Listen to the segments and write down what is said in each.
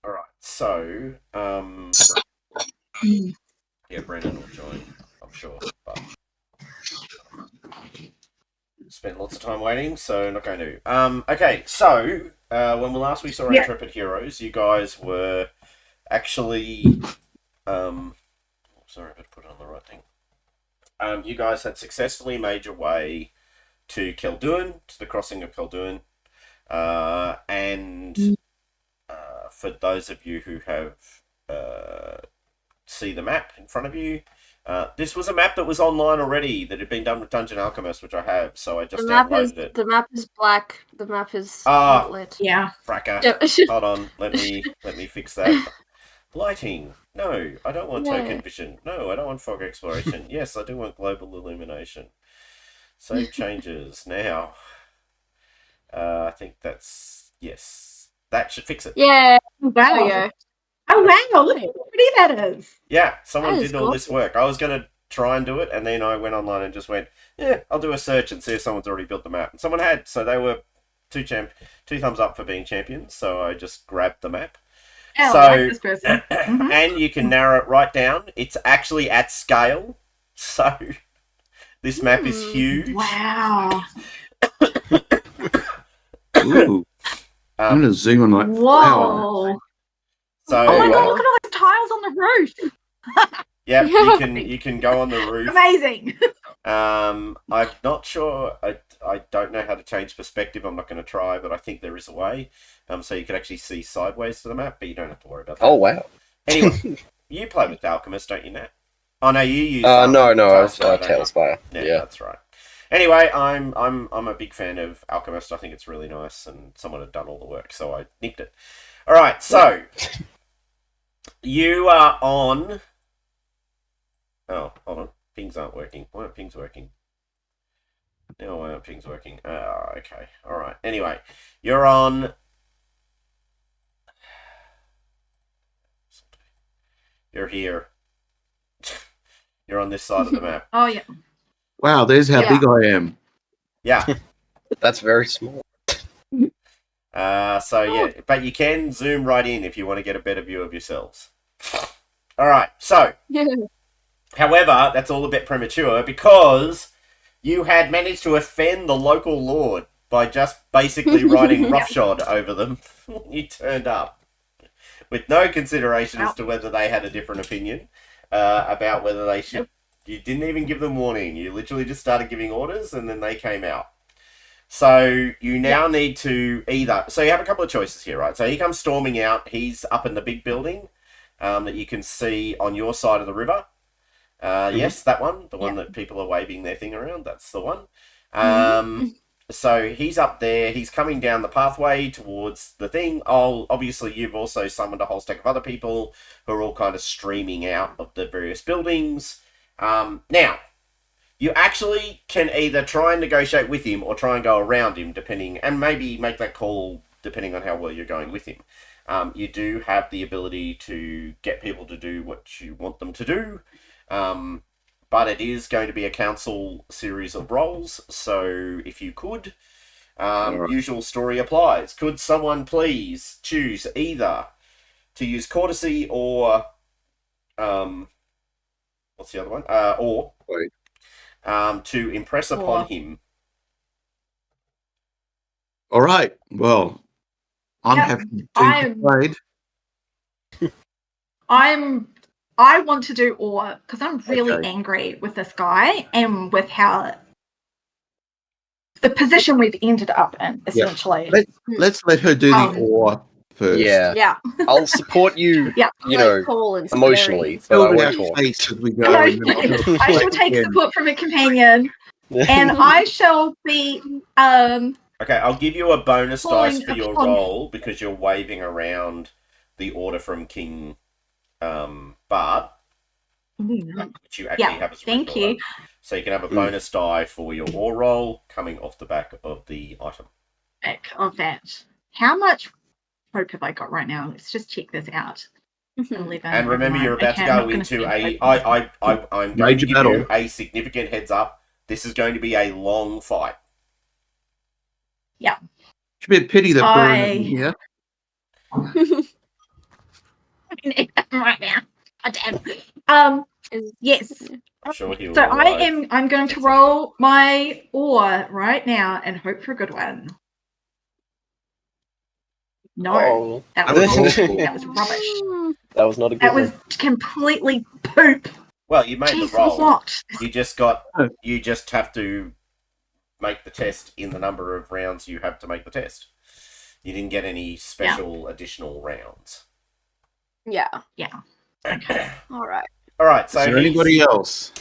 All right. So, yeah, Brennan will join, I'm sure, but spend lots of time waiting, so not going to. Okay, so when last we saw our Intrepid Heroes, you guys were actually, sorry, I better put it on the right thing. You guys had successfully made your way to Kelduin, to the crossing of Kelduin, and for those of you who have see the map in front of you, this was a map that was online already that had been done with Dungeon Alchemist, which I have, so I just downloaded it. The map is black. The map is not lit. Yeah. Fracker. Yep. Hold on, let me fix that. Lighting. No, I don't want token vision. No, I don't want fog exploration. Yes, I do want global illumination. Save changes now. I think that's yes. That should fix it. Yeah. Wow. Oh wow! Look how pretty that is. Yeah, someone did all this work. I was gonna try and do it, and then I went online and just went, yeah, I'll do a search and see if someone's already built the map. And someone had, so they were two thumbs up for being champions. So I just grabbed the map. Yeah, so, I like this person. And you can narrow it right down. It's actually at scale, so this map is huge. Wow. Ooh. I'm gonna zoom on that. Whoa. So, oh my god, look at all those tiles on the roof. Yeah, you can go on the roof. Amazing. I'm not sure. I don't know how to change perspective. I'm not going to try, but I think there is a way. So you can actually see sideways to the map, but you don't have to worry about that. Oh wow. Anyway, you play with Alchemist, don't you, Nat? Oh no, you use. No, I was Tailspire. Yeah, that's right. Anyway, I'm a big fan of Alchemist. I think it's really nice, and someone had done all the work, so I nicked it. All right, so you are on. Oh, hold on. Pings aren't working. Why aren't pings working? No, why aren't pings working? Okay. All right. Anyway, you're on. You're here. You're on this side of the map. Oh, yeah. Wow, there's how big I am. Yeah. That's very small. So, yeah. But you can zoom right in if you want to get a better view of yourselves. All right. So. Yeah. However, that's all a bit premature because you had managed to offend the local lord by just basically riding roughshod over them when you turned up, with no consideration as to whether they had a different opinion about whether they should. You didn't even give them warning. You literally just started giving orders and then they came out. So you now need to either... So you have a couple of choices here, right? So he comes storming out. He's up in the big building that you can see on your side of the river. Yes, that one. The one that people are waving their thing around. That's the one. So he's up there. He's coming down the pathway towards the thing. Obviously, you've also summoned a whole stack of other people who are all kind of streaming out of the various buildings. Now, you actually can either try and negotiate with him or try and go around him, depending, and maybe make that call depending on how well you're going with him. You do have the ability to get people to do what you want them to do. But it is going to be a council series of roles, so if you could, usual story applies. Could someone please choose either to use courtesy or, what's the other one? Or to impress upon him. All right, well, I'm having to trade. I want to do or because I'm really angry with this guy and with how the position we've ended up in, essentially. Let's let her do the or first. Yeah. I'll support you, you know, emotionally. But I won't talk. I shall take support from a companion, and I shall be... Okay, I'll give you a bonus dice for your roll because you're waving around the order from King... Bard, which you actually have as a thank you. So you can have a bonus die for your war roll coming off the back of the item. Back of that. How much hope have I got right now? Let's just check this out. 11, and remember, you're about to go into I'm going to give you a significant heads up. This is going to be a long fight. Yeah. Should be a pity that Burn isn't here. right now. Damn. Yes. I'm sure he will. So I'm going to roll my ore right now and hope for a good one. No, that was rubbish. That was not a good one. That was completely poop. Well, you made the roll. What? You just have to make the test in the number of rounds you have to make the test. You didn't get any special additional rounds. Yeah. Okay. All right. So is there anybody else?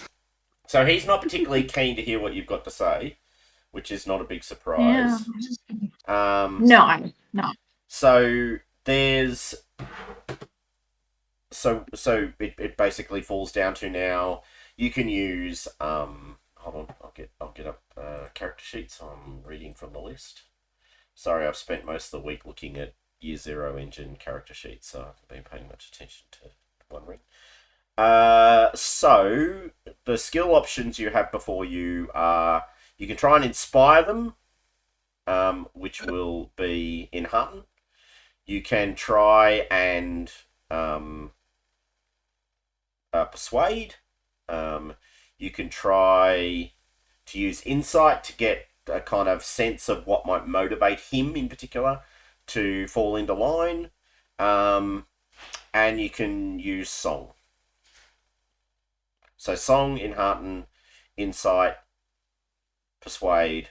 So he's not particularly keen to hear what you've got to say, which is not a big surprise. Yeah. No. So there's it basically falls down to now you can use hold on, I'll get up character sheets. I'm reading from the list. Sorry, I've spent most of the week looking at Year Zero engine character sheets, so I haven't been paying much attention to One Ring. So the skill options you have before you are you can try and inspire them, which will be in Hutton. You can try and persuade. You can try to use insight to get a kind of sense of what might motivate him in particular to fall into line. And you can use song. So song in Hearten, insight, persuade,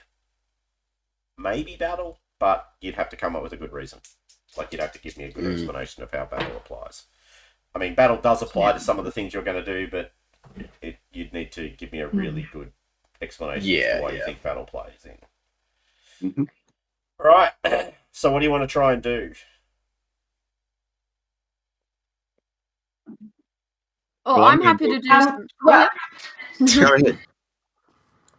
maybe battle, but you'd have to come up with a good reason. Like you'd have to give me a good explanation of how battle applies. I mean, battle does apply to some of the things you're going to do, but you'd need to give me a really good explanation as to why you think battle plays in. Mm-hmm. All right. So what do you want to try and do? Oh, I'm happy to do some... Go ahead.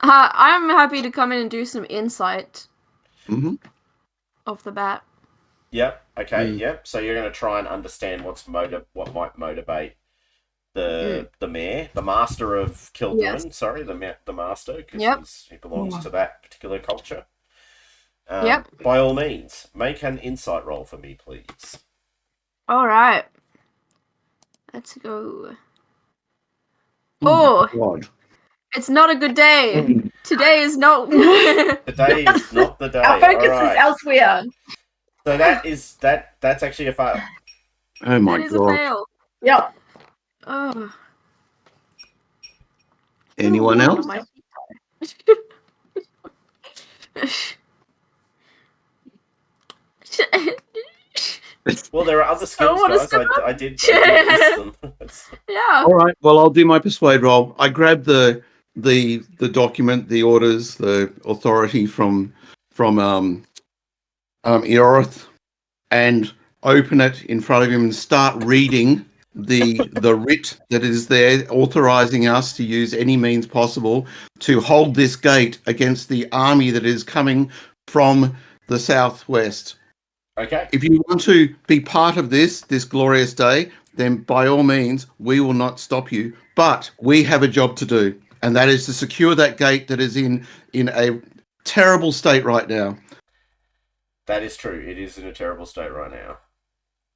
I'm happy to come in and do some insight off the bat. Yep. Okay. Yep. So you're going to try and understand what might motivate the mayor, the master of Kildoran. Yes. Sorry, the master, because he belongs to that particular culture. By all means, make an insight roll for me, please. All right. Let's go. Oh, God. It's not a good day. Today is not. Today is not the day. Our focus is elsewhere. So that's actually a fail. Oh my God. That is God. a fail. Yep. Oh. Anyone else? Well, there are other skills, guys. I did list them. Yeah. All right. Well, I'll do my persuade roll. I grab the document, the orders, the authority from Eorith, and open it in front of him and start reading the writ that is there, authorizing us to use any means possible to hold this gate against the army that is coming from the southwest. Okay. If you want to be part of this glorious day, then by all means, we will not stop you. But we have a job to do, and that is to secure that gate that is in a terrible state right now. That is true. It is in a terrible state right now.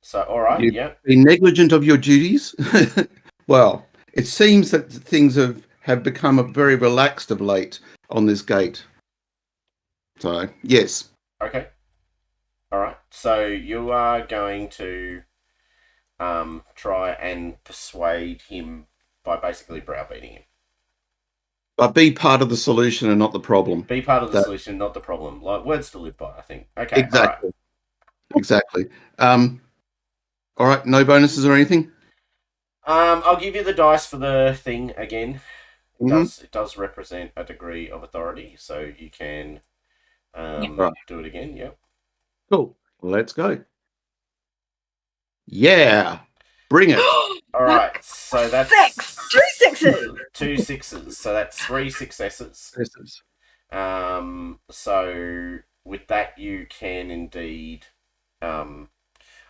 So, all right, You've been negligent of your duties. Well, it seems that things have become very relaxed of late on this gate. So, yes. Okay. All right. So you are going to try and persuade him by basically browbeating him. But be part of the solution and not the problem. Be part of the solution, not the problem. Like words to live by, I think. Okay. Exactly. All right. Exactly. All right. No bonuses or anything? I'll give you the dice for the thing again. Mm-hmm. It does represent a degree of authority, so you can do it again. Yep. Cool. Let's go. Yeah. Bring it. All right. So that's 6. 2 sixes. 2 sixes. So that's 3 successes. So with that, you can indeed. All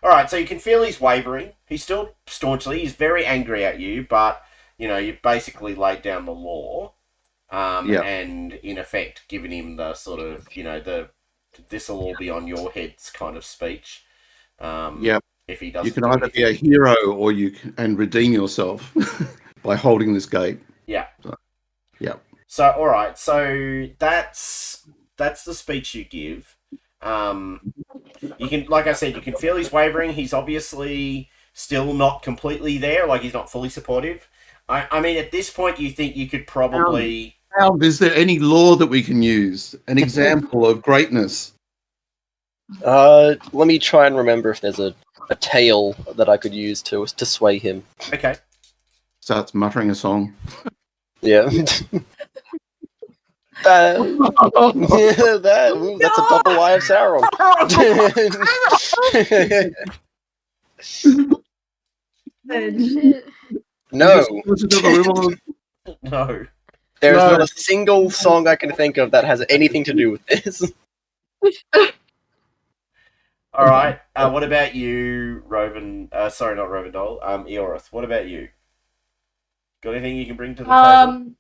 right. So you can feel he's wavering. He's still staunchly. He's very angry at you, but you've basically laid down the law, and in effect given him the sort of this will all be on your heads kind of speech. If he doesn't, you can either be a hero or and redeem yourself by holding this gate. Yeah. Yeah. So all right. So that's the speech you give. You can, like I said, you can feel he's wavering. He's obviously still not completely there. Like he's not fully supportive. I mean, at this point, you think you could probably. Is there any law that we can use? An example of greatness? Let me try and remember if there's a tale that I could use to sway him. Okay. Starts muttering a song. Yeah. That's a double eye of Sauron. Shit. No. No. There's not a single song I can think of that has anything to do with this. All right. What about you, Rovan? Sorry, not Rovendol. Eorith. What about you? Got anything you can bring to the table?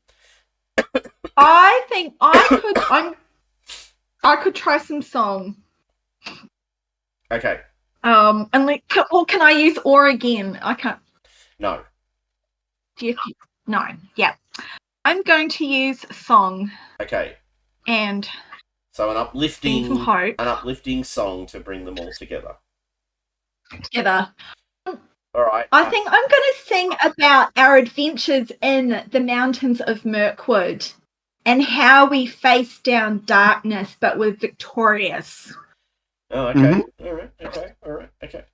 I think I could try some song. Okay. And can I use or again? I can't. No. No. Yeah. I'm going to use song. Okay. And so an uplifting song to bring them all together. All right. I think I'm going to sing about our adventures in the mountains of Mirkwood and how we faced down darkness but were victorious. Oh, okay. Mm-hmm. All right. Okay.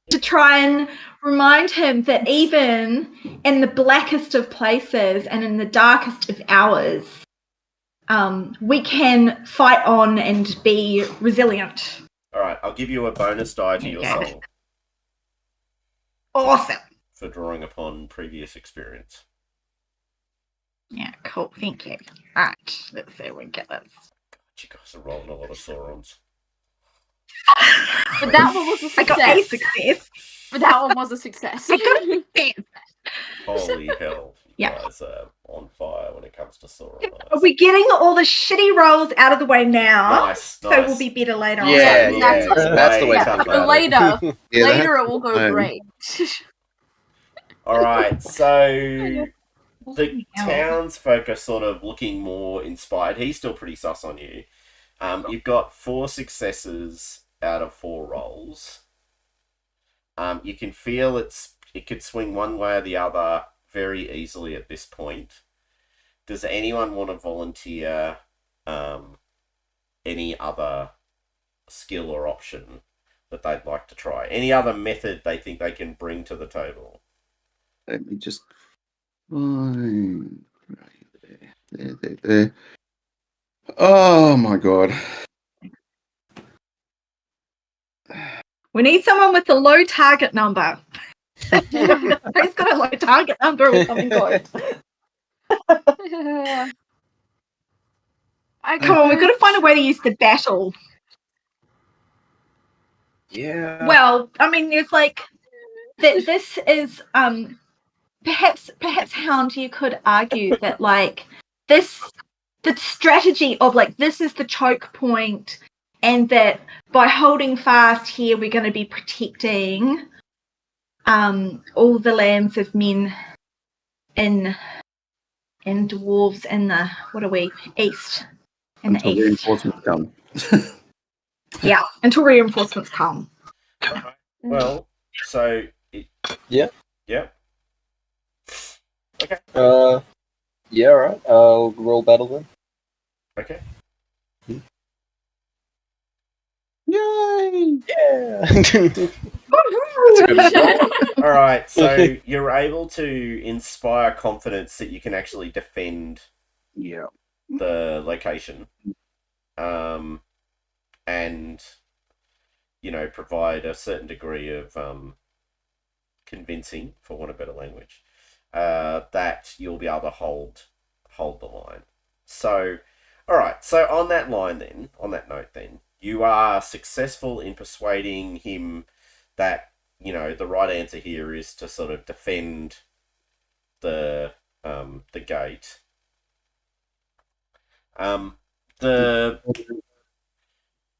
To try and remind him that even in the blackest of places and in the darkest of hours, we can fight on and be resilient. All right. I'll give you a bonus die to your song. Awesome. For drawing upon previous experience. Yeah, cool. Thank you. All right. Let's see if we can get this. God, you guys are rolling a lot of Saurons. But that one was a success. I got a success. But that one was a success. I got a success. Holy hell. You guys are on fire when it comes to Sauron. Are we getting all the shitty rolls out of the way now? Nice. So we'll be better later on. Yeah. That's the way to think about later. it. Later it will go great. All right, so the townsfolk are sort of looking more inspired. He's still pretty sus on you. You've got 4 successes out of 4 rolls. You can feel it could swing one way or the other very easily at this point. Does anyone want to volunteer any other skill or option that they'd like to try? Any other method they think they can bring to the table? Let me just find right there. Oh my god. We need someone with a low target number. Who's got a low target number or something good? Come on, we've got to find a way to use the battle. Yeah. Well, I mean, there's like this is perhaps Hound, you could argue that like the strategy of like this is the choke point, and that by holding fast here we're going to be protecting all the lands of men and dwarves in the east. Until reinforcements come. Yeah, until reinforcements come. Right. Well, so yeah. Okay. Yeah, alright. I'll roll battle then. Okay. Yay! Yeah. All right, so you're able to inspire confidence that you can actually defend the location, and provide a certain degree of convincing, for want of better language, that you'll be able to hold the line. So, all right. So on that note, you are successful in persuading him that the right answer here is to sort of defend the gate.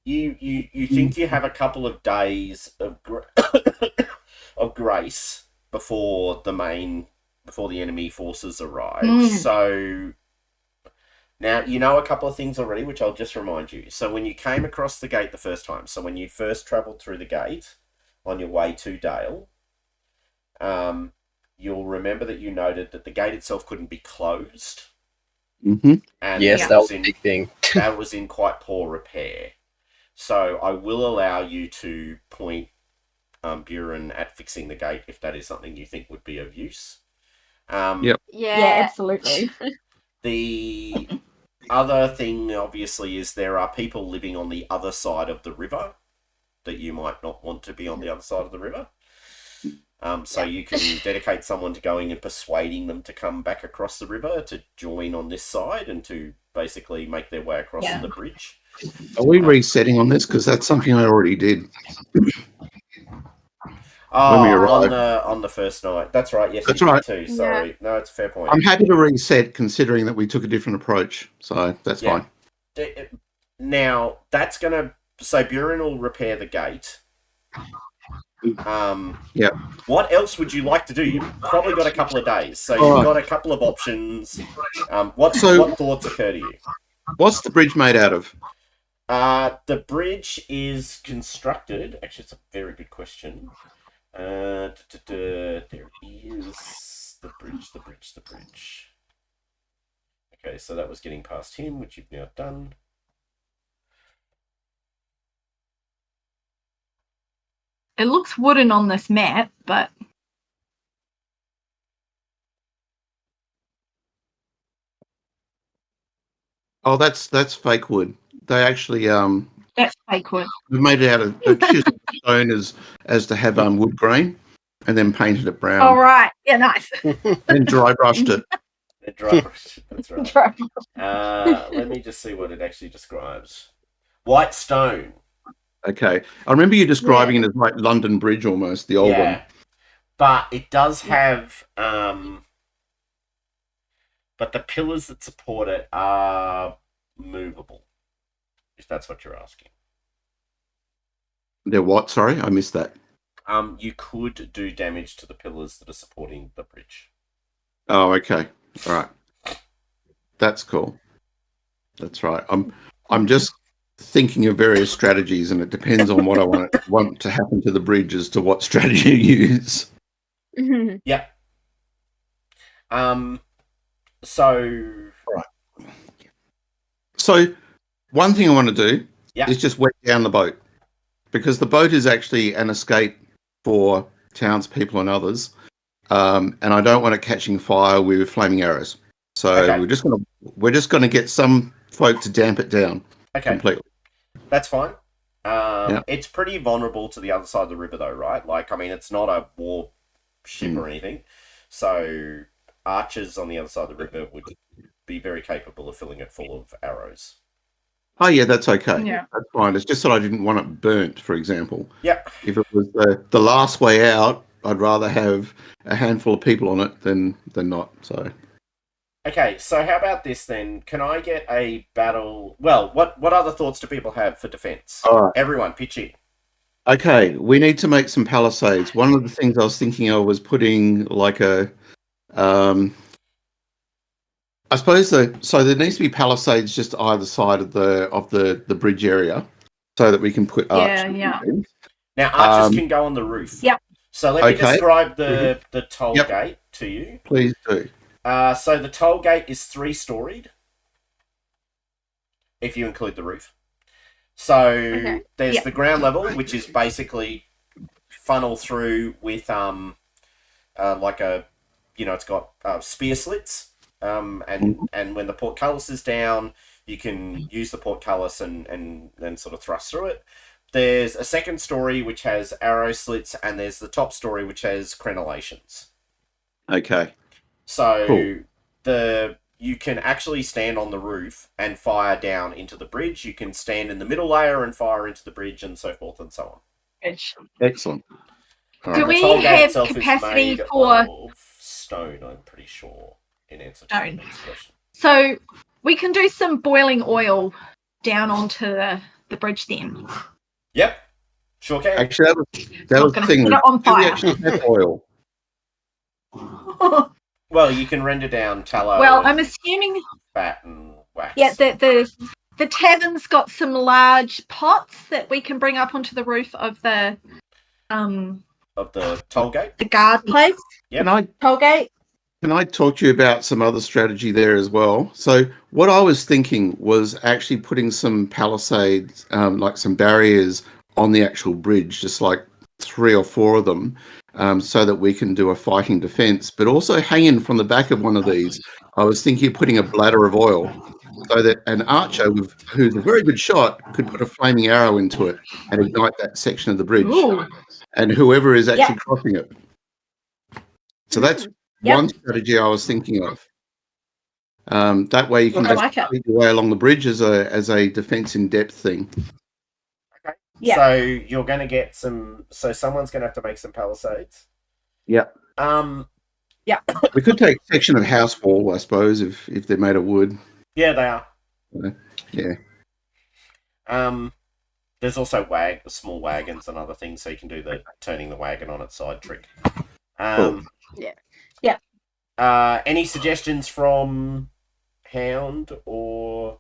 you think you have a couple of days of of grace before the enemy forces arrive. So now you know a couple of things already, which I'll just remind you. So when you came across the gate the first time, so when you first travelled through the gate on your way to Dale, you'll remember that you noted that the gate itself couldn't be closed. Mm-hmm. And Yes, that was a big thing. that was in quite poor repair. So I will allow you to point Buren at fixing the gate if that is something you think would be of use. Yep. Yeah. Absolutely. The other thing, obviously, is there are people living on the other side of the river that you might not want to be on the other side of the river. So you can dedicate someone to going and persuading them to come back across the river to join on this side and to basically make their way across the bridge. Are we resetting on this? Because that's something I already did. Oh, When we arrived. on the first night. That's right. Yes, That's you right. did too. Sorry. No, it's a fair point. I'm happy to reset, considering that we took a different approach. So that's fine. Now that's gonna. So Buren will repair the gate. Yeah. What else would you like to do? You've probably got a couple of days, so you've got a couple of options. What thoughts occur to you? What's the bridge made out of? The bridge is constructed. Actually, it's a very good question. There is the bridge. Okay, so that was getting past him, which you've now done. It looks wooden on this map, but Oh, that's fake wood. They actually that's fake wood. we made it out of chiseled stone as to have wood grain, and then painted it brown. All right. Yeah, nice. And dry brushed it. That's right. Let me just see what it actually describes. White stone. Okay. I remember you describing it as like London Bridge almost, the old one. But it does have but the pillars that support it are movable, if that's what you're asking. They're what? Sorry, I missed that. You could do damage to the pillars that are supporting the bridge. Oh, okay. All right. That's cool. That's right. I'm just thinking of various strategies, and it depends on what I want to happen to the bridge as to what strategy you use. Yeah. So. Right. So, one thing I want to do is just wet down the boat, because the boat is actually an escape for townspeople and others, and I don't want it catching fire with flaming arrows. So we're just gonna get some folk to damp it down completely. That's fine. It's pretty vulnerable to the other side of the river, though, right? Like, I mean, it's not a war ship or anything, so archers on the other side of the river would be very capable of filling it full of arrows. Oh yeah, that's okay. Yeah. That's fine. It's just that I didn't want it burnt, for example. Yep. If it was the last way out, I'd rather have a handful of people on it than not. So. Okay, so how about this then? Can I get a battle? Well, what other thoughts do people have for defense? All right. Everyone, pitch in. Okay, we need to make some palisades. One of the things I was thinking of was putting like a, I suppose so there needs to be palisades just either side of the bridge area, so that we can put archers. Yeah. Now archers can go on the roof. Yep. So let me describe the toll gate to you. Please do. So the toll gate is 3-storied, if you include the roof. So there's the ground level, which is basically funnel through with like a, it's got spear slits, and when the portcullis is down, you can use the portcullis and then sort of thrust through it. There's a second story which has arrow slits, and there's the top story which has crenellations. Okay. So you can actually stand on the roof and fire down into the bridge. You can stand in the middle layer and fire into the bridge, and so forth and so on. Excellent. Do we have capacity for stone? I'm pretty sure. In answer to stone. this question. So we can do some boiling oil down onto the bridge then. Yep. Sure can. Actually, that Not was the gonna thing. set it on Do we fire. actually have oil? Well, you can render down tallow Well, and I'm assuming fat and wax. yeah, the tavern's got some large pots that we can bring up onto the roof of the Of the toll gate. the guard place. Yep. Toll gate. Can I talk to you about some other strategy there as well? So what I was thinking was actually putting some palisades, like some barriers on the actual bridge, just like 3 or 4 of them, so that we can do a fighting defense. But also hanging from the back of one of these, I was thinking of putting a bladder of oil so that an archer who's a very good shot could put a flaming arrow into it and ignite that section of the bridge. Ooh. And whoever is actually Yep. crossing it. So that's Yep. one strategy I was thinking of. That way you can I just like it. lead your way along the bridge as a defense in depth thing. Okay. Yeah. So you're going to get some. So someone's going to have to make some palisades. Yeah. We could take a section of house wall, I suppose, if they're made of wood. Yeah, they are. Yeah. There's also small wagons and other things, so you can do the turning the wagon on its side trick. Cool. Yeah. Any suggestions from Hound or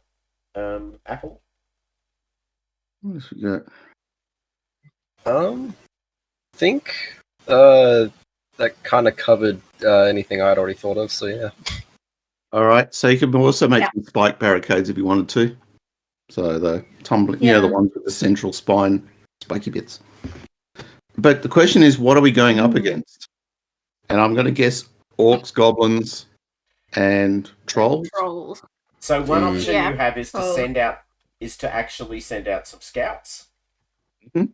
Apple? What else we got? Think that kind of covered anything I'd already thought of. So yeah. All right. So you can also make Yeah. some spike barricades if you wanted to. So the tumbling, Yeah. the ones with the central spine, spiky bits. But the question is, what are we going up against? And I'm going to guess orcs, goblins, and trolls. Trolls. So one option Yeah. you have is to Oh. actually send out some scouts. Mm.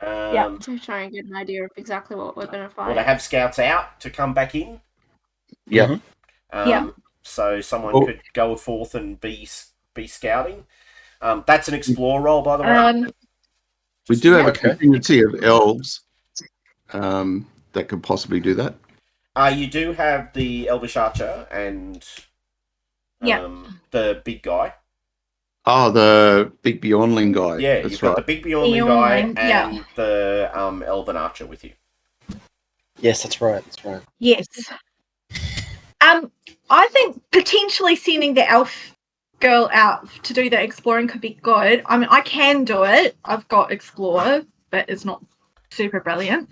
Yeah. To try and get an idea of exactly what we're going to Or to fight. have scouts out to come back in. Yeah. Yeah. So someone Oh. could go forth and be scouting. That's an explore roll, by the way. We do have a Okay. contingency of elves that could possibly do that. You do have the Elvish Archer and the big guy. Oh, the big Beyondling guy. Yeah, That's you've got right. the big Beyondling guy Beyondling, yeah. and the Elven Archer with you. Yes, that's right. That's right. Yes. I think potentially sending the elf girl out to do the exploring could be good. I mean, I can do it. I've got explore, but it's not super brilliant.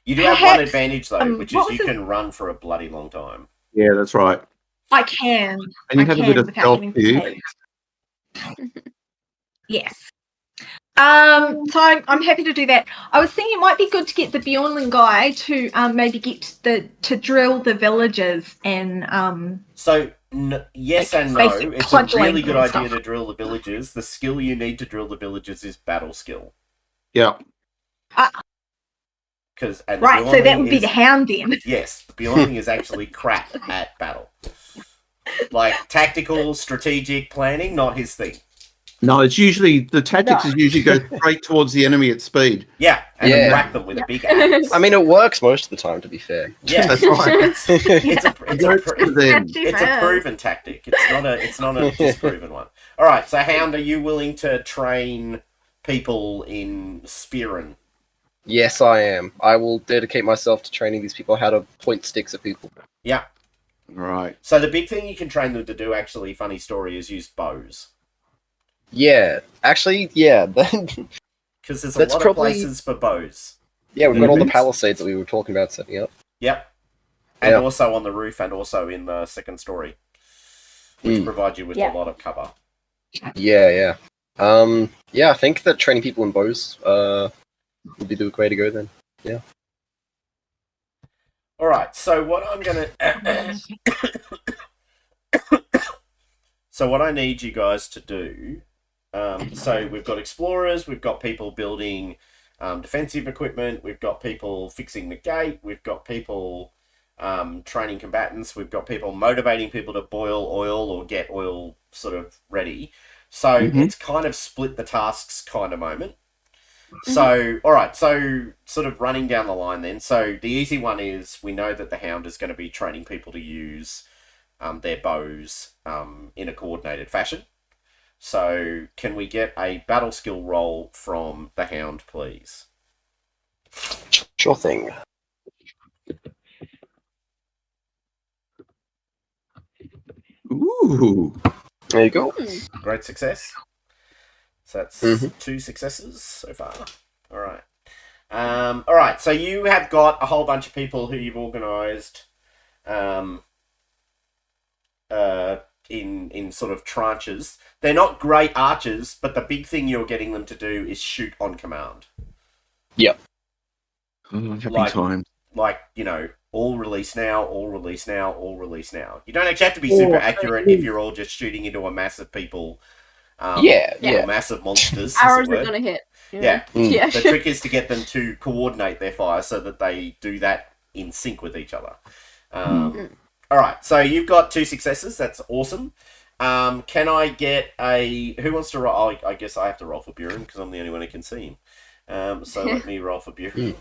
You do have one Perhaps, advantage, though, which what is was you the- can run for a bloody long time. Yeah, that's right. I can. And you I have a can bit of without stealth getting to you. fatigued. Yes. So I'm happy to do that. I was thinking it might be good to get the Bjornling guy to maybe get to drill the villages and So, yes Like and no. basic It's a really cudgeling good and idea stuff. to drill the villages. The skill you need to drill the villages is battle skill. Yeah. right. So that would be the hound then. Yes, the Beyonding is actually crap at battle. Like tactical, strategic planning, not his thing. No, it's usually the tactics No. is usually go straight towards the enemy at speed. Yeah, and Yeah. whack them with a big axe. I mean, it works most of the time, to be fair. Yeah, That's right. it's To them. it's a proven tactic. It's not a disproven one. All right, so Hound, are you willing to train people in spearing? Yes, I am. I will dedicate myself to training these people how to point sticks at people. Yeah. Right. So the big thing you can train them to do, actually, funny story, is use bows. Yeah, actually, yeah. Because there's a That's lot probably- of places for bows. Yeah, we've got all the Mhm. palisades that we were talking about setting up. Yep. And Yeah. also on the roof and also in the second story, which provide you with Yeah. a lot of cover. Yeah. Yeah, I think that training people in bows would be the way to go then. All right, so what I'm going to... So what I need you guys to do... so we've got explorers, we've got people building defensive equipment, we've got people fixing the gate, we've got people training combatants, we've got people motivating people to boil oil or get oil sort of ready. So it's kind of split the tasks kind of moment. So, all right, so sort of running down the line then. So the easy one is we know that the Hound is going to be training people to use their bows in a coordinated fashion. So, can we get a battle skill roll from the Hound, please? Sure thing. Ooh. There you go. Great success. So that's Mhm. 2 successes so far. All right. All right. So you have got a whole bunch of people who you've organised in sort of tranches. They're not great archers, but the big thing you're getting them to do is shoot on command. Yep. Oh, happy Like- time. Like, all release now, all release now, all release now. You don't actually have to be super accurate if you're all just shooting into a mass of people. Yeah. Or massive monsters. Arrows is the are word. gonna hit. Yeah. Yeah. The trick is to get them to coordinate their fire so that they do that in sync with each other. All right, so you've got 2 successes. That's awesome. Can I get a... Who wants to roll? I guess I have to roll for Buren because I'm the only one who can see him. So let me roll for Buren.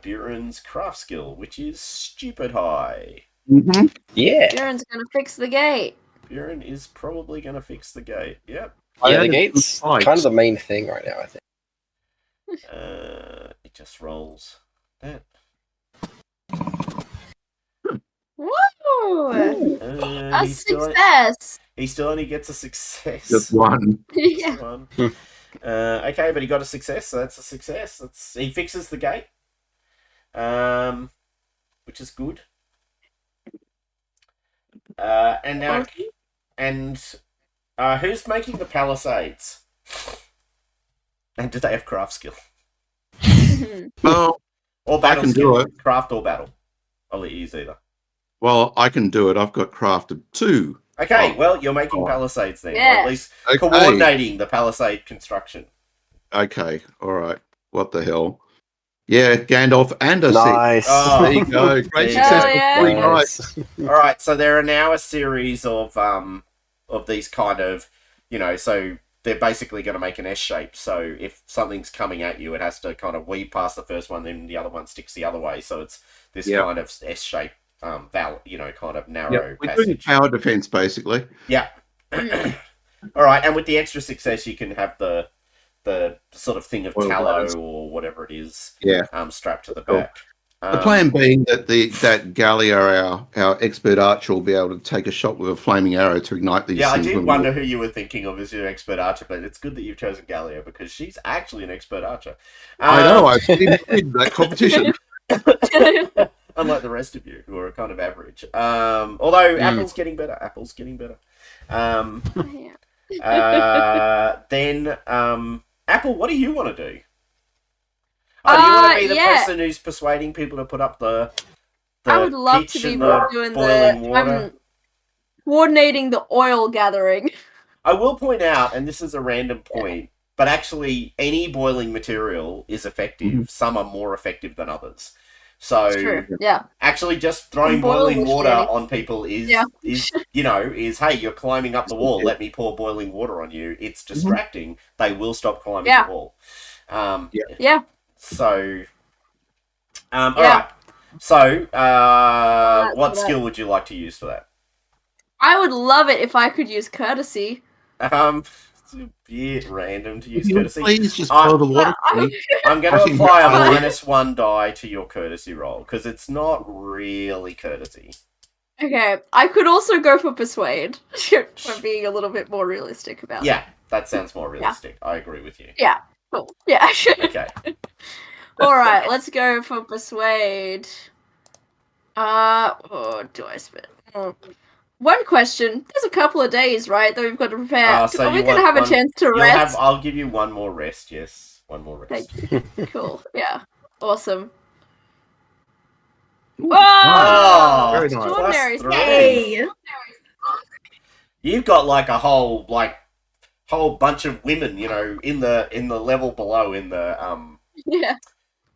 Buren's craft skill, which is stupid high. Mm-hmm. Yeah. Jaren's gonna fix the gate. Buren is probably going to fix the gate. Yep. Yeah, the gate's Right. kind of the main thing right now, I think. It just rolls that. Woo! A He success. still only gets a success. Just one. Yeah. Just one. Okay, but he got a success, so that's a success. He fixes the gate, which is good. And now, who's making the palisades? And do they have craft skill Well, or battle I can skill? do it. Craft or battle. I'll let you use either. Well, I can do it. I've got crafted 2. Okay, Oh. well, you're making Oh. palisades then, or Yeah. at least Okay. coordinating the palisade construction. Okay. All right. What the hell? Yeah, Gandalf and a 6. Nice. Oh. There you go. Great Hell success. yeah. Right. Nice. All right, so there are now a series of these kind of, so they're basically going to make an S shape. So if something's coming at you, it has to kind of weave past the first one, then the other one sticks the other way. So it's this Yep. kind of S shape, kind of narrow Yeah, we're doing passage. tower defense basically. Yeah. All right, and with the extra success, you can have the sort of thing of Oil tallow bladders. or whatever it is, Yeah. strapped to the Cool. back. The plan being that that Gallia, our expert archer, will be able to take a shot with a flaming arrow to ignite these Yeah, I things. did when we- wonder who you were thinking of as your expert archer, but it's good that you've chosen Gallia because she's actually an expert archer. I know. I've seen that competition. Unlike the rest of you, who are kind of average. Although Apple's getting better. Then, Apple, what do you want to do? Oh, do you want to be the person who's persuading people to put up the I would love pitch to be and the doing boiling the. water? I'm coordinating the oil gathering. I will point out, and this is a random point, but actually any boiling material is effective. Mhm. Some are more effective than others. So It's true. Yeah. actually just throwing Boil boiling the water shit. on people is Yeah. hey, you're climbing up the wall, let me pour boiling water on you. It's distracting. They will stop climbing Yeah. the wall. Yeah. So all Yeah. right. So for what that. skill would you like to use for that? I would love it if I could use courtesy. It's a bit random to use Can you courtesy. please just boil the water for me? I'm going I to think apply a that's- -1 die to your courtesy roll because it's not really courtesy. Okay, I could also go for persuade. If I'm being a little bit more realistic about it. Yeah, that sounds more realistic. I agree with you. Cool. Yeah. Okay. Alright, let's go for persuade. Do I spend? One question. There's a couple of days, right, that we've got to prepare. So Are we you going to want have a one- chance to rest? I'll give you one more rest. Yes, one more rest. Thank you. Cool. Yeah. Awesome. Ooh, Oh, very nice. Extraordinary. +3. Hey. You've got like a whole bunch of women, in the level below in the Yeah.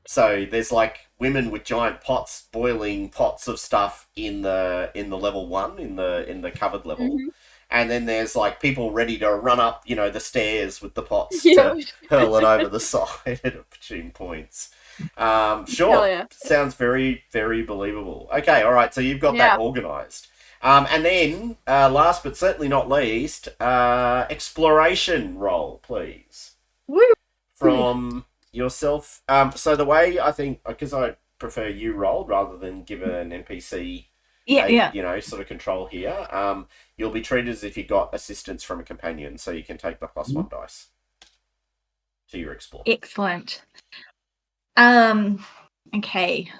So there's like women with giant pots boiling pots of stuff in the level 1 in the covered level, Mhm. and then there's like people ready to run up the stairs with the pots Yeah. to hurl it over the side at opportune points. Sure, Hell yeah. sounds very very believable. Okay, all right. So you've got Yeah. that organised. And then, last but certainly not least, exploration roll, please. Woo. From yourself. So the way I think, because I prefer you roll rather than give an NPC sort of control here, you'll be treated as if you got assistance from a companion, so you can take the +1 dice to your explore. Excellent. Okay.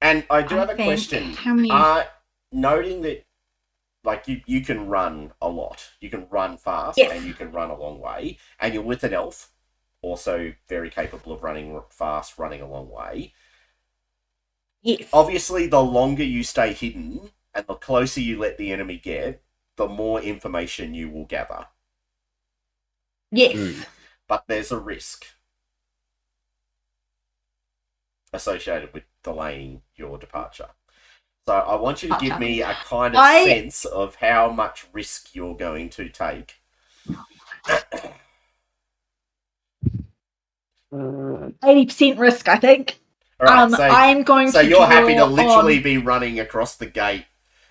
And I do have a question. How many? Noting that, like, you can run a lot. You can run fast, Yes. and you can run a long way. And you're with an elf, also very capable of running fast, running a long way. Yes. Obviously, the longer you stay hidden, and the closer you let the enemy get, the more information you will gather. Yes. But there's a risk associated with delaying your departure. So I want you to give me a kind of sense of how much risk you're going to take. 80% risk, I think. All right, so I'm going so to you're happy to draw literally on- be running across the gate,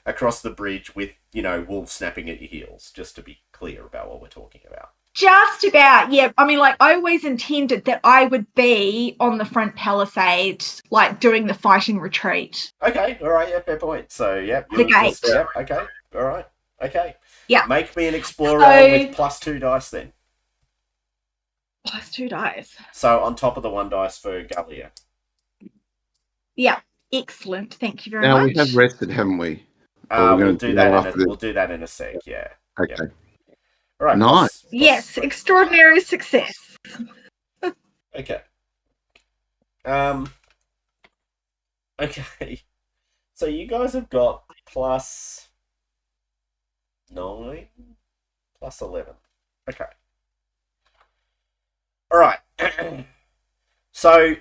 across the bridge with, wolves snapping at your heels, just to be clear about what we're talking about. Just about, yeah. I mean, like, I always intended that I would be on the front palisade, like, doing the fighting retreat. Okay, all right, yeah, fair point. So, yep, The gate. Yep, okay, all right, okay. Yeah. Make me an explorer roll with +2 dice then. +2 dice. So on top of the 1 dice for Gallia. Yeah, excellent. Thank you very Now much. we have rested, haven't we? We'll do that in a sec. Yeah. Okay. Yep. All right. Nice. Yes, extraordinary success. Okay. Okay. So you guys have got +9, +11. Okay. All right. So,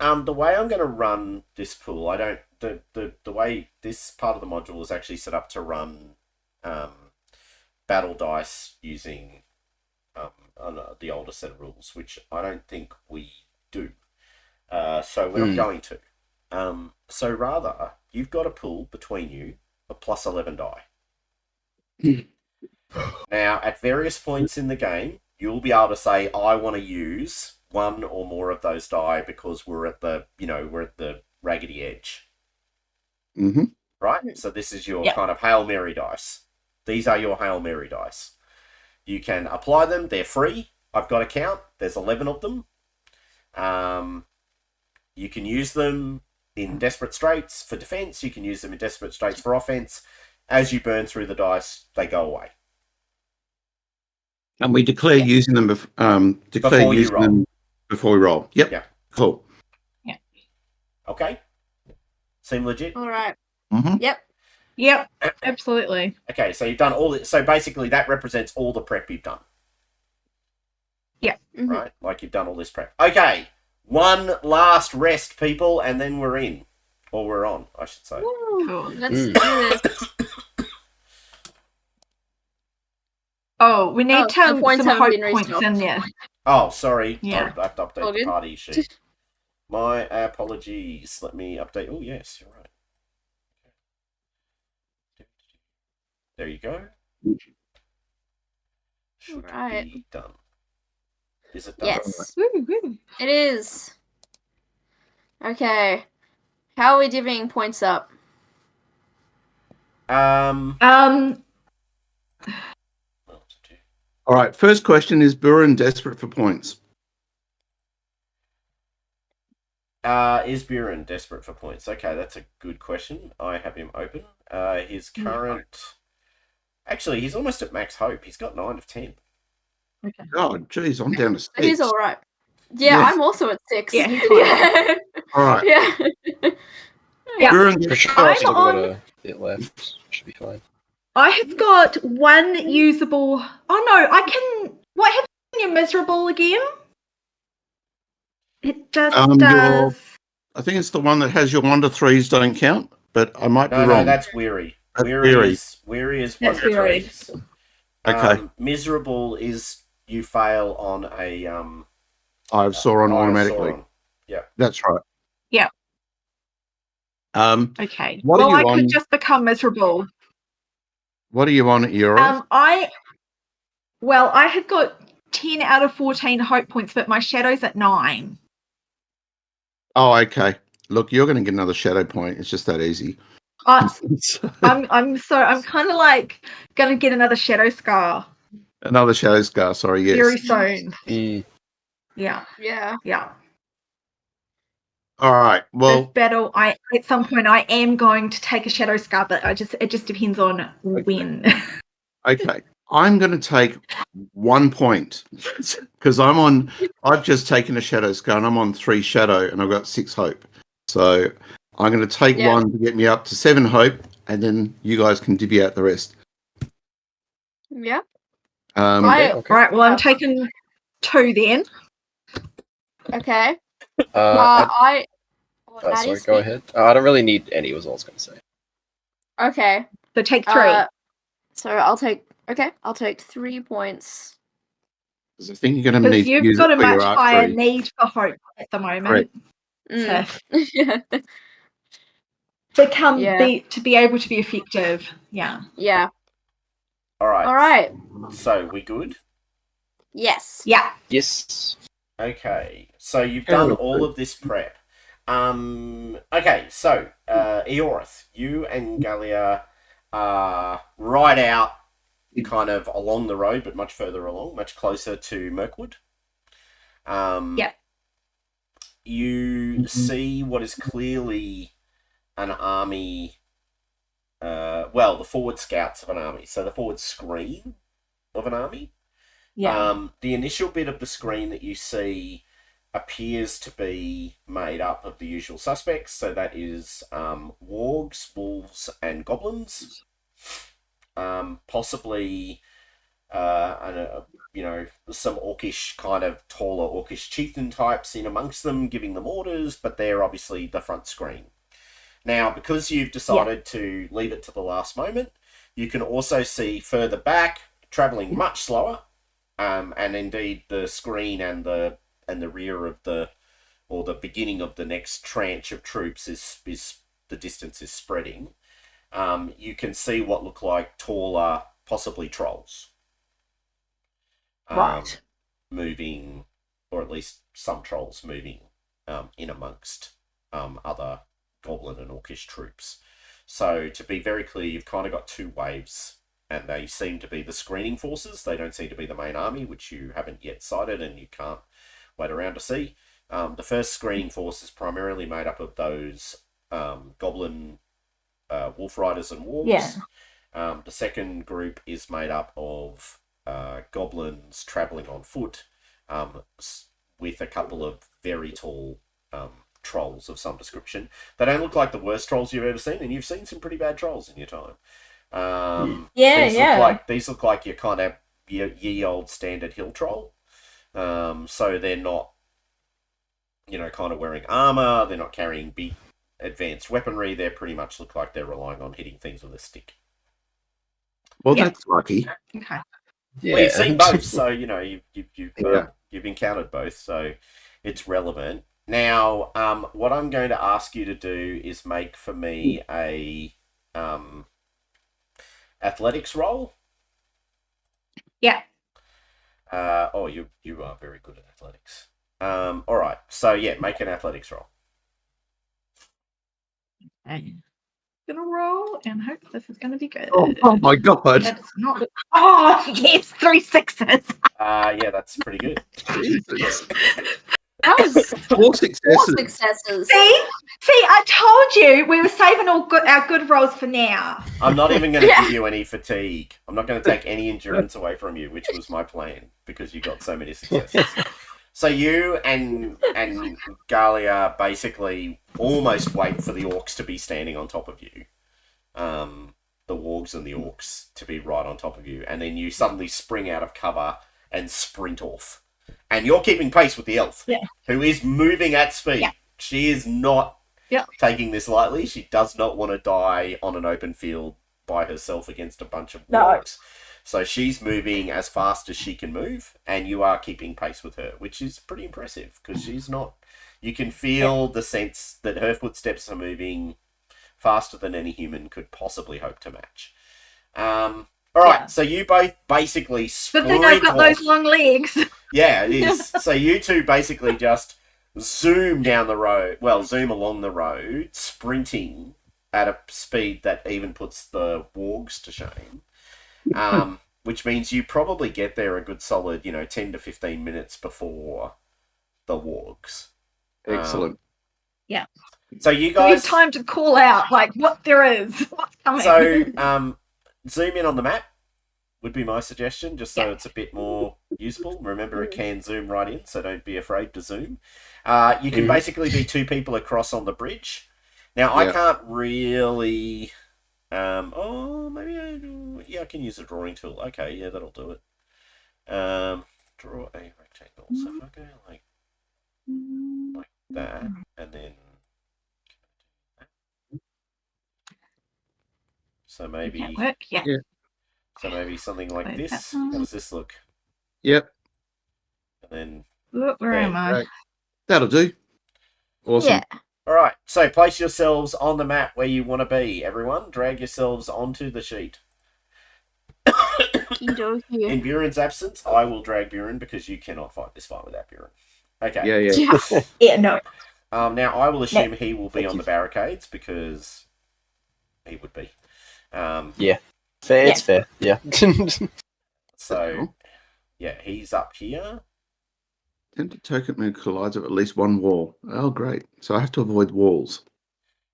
the way I'm going to run this pool, the way this part of the module is actually set up to run battle dice using the older set of rules, which I don't think we do. So we're not going to. So rather, you've got a pool between you of +11 die. Now, at various points in the game, you'll be able to say, I want to use one or more of those die because we're at the raggedy edge. Mm-hmm. Right? So this is your kind of Hail Mary dice. These are your Hail Mary dice. You can apply them. They're free. I've got a count. There's 11 of them. You can use them in Desperate Straits for defense. You can use them in Desperate Straits for offense. As you burn through the dice, they go away. And we declare using them before we roll. Yep. Yeah. Cool. Yeah. Okay. Seem legit? All right. Mm-hmm. Yep, absolutely. Okay, so you've done all this. So basically that represents all the prep you've done. Yeah. Mm-hmm. Right? Like you've done all this prep. Okay. One last rest, people, and then we're in. Or we're on, I should say. Cool. Let's do this. Oh, we need the some points haven't hope been points restocked. in there. Oh, sorry. Yeah. I have to update All the good? party sheet. My apologies. Let me update. Oh, yes, you're right. There you go. Should Right. be done. Is it done? Yes, Woo, woo. it is. Okay. How are we divvying points up? All right. First question, is Buren desperate for points? Is Buren desperate for points? Okay, that's a good question. I have him open. His current... Actually, he's almost at max hope. He's got 9 of 10. Okay. Oh, geez, I'm down to 6. It is all right. Yeah, Yeah. I'm also at 6. Yeah. Yeah. All right. Yeah. Yeah. Buren, For sure, I'm I've still got on- a bit left. Should be fine. I have got one usable. Oh no, I can. What happens when you're miserable again? It just does. I think it's the one that has your 1 to 3s don't count, but I might be No, wrong. that's weary. That's Weary weary. is 1 That's to weary. 3s. Okay. Miserable is you fail on a I've saw on on a automatically. Sauron. Yeah. That's right. Okay. What are Well, you I on? could just become miserable. What are you on at Euros? I have got 10 out of 14 hope points, but my shadow's at 9. Oh, okay. Look, you're going to get another shadow point. It's just that easy. I'm kind of like gonna get another shadow scar Another shadow scar. Sorry, yes. very soon. Mm. Yeah. Yeah. All right. This Well, battle, at some point I am going to take a shadow scar, but it just depends on when. okay. I'm going to take 1 point because I've just taken a shadow scar and I'm on 3 shadow and I've got 6 hope. So I'm going to take Yeah. 1 to get me up to 7 hope, and then you guys can divvy out the rest. Yeah. Okay. Right, well I'm taking 2 then. Okay. Sorry, Maddie, go ahead. I don't really need any, was all I was going to say. Okay. So take 3. So I'll take 3 points. 'Cause I think you're going to Because need to you've use got it a for your much higher archery. need for hope at the moment Mm. to Yeah. to be able to be effective. Yeah. Yeah. All right. All right. So we good? Yes. Yeah. Yes. Okay. So you've done all of this prep. Okay. So Eorith, you and Gallia are right out, kind of along the road, but much further along, much closer to Mirkwood. Yep. You see what is clearly an army. Well, the forward scouts of an army. So the forward screen of an army. Yeah. The initial bit of the screen that you see appears to be made up of the usual suspects. So that is wargs, wolves, and goblins. Possibly, some orcish kind of taller orcish chieftain types in amongst them, giving them orders. But they're obviously the front screen. Now, because you've decided to leave it to the last moment, you can also see further back, travelling much slower, and indeed the screen and the rear of the beginning of the next tranche of troops is the distance is spreading. You can see what look like taller, possibly trolls. Right. Moving, or at least some trolls moving in amongst other goblin and orcish troops. So to be very clear, you've kind of got 2 waves, and they seem to be the screening forces. They don't seem to be the main army, which you haven't yet sighted and you can't wait around to see. The first screening force is primarily made up of those goblin wolf riders and wargs. Yeah. The second group is made up of goblins travelling on foot, with a couple of very tall trolls of some description. They don't look like the worst trolls you've ever seen, and you've seen some pretty bad trolls in your time. These look like your kind of ye old standard hill troll. So they're not, kind of wearing armor. They're not carrying big advanced weaponry. They pretty much look like they're relying on hitting things with a stick. Well, that's lucky. Okay. Yeah. Well, you've seen both, so you've encountered both, so it's relevant. Now, what I'm going to ask you to do is make for me a athletics roll. Yeah. You are very good at athletics. All right. So yeah, make an athletics roll. I'm gonna roll and hope this is gonna be good. Oh my god! That's not. Oh yes, 3 6s. Yeah, that's pretty good. Jesus. That was 4 successes. 4 successes. See, I told you we were saving our good rolls for now. I'm not even going to give you any fatigue. I'm not going to take any endurance away from you, which was my plan, because you got so many successes. So you and Gallia basically almost wait for the orcs to be standing on top of you. The wargs and the orcs to be right on top of you. And then you suddenly spring out of cover and sprint off. And you're keeping pace with the elf, who is moving at speed. Yeah. She is not taking this lightly. She does not want to die on an open field by herself against a bunch of wargs. So she's moving as fast as she can move, and you are keeping pace with her, which is pretty impressive, because she's not... You can feel the sense that her footsteps are moving faster than any human could possibly hope to match. All right, Yeah. so you both basically Good sprint thing I've got off. those long legs. Yeah, it is. So you two basically just zoom down the road. Well, zoom along the road, sprinting at a speed that even puts the wargs to shame. Which means you probably get there a good solid, 10 to 15 minutes before the wargs. Excellent. Yeah. So you We guys... have time to call out, like, what there is, what's coming. So, zoom in on the map would be my suggestion, just so Yeah. it's a bit more useful. Remember, it can zoom right in, so don't be afraid to zoom. You can basically be two people across on the bridge. Now, I can't really... maybe I can use a drawing tool. Okay, yeah, that'll do it. Draw a rectangle. So if I go like that, and then... So maybe... That work? Yeah. So maybe something like this. How does this look? Yep. And then... Where am I? Right. That'll do. Awesome. Yeah. All right, so place yourselves on the map where you want to be, everyone. Drag yourselves onto the sheet. In Buren's absence, I will drag Buren because you cannot fight this fight without Buren. Okay. Yeah. Yeah, no. Now, I will assume he will be on the barricades because he would be. Yeah. Fair, it's fair. Yeah. So, yeah, he's up here. Tempted token move collides with at least one wall. Oh, great. So I have to avoid walls.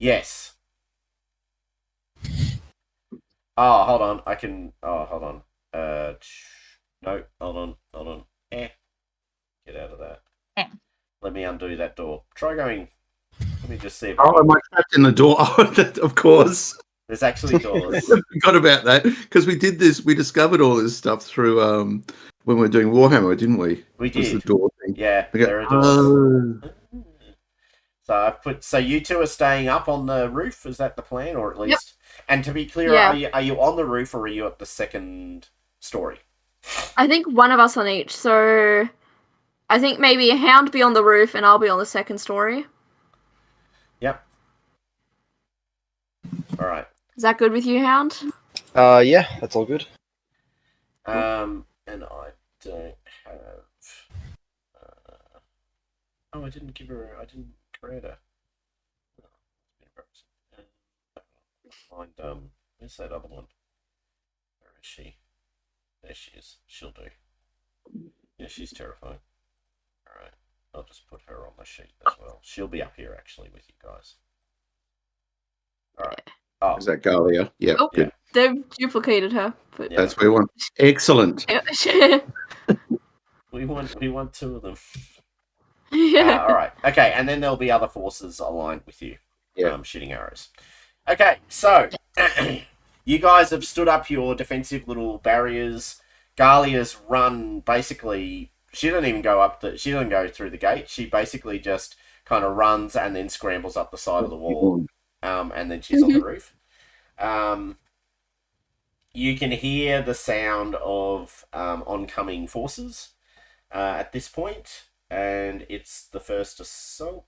Yes. Oh, hold on. I can... Oh, hold on. No, hold on. Get out of that. Let me undo that door. Try going... Let me just see if... Oh, am I trapped in the door? Oh, of course. There's actually doors. Forgot about that because we did this. We discovered all this stuff through when we were doing Warhammer, didn't we? We did. The door thing. Yeah, We go, there are doors. So I've put. So you two are staying up on the roof. Is that the plan, or at least? Yep. And to be clear, are you on the roof or are you at the second story? I think one of us on each. So I think maybe a Hound be on the roof and I'll be on the second story. Yep. All right. Is that good with you, Hound? Yeah, that's all good. And I don't have. I didn't give her. I didn't create her. Find where's that other one? Where is she? There she is. She'll do. Yeah, she's terrifying. All right, I'll just put her on the sheet as well. She'll be up here actually with you guys. All right. Oh, Is that Galia? Yeah. Oh, Good. they've duplicated her. But Yeah. That's what we want. Excellent. we want two of them. Yeah. All right. Okay, and then there'll be other forces aligned with you. Yeah. Shooting arrows. Okay, so you guys have stood up your defensive little barriers. Galia's run basically. She doesn't even go up she doesn't go through the gate. She basically just kind of runs and then scrambles up the side of the wall. And then she's on the roof. You can hear the sound of oncoming forces at this point, and it's the first assault.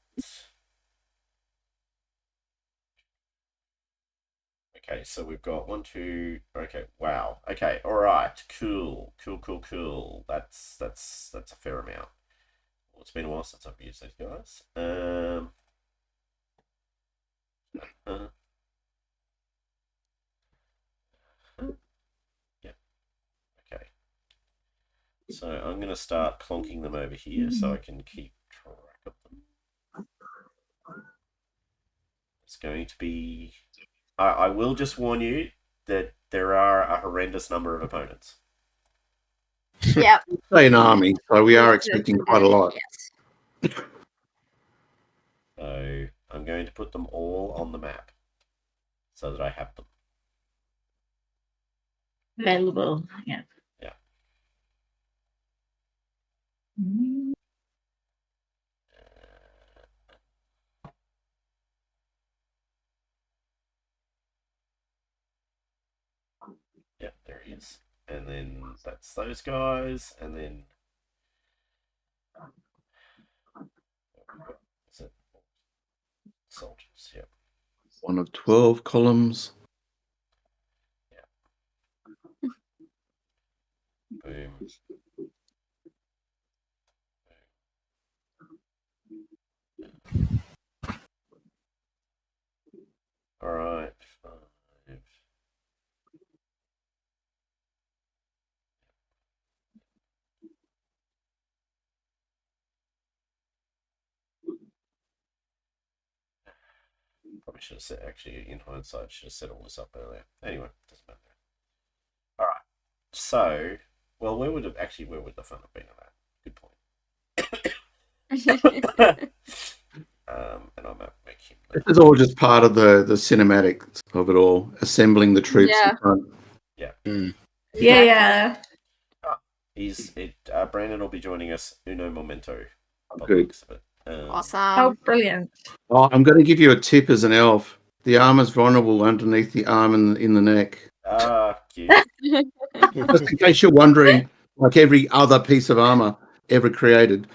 Okay, so we've got 1, 2. Okay, wow. Okay, all right, cool. That's a fair amount. Well, it's been a while since I've used those guys. Yeah. Okay. So I'm going to start clonking them over here so I can keep track of them. It's going to be... I will just warn you that there are a horrendous number of opponents. Yep. Say an army, so we are expecting quite a lot. Yes. So I'm going to put them all on the map so that I have them. Available. Yeah. Yeah. Yeah, there he is. And then that's those guys, and then is it soldiers? Yep. One of 12 columns. Boom. All right. 5. Probably should have said, actually, in hindsight, should have set all this up earlier. Anyway, doesn't matter. All right. So, well, where would the fun have been on that? Good point. And I'm making. This is all just part of the cinematics of it all, assembling the troops Yeah. in front. Yeah. Brandon will be joining us. Uno momento. by the Good. looks of it. Oh, Awesome. brilliant. Oh, I'm going to give you a tip as an elf. The arm is vulnerable underneath the arm and in the neck. Cute. Just in case you're wondering, like every other piece of armor ever created.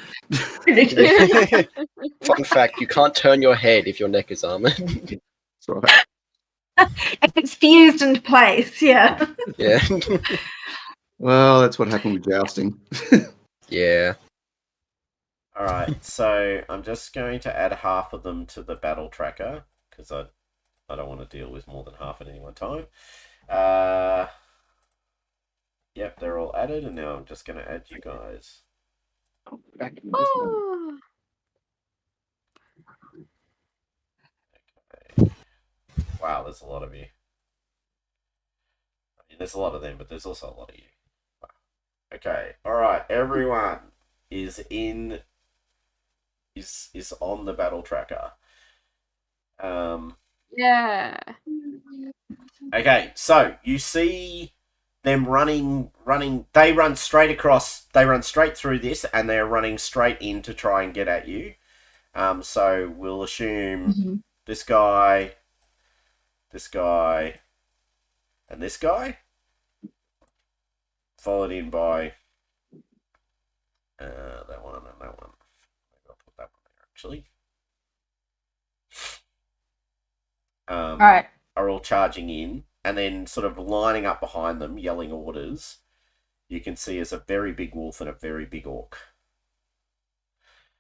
Fun fact, you can't turn your head if your neck is armored. That's right. If it's fused into place, yeah. Yeah. Well, that's what happened with jousting. Yeah. All right, so I'm just going to add half of them to the battle tracker because I don't want to deal with more than half at any one time. Yep, they're all added, and now I'm just going to add you guys. Oh. Okay. Wow, there's a lot of you. I mean, there's a lot of them, but there's also a lot of you. Wow. Okay, all right, everyone is on the battle tracker. Yeah. Okay, so you see them running. They run straight across. They run straight through this, and they're running straight in to try and get at you. So we'll assume this guy, and this guy, followed in by that one and that one. Maybe I'll put that one there actually. All right. Are all charging in and then sort of lining up behind them, yelling orders. You can see as a very big wolf and a very big orc.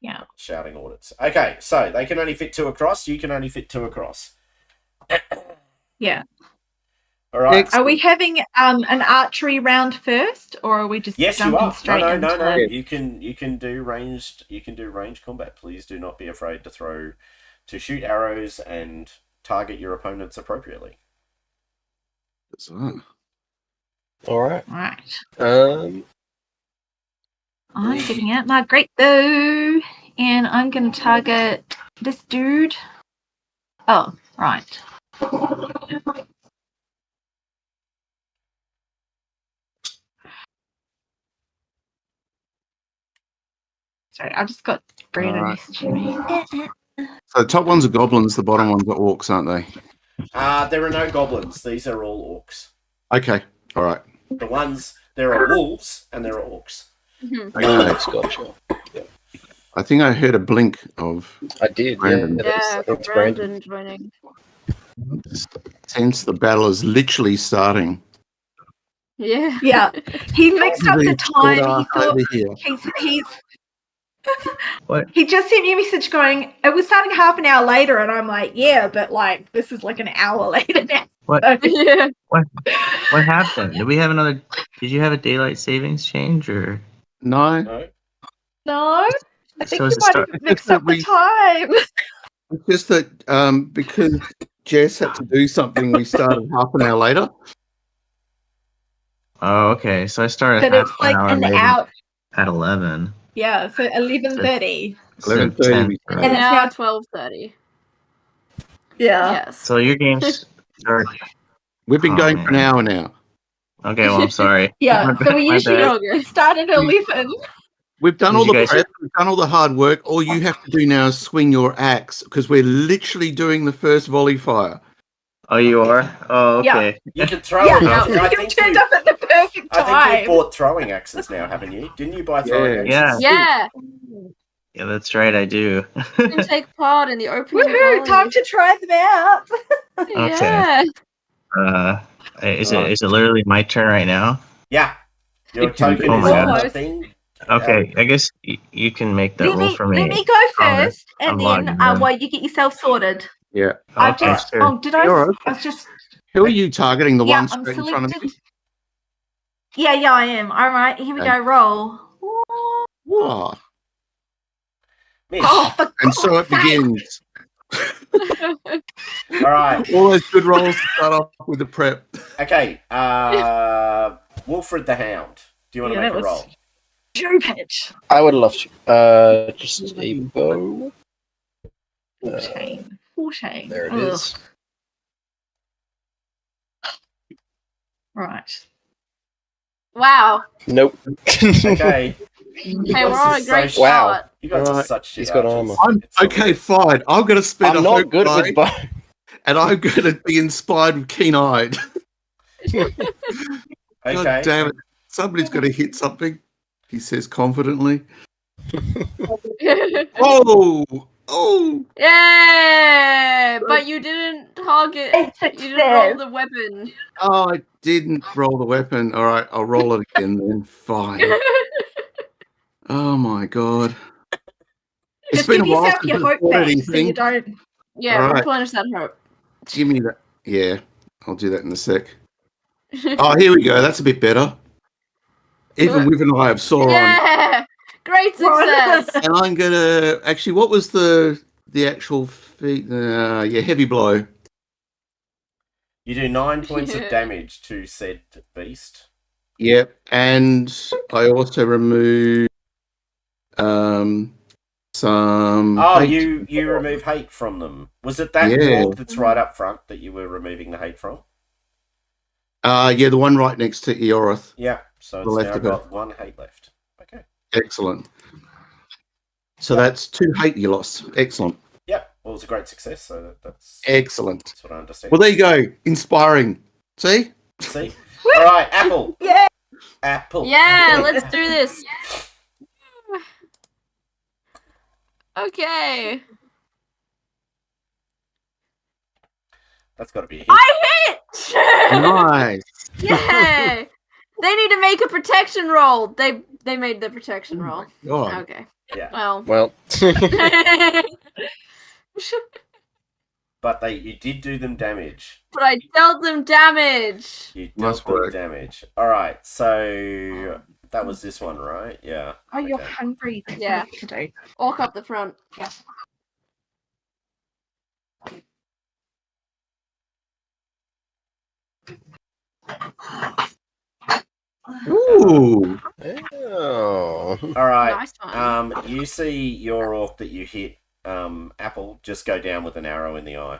Yeah. Shouting orders. Okay, so they can only fit 2 across. You can only fit 2 across. Yeah. All right. Are we having an archery round first, or are we just Yes, you jumping are. straight No. into You can do ranged. You can do ranged combat. Please do not be afraid to shoot arrows and target your opponents appropriately. All right. Right. Um. I'm getting out my great bow, and I'm going to target this dude. Oh, right. Sorry, I just got Brandon Alright. messaging me. So the top ones are goblins, the bottom ones are orcs, aren't they? There are no goblins. These are all orcs. Okay, all right. There are wolves and there are orcs. Gotcha. I think I heard a blink of I did. Brandon. Yeah, It's Brandon joining. sense the battle is literally starting. Yeah. Yeah, he mixed up the Really time. He over thought here. he's What? he just sent me a message going, it was starting half an hour later, and I'm like, yeah, but like this is like an hour later now. What? Yeah. What happened? Did we have another? Did you have a daylight savings change or? No, No? No, I think So you is it might start- have mixed up the time. it's just that because Jess had to do something, we started half an hour later. Oh, okay. So I started But half it's an like hour an later hour. at 11. Yeah, so 11:30. So 11:30 10. we started. And it's Now now 12:30. Yeah. Yes. So your games start. We've been Oh, going for an man. hour now. Okay, well I'm sorry. Yeah, My so bad- we my usually bad. All good. start at 11. We've done Did all you the guys- prep, we've done all the hard work. All you have to do now is swing your axe because we're literally doing the first volley fire. Oh, you are? Oh, Yeah. okay. You can throw Yeah, it. I you think turned you, up at the perfect I think time. you bought throwing axes now, haven't you? Didn't you buy throwing Yeah. axes? Yeah. Yeah. Yeah, that's right. I do. You can take part in the opening. Woohoo! Time to try them out. Yeah. Is it literally my turn right now? Yeah. Your It can token be. is Oh my on God. the thing. Okay, I guess you can make that roll for me. Let me go Stronger. first, and I'm then logging in. while you get yourself sorted. Yeah. I've Okay, just. sure. Oh, did I? You're I was just. Who are you targeting? The Yeah, one I'm straight in front of selected. me? Yeah, I am. All right, here we go. Roll. Whoa. Miss. Oh, for And so it God's sake. begins. All right. All those good rolls to start off with the prep. Okay. Wilfred the Hound. Do you want to Yeah, make that a was- roll? Stupid. I would love to. Just a bow. 14. 14. There it Ugh. is. Right. Wow. Nope. Okay. Hey, we're on a great Wow. start. You guys are Alright. such shit He's got archers. armor. It's so Okay, fine. I'm going to spend I'm a not hope good die, with bow. and I'm going to be inspired with keen-eyed. Okay. God damn it. Somebody's going to hit something, he says confidently. Oh! Oh! Yay! But you didn't target. It's You didn't roll success. the weapon. Oh, I didn't roll the weapon. All right, I'll roll it again then. Fine. Oh my god. It's Just been a give while yourself since your I've hope bought back so anything. you don't. Yeah, Alright. replenish that hope. Give me that. Yeah, I'll do that in a sec. Oh, here we go. That's a bit better. Even with an eye of Sauron. Yeah! Great success! And I'm gonna actually. What was the actual feat? Yeah, heavy blow. You do 9 points Yeah. of damage to said beast. Yep, and I also remove some. Oh, hate. you remove hate from them. Was it that Yeah. orc that's right up front that you were removing the hate from? Yeah, the one right next to Eoroth. Yeah. So The it's left now of it. got 1 hate left. Okay. Excellent. So that's 2 hate you lost. Excellent. Yep. Well, it was a great success. So that's Excellent. what I understand. Well, there you go. Inspiring. See? See. All right, Apple. Yeah. Apple. Yeah, let's do this. Okay. That's got to be a hit. I hit! Nice. Yay! They need to make a protection roll. They made the protection roll. God. Okay. Yeah. Well. Well, But you did do them damage. But I dealt them damage. You Nice dealt them work. damage. All right. So that was this one, right? Yeah. Oh, you're Okay. hungry. That's Yeah. what to do. Orc up the front. Ooh. oh. All right. Nice one. You see your orc that you hit, Apple, just go down with an arrow in the eye.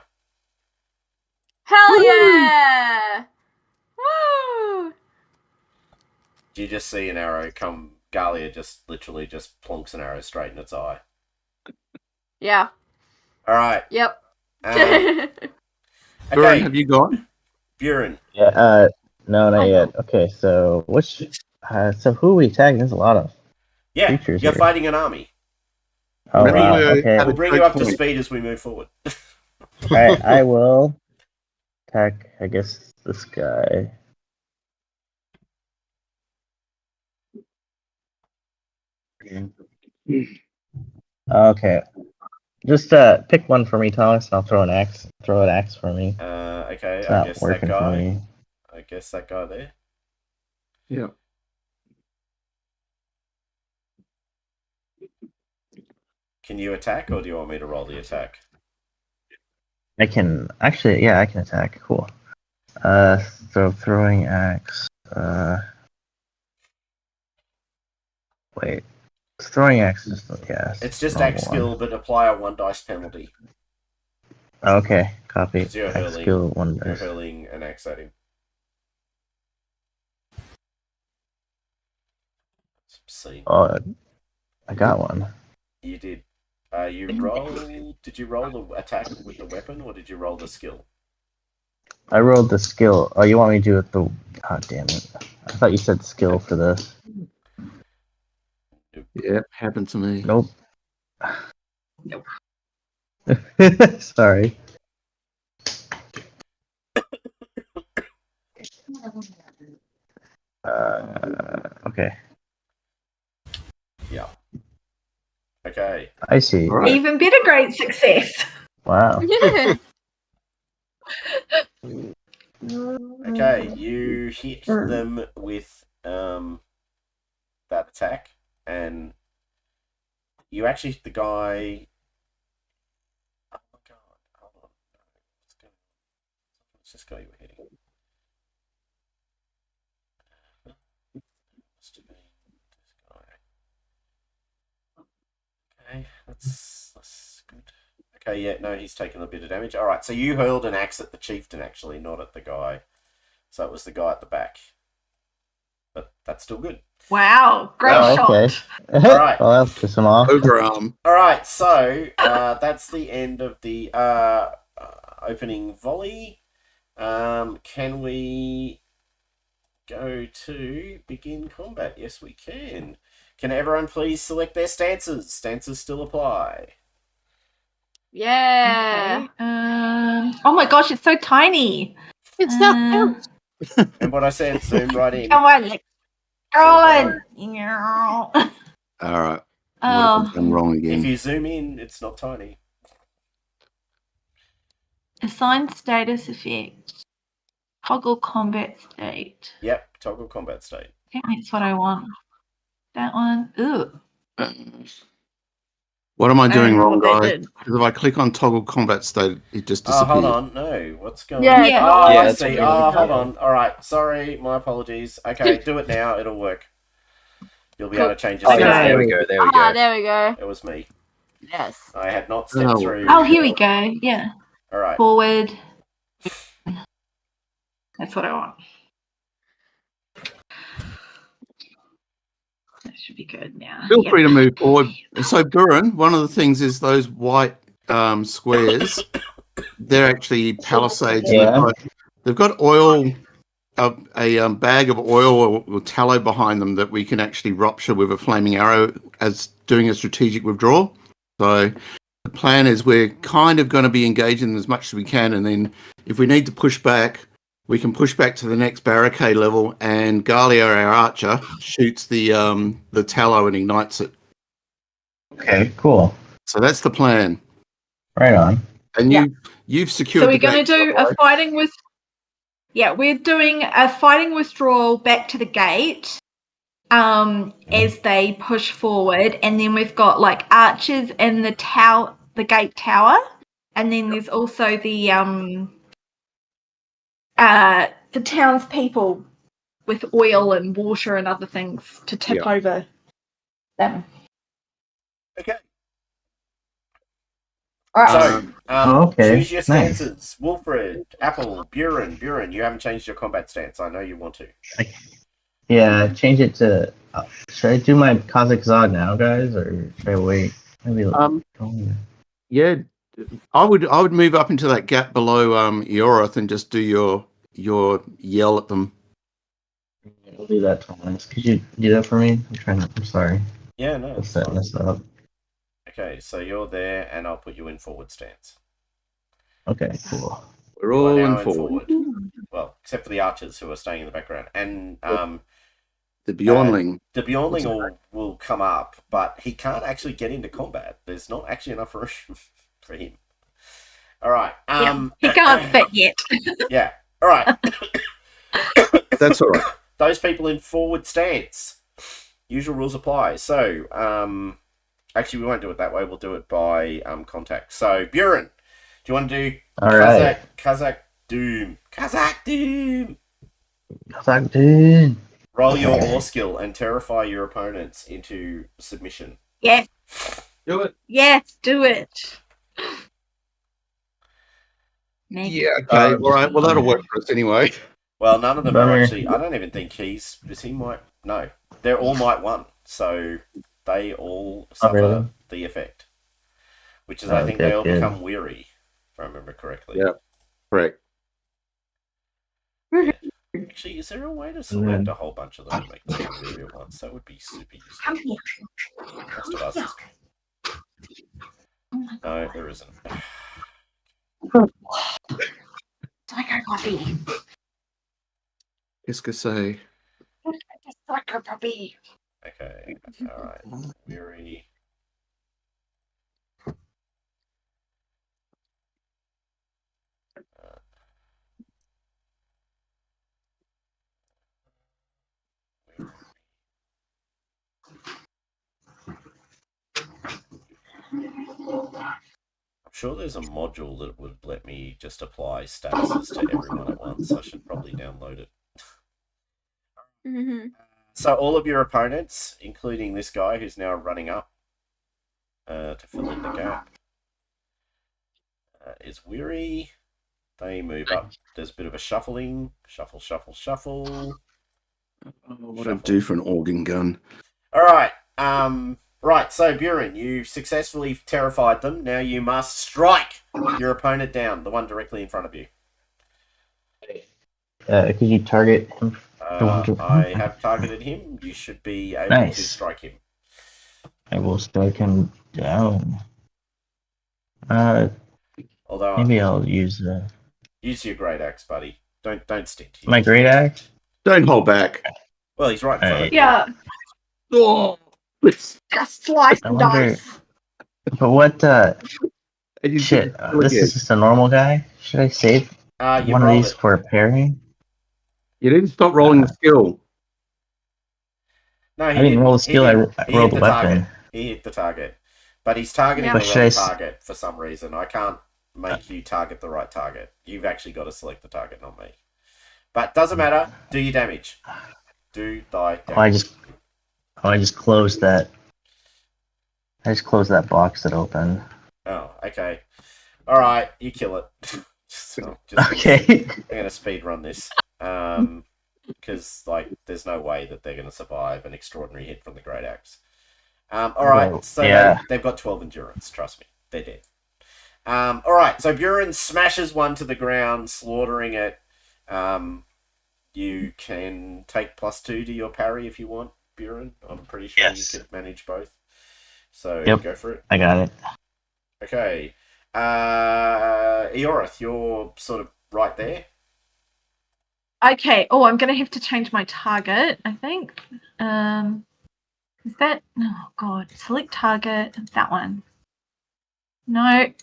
Hell yeah! Woo! You just see an arrow come. Galia just literally just plonks an arrow straight in its eye. Yeah. All right. Yep. Buren, Okay, have you gone? Buren. Yeah. No, not I yet. Okay, so so who are we attacking? There's a lot of Yeah, creatures you're here. fighting an army. Oh, Remember wow. where- Okay. have We'll a bring you choke up to point. speed as we move forward. Alright, I will attack, I guess, this guy. Okay. Just pick one for me, Thomas, and I'll throw an axe. Throw an axe for me. Okay, It's I not guess that working for guy. me. I guess that guy there. Yeah. Can you attack, or do you want me to roll the attack? I can actually, yeah, I can attack. Cool. So throwing axe. Wait. Throwing axe is yeah. It's just normal axe one. skill, but apply a 1 dice penalty. Okay, copy. Because you're Axe hurling. skill one You're dice. hurling an axe at him. It's obscene. Oh, I got one. You did. You roll. Did you roll the attack with the weapon, or did you roll the skill? I rolled the skill. Oh, you want me to do it the? God damn it! I thought you said skill for this. Yeah, happened to me. Nope. Nope. Sorry. Okay. Yeah. Okay. I see. All right. Even better, great success. Wow. Yeah. Okay. You hit them with that attack, and you actually hit the guy. Oh my god! Hold on. What's this guy you were hitting? Must have been this guy. Okay, that's good. Okay, yeah, no, he's taken a bit of damage. All right, so you hurled an axe at the chieftain, actually, not at the guy. So it was the guy at the back. But that's still good. Wow, great Oh, shot. okay. All right. Well, that pissed him off. Overarm. All right, so that's the end of the opening volley. Can we go to begin combat? Yes, we can. Can everyone please select their stances? Stances still apply. Yeah. Okay. Oh my gosh, it's so tiny. It's Uh, And what I said, zoom right in. Come on, let's go on. All right. What have Oh, I done wrong If again? you zoom in, it's not tiny. assign status effect. Toggle combat state. Yep, toggle combat state. I think that's what I want. That one. Ooh. What am I I don't doing know wrong, what that guys? did. Because if I click on toggle combat state, it just Oh, disappears. hold on. No, what's going Yeah, on? Yeah. Oh, Yeah, I it's see. really Oh, good. hold on. All right. Sorry, my apologies. Okay, do it now. It'll work. You'll be able to change your Oh, yes, Okay. there we stances. go. There we Ah, go. there we go. It was me. Yes. I had not stepped Oh. through. Oh, here we go. Yeah. All right. Forward. That's what I want. That should be good now. Feel Yep. free to move forward. So, Buren, one of the things is those white squares. They're actually palisades. And Yeah. they've got oil, a bag of oil or tallow behind them that we can actually rupture with a flaming arrow as doing a strategic withdrawal. So the plan is we're kind of going to be engaging as much as we can, and then if we need to push back, we can push back to the next barricade level, and Galio, our archer, shoots the tallow and ignites it. Okay, cool. So that's the plan. Right on. And Yeah. you've secured. So we're the going to gate, do right? a fighting with. Yeah, we're doing a fighting withdrawal back to the gate. As they push forward, and then we've got like archers in the gate tower, and then there's also the townspeople with oil and water and other things to tip over them. Okay. All right. So, okay, choose your nice. stances. Wilfred, Apple, Buren, you haven't changed your combat stance. I know you want to. Yeah, change it to. Should I do my Kazakh Zod now, guys, or should I wait? Maybe. Yeah, I would move up into that gap below Eorath and just do your yell at them. I'll do that, Thomas. Could you do that for me? I'm sorry. Yeah, no, I'll it's set fine. this up. Okay, so you're there, and I'll put you in forward stance. Okay, cool. We're You are all now in forward. Well, except for the archers who are staying in the background. And The Bjornling. the Bjornling will come up, but he can't actually get into combat. There's not actually enough room for him. All right. He can't fit yet. Yeah. All right. That's all right. Those people in forward stance. Usual rules apply. So, actually, we won't do it that way. We'll do it by contact. So, Buren, do you want to do All right. Kazakh Doom? Kazakh Doom! Kazakh dude. Roll your Ore skill and terrify your opponents into submission. Yes. Do it. Yes, do it. Yeah. Okay. All right. Well, that'll work for us anyway. Well, none of them are Bummer. actually. I don't even think he's. Is he might? No, they're all might one. So they all suffer really? the effect, which is I think they all become weary, if I remember correctly. Yeah. Correct. Actually, is there a way to select a whole bunch of them and make them weary at once? That would be super useful. Come here. Most of us. No, there isn't. Psycho puppy. Qu'est-ce que c'est? Psycho puppy. Okay, alright. Weary. I'm sure there's a module that would let me just apply statuses to everyone at once. I should probably download it. Mm-hmm. So all of your opponents, including this guy who's now running up to fill in the gap, is weary. They move up. There's a bit of a shuffling. Shuffle, shuffle, shuffle. What I do for an organ gun? All right. Right. So Buren, you successfully terrified them. Now you must strike your opponent down, the one directly in front of you. Could you target him? I have targeted him. You should be able to strike him. I will strike him down. Although Maybe I'll use use your great axe, buddy. Don't stint. my great axe. Don't hold back. Well, he's right in front of you. Yeah, Oh, just slice I and wonder- dice. But what? and you Shit. did it This again. is just a normal guy. Should I save You one of rolled these it. for parrying? You didn't stop rolling the skill. No, he I didn't roll the He skill. I didn't. He rolled hit the the weapon. target. He hit the target, but he's targeting Yeah. the But wrong should I s- target for some reason. I can't make you target the right target. You've actually got to select the target, not me. But doesn't matter. Do your damage. Do thy damage. I just closed that. I just closed that box that opened. Oh, okay. All right, you kill it. Okay. I'm gonna speed run this, because there's no way that they're gonna survive an extraordinary hit from the great axe. All right, so Yeah. they've got 12 endurance. Trust me, they're dead. All right, so Buren smashes one to the ground, slaughtering it. You can take +2 to your parry if you want, Buren. I'm pretty sure Yes. you could manage both. So Yep. go for it. I got it. Okay. Eorith, you're sort of right there. Okay. Oh, I'm gonna have to change my target. I think. Is that? Oh God. Select target. That one. No.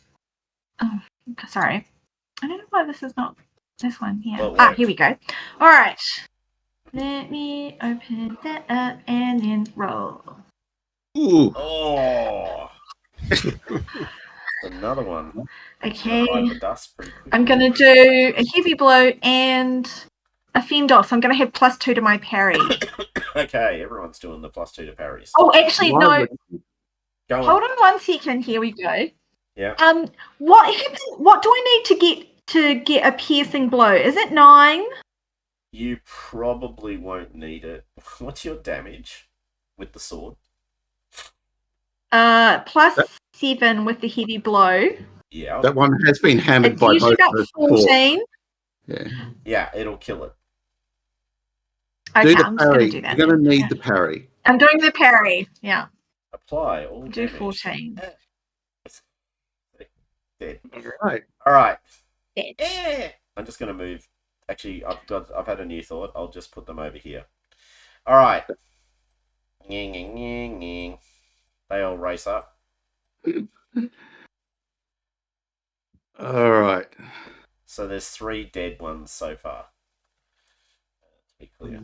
Oh, sorry. I don't know why this is not this one here. Well, Here we go. All right. Let me open that up and then roll. Ooh. Oh. Another one. Okay. Hide the dust pretty quickly. I'm gonna do a heavy blow and a fend off. So I'm gonna have +2 to my parry. Okay, everyone's doing the +2 to parries. Oh, actually, no. Go on. Hold on 1 second. Here we go. Yeah. What do I need to get a piercing blow? Is it 9? You probably won't need it. What's your damage with the sword? +7 with the heavy blow. Yeah. That one has been hammered It's by usually both about of us before. 14. Yeah. Yeah, it'll kill it. Okay, Do the I'm just gonna parry. do that. You're going to then. need Yeah. the parry. I'm doing the parry. Yeah. Apply all Do damage. 14. Dead. Right. All right. Dead. Yeah. I'm just gonna move. Actually, I've had a new thought. I'll just put them over here. All right. Nying, nying, nying, nying. They all race up. All right. So there's 3 dead ones so far. To be clear.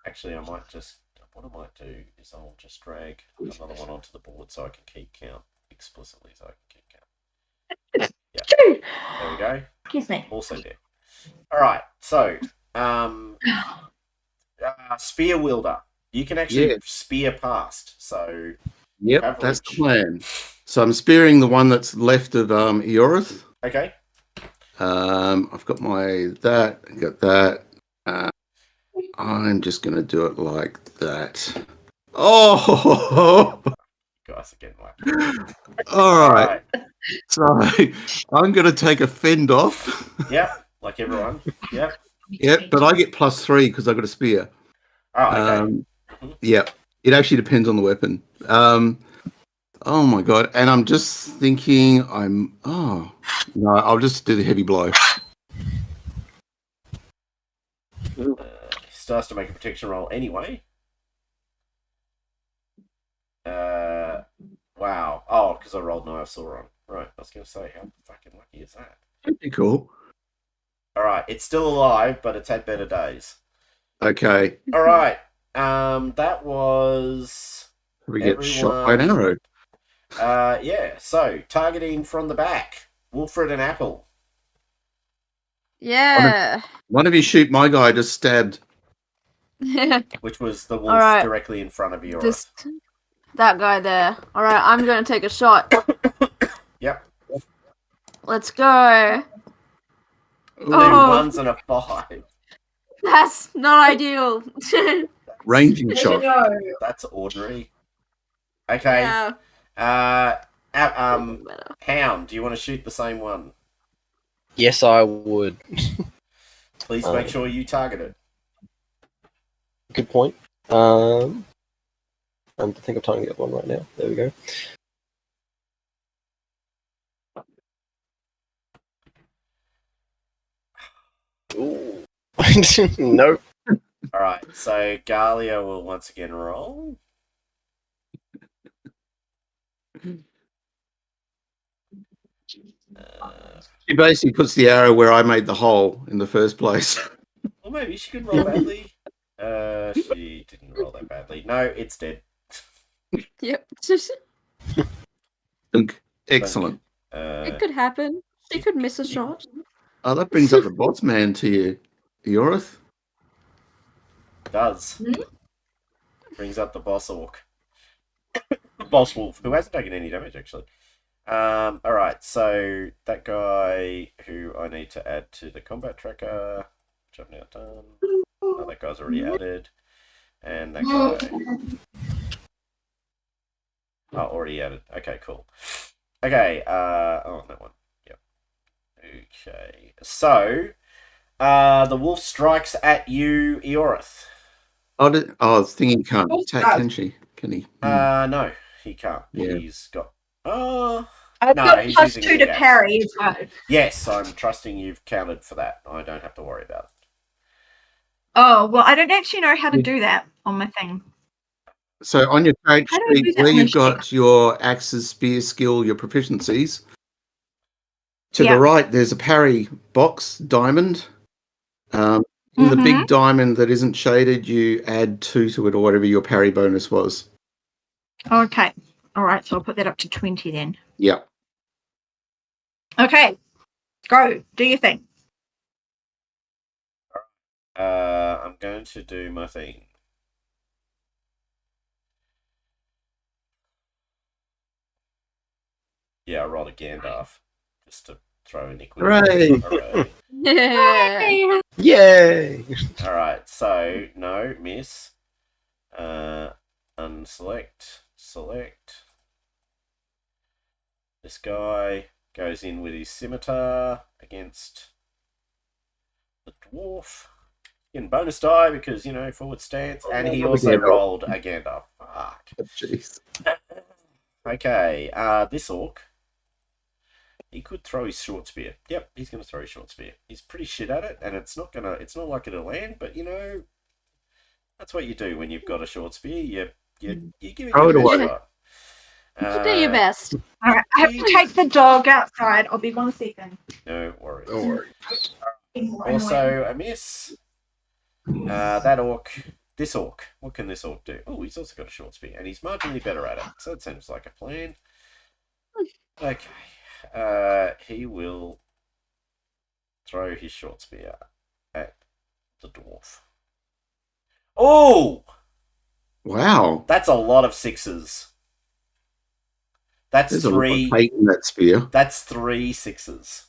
Actually, what I might do is I'll just drag another one onto the board so I can keep count explicitly, so I can keep count. Choo! There we go. Excuse me. Also dead. All right. So, spear wielder. You can actually Yeah. spear past. So, Yep, that's the plan. So I'm spearing the one that's left of Eorith. okay. I've got that. I got that. I'm just going to do it like that. Oh! You guys are getting whacked. All right. So I'm going to take a fend off. Yep. Like everyone. Yep. Yep, but I get +3 because I've got a spear. Oh, okay. Yep. It actually depends on the weapon. Oh my god! And I'm just thinking, oh no, I'll just do the heavy blow. He starts to make a protection roll anyway. Wow. Oh, because I rolled no, I saw wrong. Right, I was going to say, how fucking lucky is that? Pretty cool. Alright, it's still alive, but it's had better days. Okay, Alright, that was... we get shot by an everyone. arrow. Yeah, so, targeting from the back. Wilfred and Apple. Yeah. One of you shoot my guy just stabbed. Which was the wolf Alright. directly in front of you. That guy there. Alright, I'm gonna take a shot. Yep. Let's go. Two Oh. 1s and a 5. That's not ideal. Ranging shot. That's ordinary. Okay. Yeah. Hound, do you want to shoot the same one? Yes, I would. Please make sure you target it. Good point. I think I'm targeting the other one right now. There we go. Ooh. Nope. Alright, so Galia will once again roll. She basically puts the arrow where I made the hole in the first place. Well, maybe she could roll badly. She didn't roll that badly. No, it's dead. Yep. Excellent. It could happen. She could miss a shot. Oh, that brings up the boss man to you, Yorith. Does. Brings up the boss orc. Boss wolf, who hasn't taken any damage, actually. Alright, so that guy who I need to add to the combat tracker, which I've now done. Oh, that guy's already added. And that guy... Oh, already added. Okay, cool. Okay, oh, that one. Yep. Okay. So, the wolf strikes at you, Eorith. I was thinking he can't attack, can she? Can he? No, he can't. Yeah. He's got... I've No, got he's plus using 2 a to gas. parry as well. Yes, I'm trusting you've counted for that. I don't have to worry about it. Oh, well, I don't actually know how to do that on my thing. So on your character How do I do sheet, that where on the you've got your axes, spear skill, your proficiencies, to Yeah. the right there's a parry box diamond. In the big diamond that isn't shaded, you add 2 to it or whatever your parry bonus was. Okay. All right, so I'll put that up to 20 then. Yeah. Okay. Go. Do your thing. I'm going to do my thing. Yeah, I rolled a Gandalf. Just to throw iniquity. Hooray! Yeah. Yay! Alright, so, no, miss. Unselect. Select. This guy goes in with his scimitar against the dwarf. In bonus die because, forward stance. And he also rolled a Gandalf. Fuck. Jeez. Okay, this orc. He could throw his short spear. Yep, he's going to throw his short spear. He's pretty shit at it, and it's not like it'll land, but that's what you do when you've got a short spear. You give it Throw it your best away. shot. You do your best. All right, I have to take the dog outside. I'll be 1 second. No worries. Don't worry. Also, a miss. That orc. This orc. What can this orc do? Oh, he's also got a short spear, and he's marginally better at it. So it seems like a plan. Okay. He will throw his short spear at the dwarf. Oh! Wow. That's a lot of 6s. That's There's a lot of 3. hate in that spear. That's 3 6s.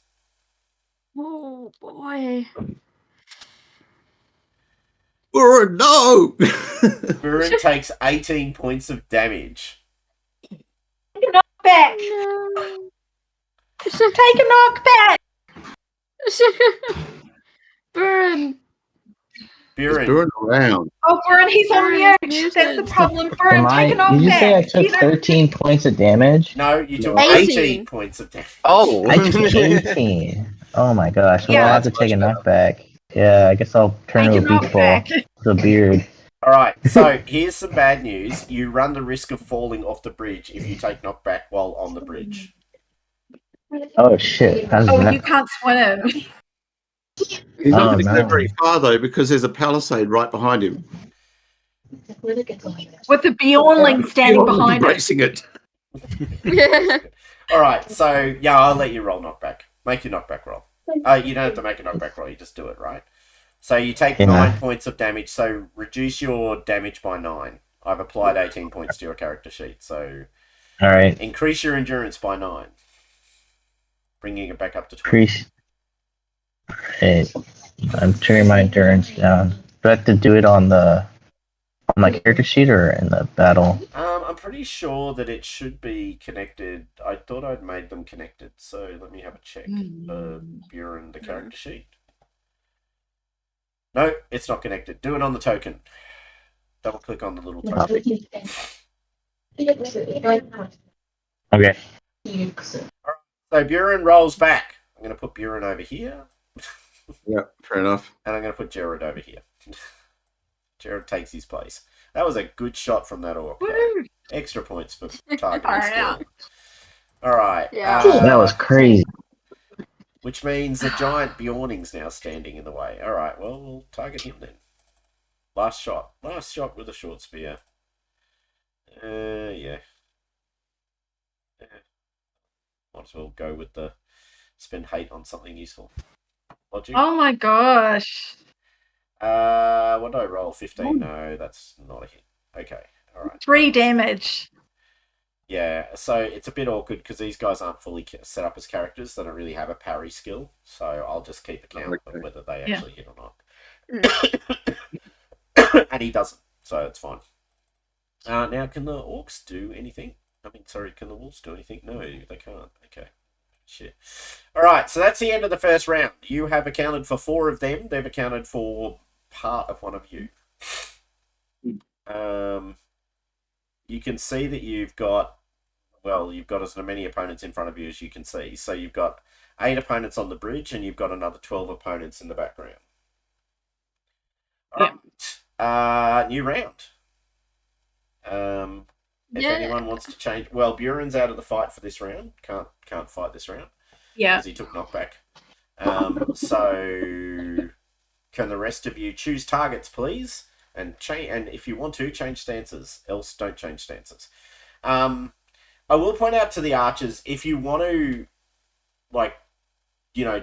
Oh boy. Oh, no! Burin takes 18 points of damage. Back. No. Take a knockback. Burn. Buren. Buren around. Oh, Burren, he's on Burren's mute. That's the muted. problem. Burren, take a Did you say I knockback. took You know, 13 points of damage? No, you took No. 18 points of damage. Oh, I took 18. Oh my gosh. Well, Yeah. I'll have to That's take a much knockback. Yeah, I guess I'll turn take to a a beach ball. knockback. The beard. All right, so here's some bad news. You run the risk of falling off the bridge if you take knockback while on the bridge. Oh shit. How's Oh, that? you can't swim. He's not Oh, going to no. go very far though, because there's a palisade right behind him. With the Bjornling standing behind it. Racing it. All right, so yeah, I'll let you roll knockback. Make your knockback roll. You don't have to make a knockback roll. You just do it, right? So you take Yeah. 9 points of damage. So reduce your damage by 9. I've applied 18 points to your character sheet. So Alright. increase your endurance by 9, bringing it back up to 20. Hey, I'm turning my endurance down. Do I have to do it on my character sheet or in the battle? I'm pretty sure that it should be connected. I thought I'd made them connected, so let me have a check. Buren, the character sheet. No, it's not connected. Do it on the token. Double click on the little token. Okay. So Buren rolls back. I'm going to put Buren over here, Yeah, fair enough. and I'm going to put Jared over here. Jared takes his place. That was a good shot from that orc. Woo! Extra points for targeting Far skill. out. All right. Yeah. That was crazy. Which means the giant Bjorning's now standing in the way. All right, well, we'll target him then. Last shot. Last shot with a short spear. Yeah. Might as well go with the spend hate on something useful. Logic. Oh my gosh. What did I roll? 15? No, that's not a hit. Okay, all right. 3 damage. Yeah, so it's a bit awkward because these guys aren't fully set up as characters. They don't really have a parry skill, so I'll just keep account Okay. of whether they Yeah. actually hit or not. And he doesn't, so it's fine. Now, can the orcs do anything? Can the wolves do anything? No, they can't. Okay. Shit. All right, so that's the end of the first round. You have accounted for 4 of them. They've accounted for part of one of you. You can see that you've got as many opponents in front of you as you can see. So you've got 8 opponents on the bridge, and you've got another 12 opponents in the background. All right. New round. If anyone wants to change, well, Buren's out of the fight for this round. Can't fight this round Yeah. because he took knockback. So can the rest of you choose targets, please? And if you want to, change stances. Else, don't change stances. I will point out to the archers, if you want to,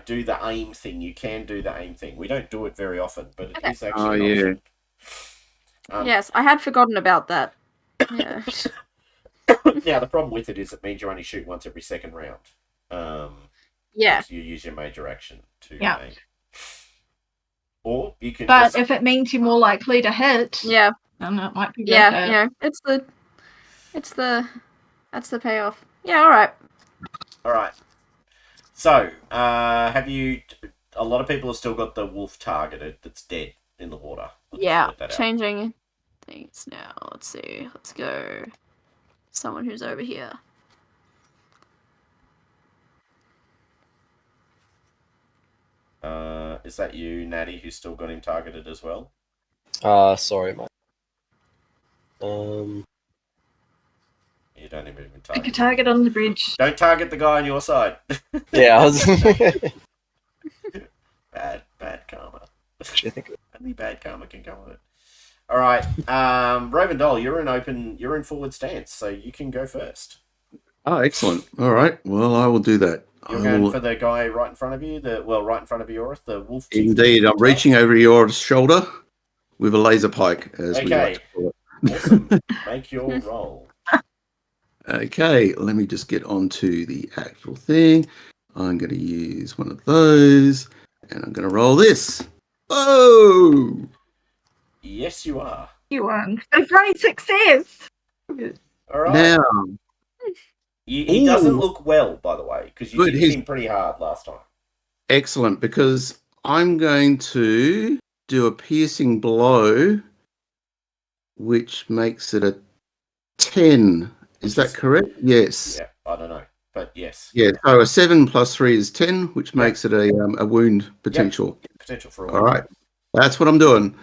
do the aim thing, you can do the aim thing. We don't do it very often, but it is actually an option. Yes, I had forgotten about that. Yeah. Now, the problem with it is it means you only shoot once every second round. Yeah. You use your major action to Yeah. aim. Or you can But just... if it means you're more likely to hit, Yeah. then it might be Yeah. better. You know, that's the payoff. Yeah. All right. All right. So, have you... A lot of people have still got the wolf targeted that's dead in the water. Let's Yeah. sort that out. Changing things now. Let's see. Let's go. Someone who's over here. Is that you, Natty, who's still got him targeted as well? Sorry, mate. You don't even Pick a target. target on the bridge. Don't target the guy on your side. Yeah, I was. Bad karma. Actually, I think Only bad karma can come with it. All right, Rovendol, you're in forward stance, so you can go first. Oh, excellent. All right. Well, I will do that. You're I going will- for the guy right in front of you, right in front of Yorith, the wolf. chief. Indeed. I'm reaching over your shoulder with a laser pike, as we like to call it. Awesome. Make your roll. Okay, let me just get onto the actual thing. I'm going to use one of those, and I'm going to roll this. Oh! Yes, you are. You won. A great success. All right. Now, He doesn't Ooh. look well, by the way, because you Good, hit he's- him pretty hard last time. excellent, because I'm going to do a piercing blow, which makes it a 10. Is that correct? Yes. Yeah, I don't know, but yes. Yeah, so a 7 plus 3 is 10, which makes it a wound potential. Yep. Potential for a All wound. right. That's what I'm doing.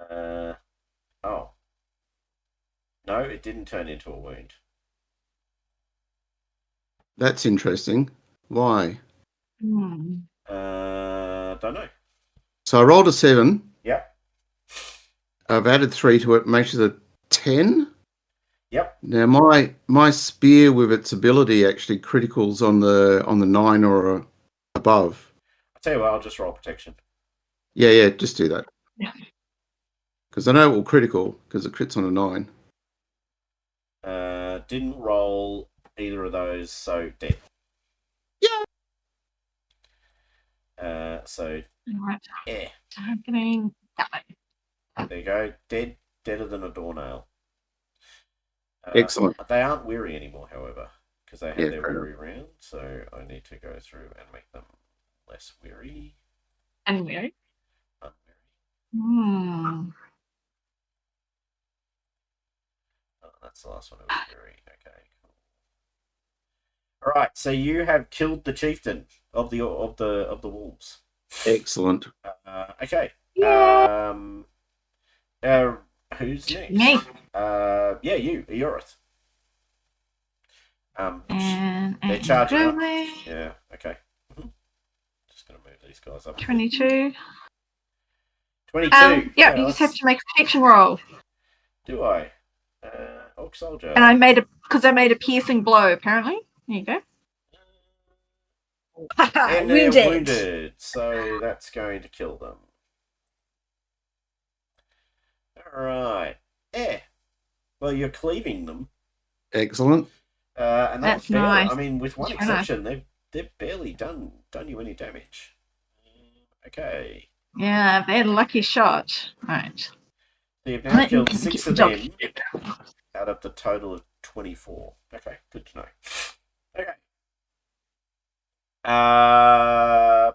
Oh. No, it didn't turn into a wound. That's interesting. Why? Hmm. Don't know. So I rolled a 7. Yep. I've added 3 to it, makes it a 10. Yep. Now my spear with its ability actually criticals on the 9 or above. I'll tell you what, I'll just roll protection. Yeah, just do that. Yeah. Because I know it will critical because it crits on a 9. Didn't roll either of those, so dead. Yeah. So Right. yeah. Targeting that way. There you go. Deader than a doornail. Excellent. They aren't weary anymore, however, because they had their fair weary round. So I need to go through and make them less weary. And weary. Unweary. Oh, that's the last one. It was weary. Okay, cool. All right. So you have killed the chieftain of the wolves. Excellent. Okay. Yeah. Who's next? Me. Yeah, you, Yorith. And they're charging up. Julie. Yeah, okay. Just gonna move these guys up. 22. 22. Yeah, you just have to make a protection roll. Do I? Orc soldier. And I made a piercing blow, apparently. There you go. And they're wounded, so that's going to kill them. Alright. Yeah. Well, you're cleaving them. Excellent. And That's barely, nice. I mean, with one That's very exception, they've barely done you any damage. Okay. Yeah, they had a lucky shot. Right. So you've now killed 6 of Dog. them out of the total of 24. Okay, good to know. Okay.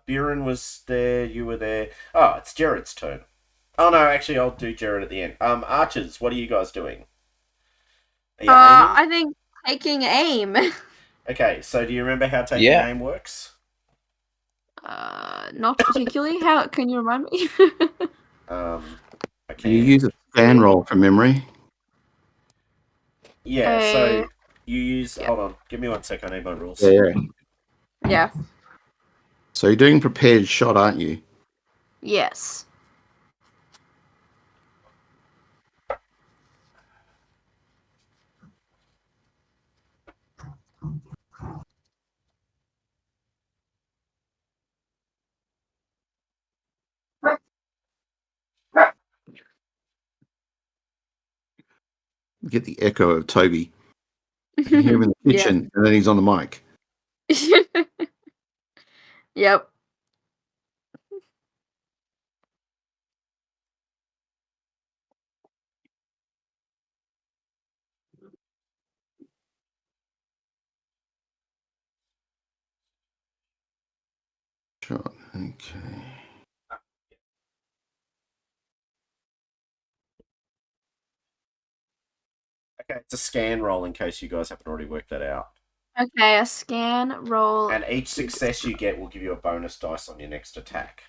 Buren was there, you were there. Oh, it's Jared's turn. Oh no, actually I'll do Jared at the end. Archers, what are you guys doing? Are you aiming? I think taking aim. Okay, so do you remember how taking aim works? Not particularly. How can you remind me? Okay. You use a fan roll from memory. Yeah, so you use. Hold on, give me 1 second. I need my rules. Yeah. So you're doing prepared shot, aren't you? Yes. Get the echo of Toby. I can hear him in the kitchen, and then he's on the mic. Yep. Shot. Okay. Okay, it's a scan roll in case you guys haven't already worked that out. Okay, a scan roll. And each success you get will give you a bonus dice on your next attack.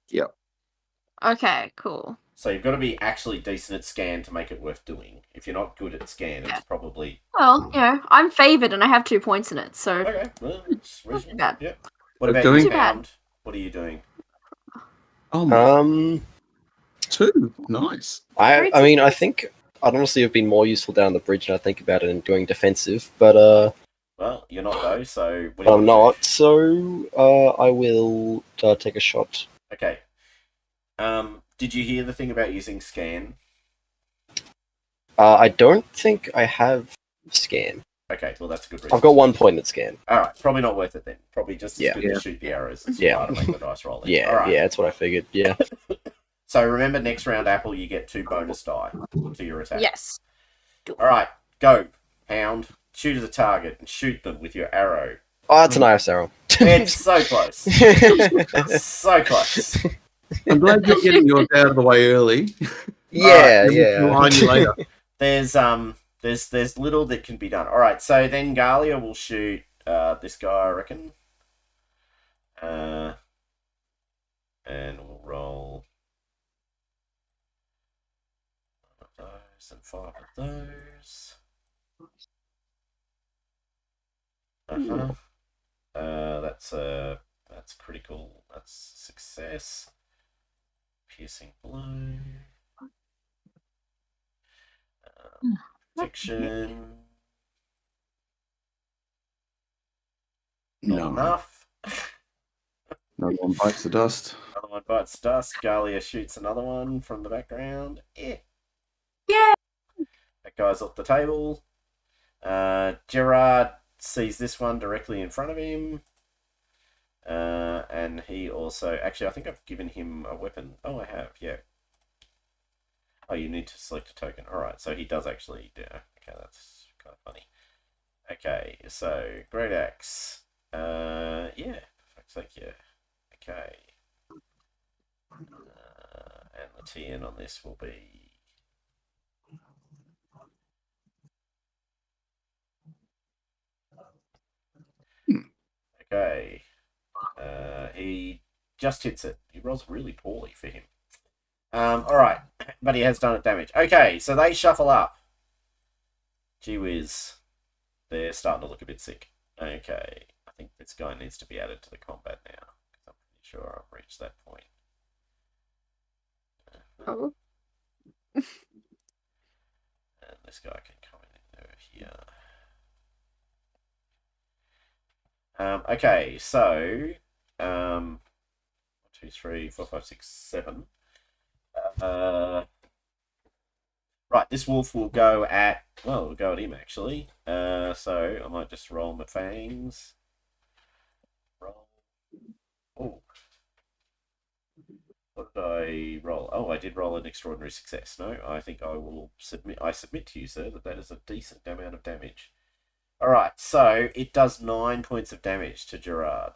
Yep. Okay, cool. So you've got to be actually decent at scan to make it worth doing. If you're not good at scan, it's probably... Well, I'm favoured and I have 2 points in it, so... Okay, well, it's reasonable. bad. Yeah. What about doing? you, Pound? What are you doing? Oh my. 2. Nice. I mean, I think I'd honestly have been more useful down the bridge, and I think about it and doing defensive, but Well, you're not though, so... but I'm not, so I will take a shot. Okay. Did you hear the thing about using scan? I don't think I have scan. Okay, well that's a good reason. I've got 1 point at scan. Alright, probably not worth it then. Probably just as good Yeah. to shoot the arrows. It's Yeah. harder to make the dice roll. Yeah, Alright. yeah, that's what I figured. Yeah. So remember, next round, Apple, you get 2 bonus die to your attack. Yes. Alright, go. Hound. Shoot at the target and shoot them with your arrow. Oh, that's an IS arrow. It's so close. So close. I'm glad you're getting yours out of the way early. Yeah, Then we'll remind you later. There's little that can be done. All right, so then Galia will shoot this guy, I reckon. And we'll roll 1 of those and 5 of those. That's critical. That's success. Piercing blow. Protection. Not No. enough. Another one bites the dust. Another one bites dust. Galia shoots another one from the background. Yeah. That guy's off the table. Gerard sees this one directly in front of him. And he also... Actually, I think I've given him a weapon. Oh, I have, yeah. Oh, you need to select a token. Alright, so he does actually... Okay, that's kind of funny. Okay, so Great Axe. Yeah, looks like yeah. Okay. And the TN on this will be... Okay. He just hits it. He rolls really poorly for him. Alright, but he has done it damage. Okay, so they shuffle up. Gee whiz. They're starting to look a bit sick. Okay, I think this guy needs to be added to the combat now. Because I'm pretty sure I've reached that point. Oh. And this guy can come in over here. Okay, so 1, 2, 3, 4, 5, 6, 7. Right, this wolf will go at... Well, we'll go at him, actually. So I might just roll my fangs. Roll. Oh. What did I roll? Oh, I did roll an extraordinary success. No, I think I will submit... I submit to you, sir, that is a decent amount of damage. Alright, so it does 9 points of damage to Gerard.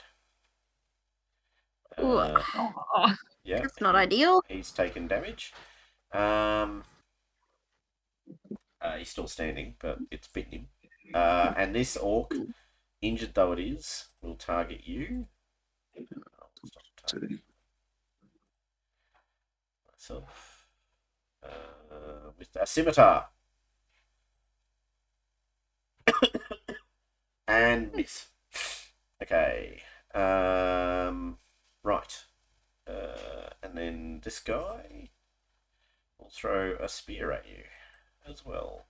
Ooh. Yeah, That's not ideal. He's taken damage. He's still standing, but it's bitten him. And this orc, injured though it is, will target you. Myself. With a scimitar. And miss. Okay. Right. And then this guy will throw a spear at you as well.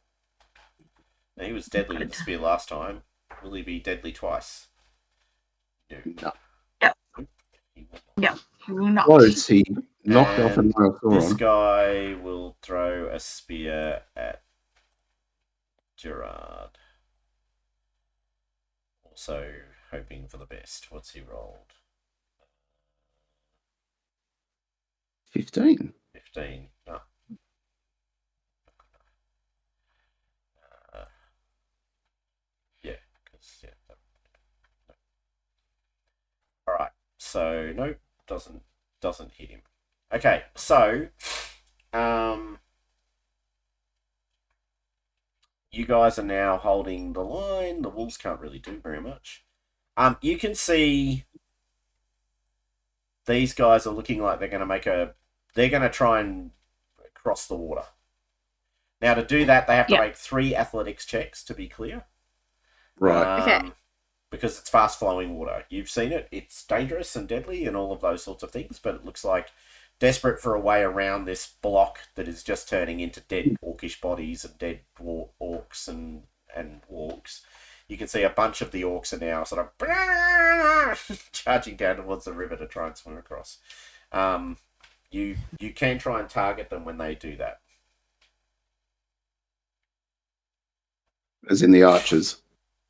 Now, he was deadly with the spear last time. Will he be deadly twice? No. Yep. He will not. Yep. He will not. Close. He knocked off And another this Thoron. guy will throw a spear at Gerard. Also hoping for the best. What's he rolled? 15. 15. No. Yeah, because yeah. No. All right. So nope, doesn't hit him. Okay, so you guys are now holding the line. The wolves can't really do very much. You can see these guys are looking like they're going to make a... They're going to try and cross the water. Now, to do that, they have to make 3 athletics checks, to be clear. Right. Okay. Because it's fast-flowing water. You've seen it. It's dangerous and deadly and all of those sorts of things, but it looks like desperate for a way around this block that is just turning into dead orcish bodies and dead orcs and wargs. You can see a bunch of the orcs are now sort of charging down towards the river to try and swim across. You can try and target them when they do that. As in the archers.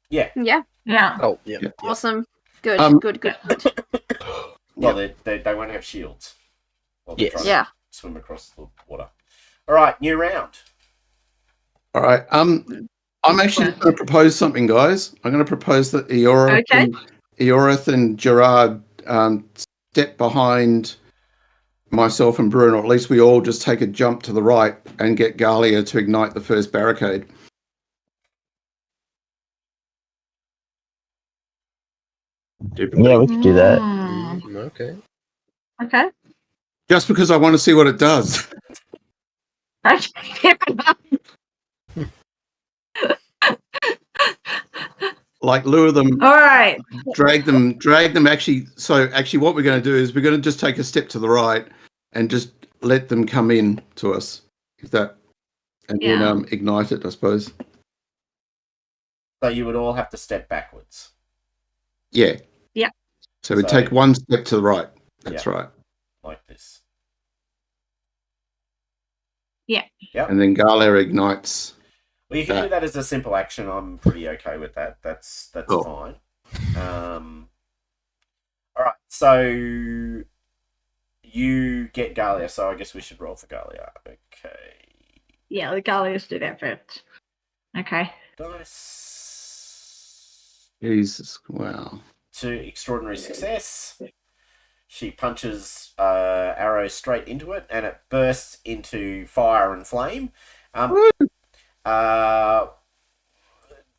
Yeah. Yeah. Yeah. Oh, yeah. Yeah. Awesome. Good. Good. Well, they won't have shields. While they're trying Yeah. to swim across the water. All right, new round. All right. I'm actually going to propose something, guys. I'm going to propose that Eorith and Gerard step behind myself and Bruno, at least we all just take a jump to the right and get Galia to ignite the first barricade. Yeah, we could do that. Okay. Okay. Just because I want to see what it does. Okay, fair enough. Like lure them, All right. drag them. Actually, what we're going to do is we're going to just take a step to the right and just let them come in to us. And Yeah. then ignite it, I suppose. So you would all have to step backwards. Yeah. Yeah. So we take one step to the right. That's right. Like this. Yeah. Yep. And then Galia ignites. Well, you can do that as a simple action. I'm pretty okay with that. That's Cool. fine. All right. So you get Galia. So I guess we should roll for Galia. Okay. Yeah, the Gallios do that first. Okay. Dice. Jesus, wow. To extraordinary success. She punches arrows straight into it, and it bursts into fire and flame.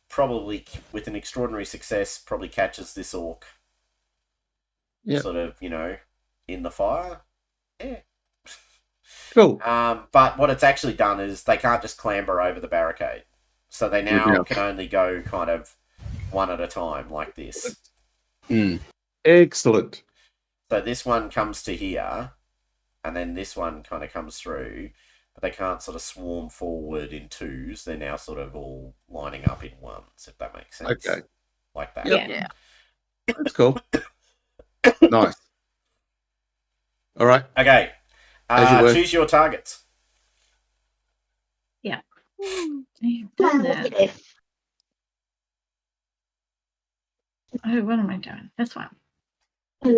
Probably with an extraordinary success, probably catches this orc. Yep. Sort of, in the fire. Yeah. Cool. But what it's actually done is they can't just clamber over the barricade. So they now can only go kind of one at a time like this. Excellent. So this one comes to here, and then this one kind of comes through, but they can't sort of swarm forward in twos. They're now sort of all lining up in ones, if that makes sense. Okay. Like that. Yeah. Yeah. That's cool. Nice. All right. Okay. As you were. Choose your targets. Yeah. Done that. Oh, what am I doing? This one. All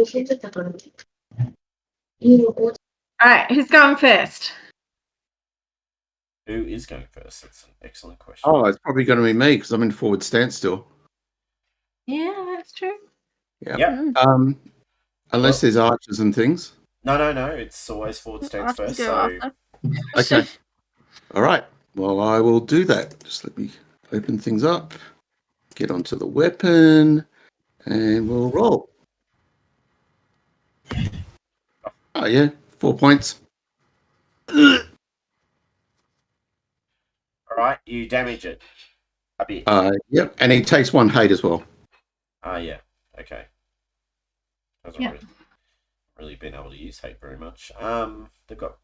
right, who's going first? Who is going first? That's an excellent question. Oh, it's probably going to be me because I'm in forward stance still. Yeah, that's true. Yeah. Yep. Unless there's archers and things. No. It's always forward stance first. Go So after. Okay. All right. Well, I will do that. Just let me open things up, get onto the weapon, and we'll roll. Oh, yeah. 4 points. all right, you damage it a bit. Yep. And he takes 1 hate as well. Yeah. Okay. Hasn't really been able to use hate very much. They've got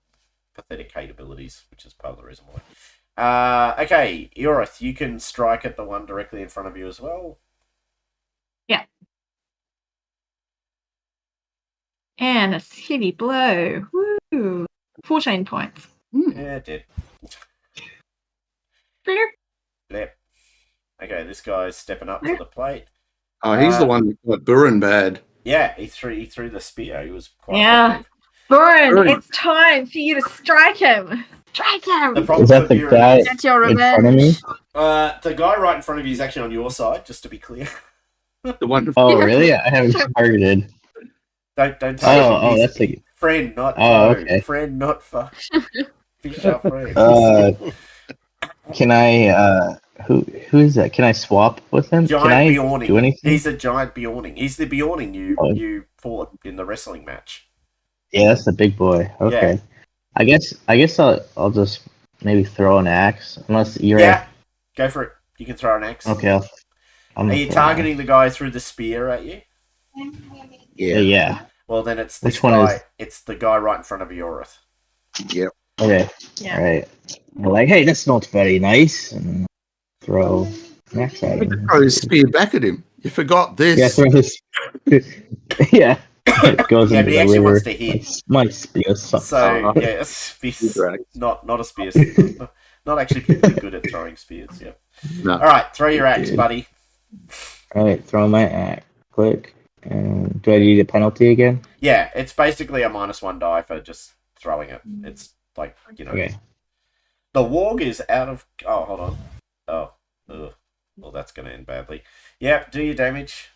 pathetic hate abilities, which is part of the reason why. Okay, Yorith, you can strike at the one directly in front of you as well. Yeah. And a heavy blow. Woo! 14 points. Yeah, it did. Blurp. Yep. Okay, this guy's stepping up to the plate. Oh, he's the one that got Burin bad. Yeah, he threw the spear. He was quite Yeah. effective. Burin, it's time for you to strike him. Strike him. The problem Is that for the Buren guy is, That's your in front of me? revenge. the guy right in front of you is actually on your side, just to be clear. The one. Oh, really? I haven't targeted. Don't Oh, target that's like. friend, not Oh, foe. okay. Friend, not foe. Fish our friends. Can I? Who is that? Can I swap with him? Giant Can I Bjorning. do anything? He's a giant Bjorning. He's the Bjorning Oh. you fought in the wrestling match. Yeah, that's the big boy. Okay. Yeah. I guess I'll just maybe throw an axe unless you're. Yeah, go for it. You can throw an axe. Okay. I'm Are you targeting the guy through the spear at you? Yeah. Well, then it's this Which one guy. is- It's the guy right in front of Yorith. Yep. Okay. Yeah. All right. I'm like, hey, that's not very nice. And throw an axe at him. Throw his spear back at him. You forgot this. Yeah, throw his. Yeah. It goes Yeah, into but he the actually river. wants to hit. My spear sucks. So yeah, a spear, not a spear. Not actually particularly good at throwing spears. Yeah. No. All right, throw your axe, buddy. All right, throw my axe. Click. And do I need a penalty again? Yeah, it's basically a -1 die for just throwing it. It's like Okay. The warg is out of. Oh, hold on. Oh, ugh. Well, that's going to end badly. Yep, do your damage.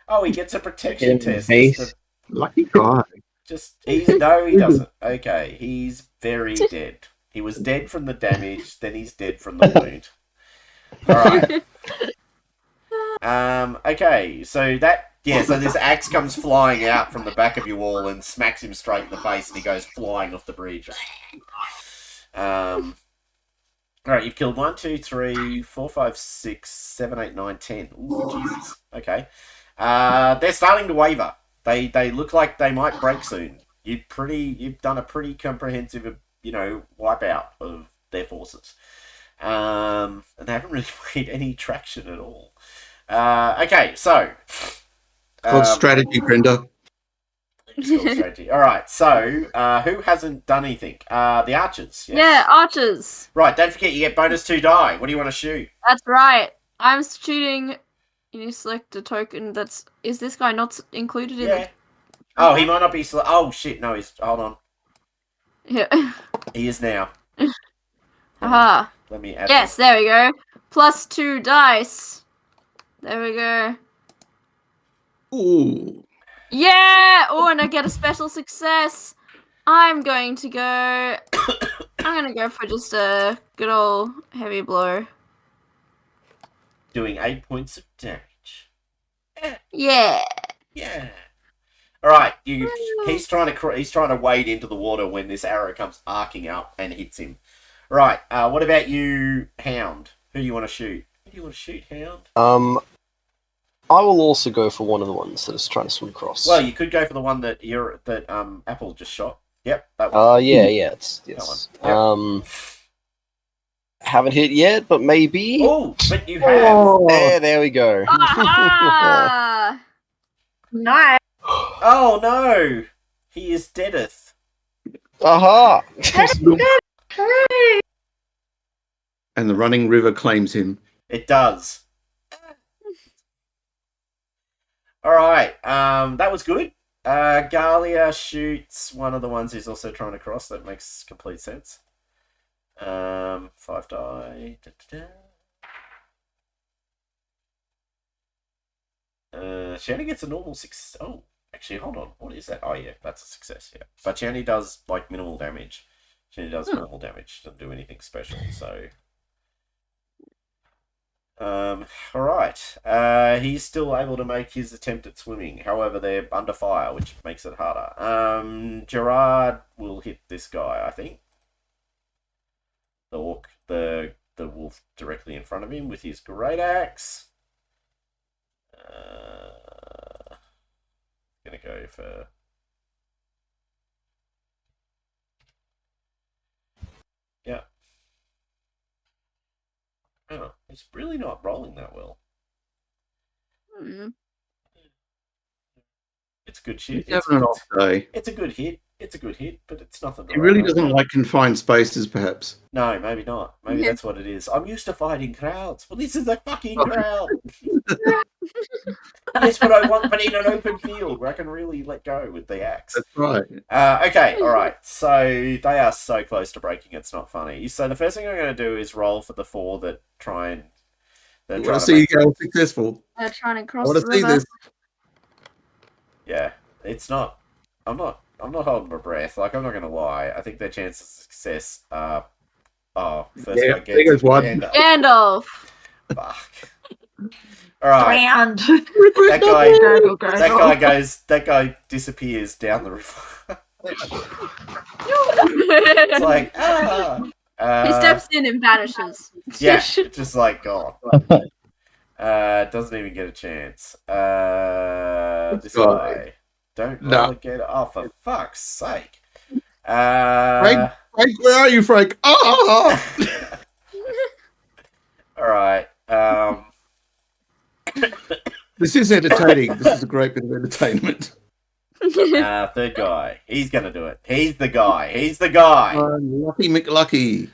Oh, he gets a protection Hit him in the test. face. Lucky guy. He doesn't. Okay, he's very dead. He was dead from the damage, then he's dead from the wound. Alright. Okay, so this axe comes flying out from the back of your wall and smacks him straight in the face, and he goes flying off the bridge. Alright, you've killed 1, 2, 3, 4, 5, 6, 7, 8, 9, 10. Ooh, Jesus. Okay. They're starting to waver. They look like they might break soon. You've done a pretty comprehensive, wipeout of their forces. And they haven't really made any traction at all. Okay, so Called strategy, Brenda. it's called strategy. All right, so who hasn't done anything? The archers. Yes. Yeah, archers. Right. Don't forget, you get bonus 2 die. What do you want to shoot? That's right. I'm shooting. You select a token that's. Is this guy not included in it? Oh, he might not be. Oh shit! No, he's. Hold on. Yeah. He is now. Aha. Let me add. Yes, there we go. Plus 2 dice. There we go. Ooh. Yeah! Oh, and I get a special success. I'm going to go for just a good old heavy blow. Doing 8 points of damage. Yeah. Yeah. All right. He's trying to wade into the water when this arrow comes arcing up and hits him. Right. What about you, Hound? Who do you want to shoot? Who do you want to shoot, Hound? I will also go for one of the ones that is trying to swim across. Well, you could go for the one that Apple just shot. Yep, that one. Yes. That one. Yep. Haven't hit yet, but maybe. Oh, but you have. There we go. Aha! Nice. Oh no, he is deadeth. Aha! And the running river claims him. It does. All right. That was good. Galia shoots one of the ones who's also trying to cross. That makes complete sense. 5 die. She only gets a normal 6. Oh, actually, hold on. What is that? Oh, yeah, that's a success. Yeah, but she only does like minimal damage. She only does normal damage. Doesn't do anything special. So, all right. He's still able to make his attempt at swimming. However, they're under fire, which makes it harder. Gerard will hit this guy, I think. The orc, the wolf directly in front of him with his great axe. Gonna go for. Yeah. Oh, it's really not rolling that well. It's good shit. He's having an off day. It's a good hit. It's a good hit, but it's nothing. He really doesn't like confined spaces, perhaps. No, maybe not. Maybe that's what it is. I'm used to fighting crowds. Well, this is a fucking crowd. That's what I want, but in an open field where I can really let go with the axe. That's right. Okay, all right. So they are so close to breaking. It's not funny. So the first thing I'm going to do is roll for the 4 that try and. I want to see you go successful. They're trying to I cross want the to see river. this. Yeah, it's not. I'm not holding my breath. Like, I'm not going to lie. I think their chance of success are. Oh, first Yeah, guy there goes gets one. Gandalf. Fuck. All right. Round. That guy disappears down the river. It's like, He steps in and vanishes. yeah, just like gone. Doesn't even get a chance. This guy. Don't get it. Oh, for fuck's sake. Frank, where are you, Frank? Ah! All right. This is entertaining. This is a great bit of entertainment. Third guy. He's gonna do it. He's the guy. Lucky McLucky.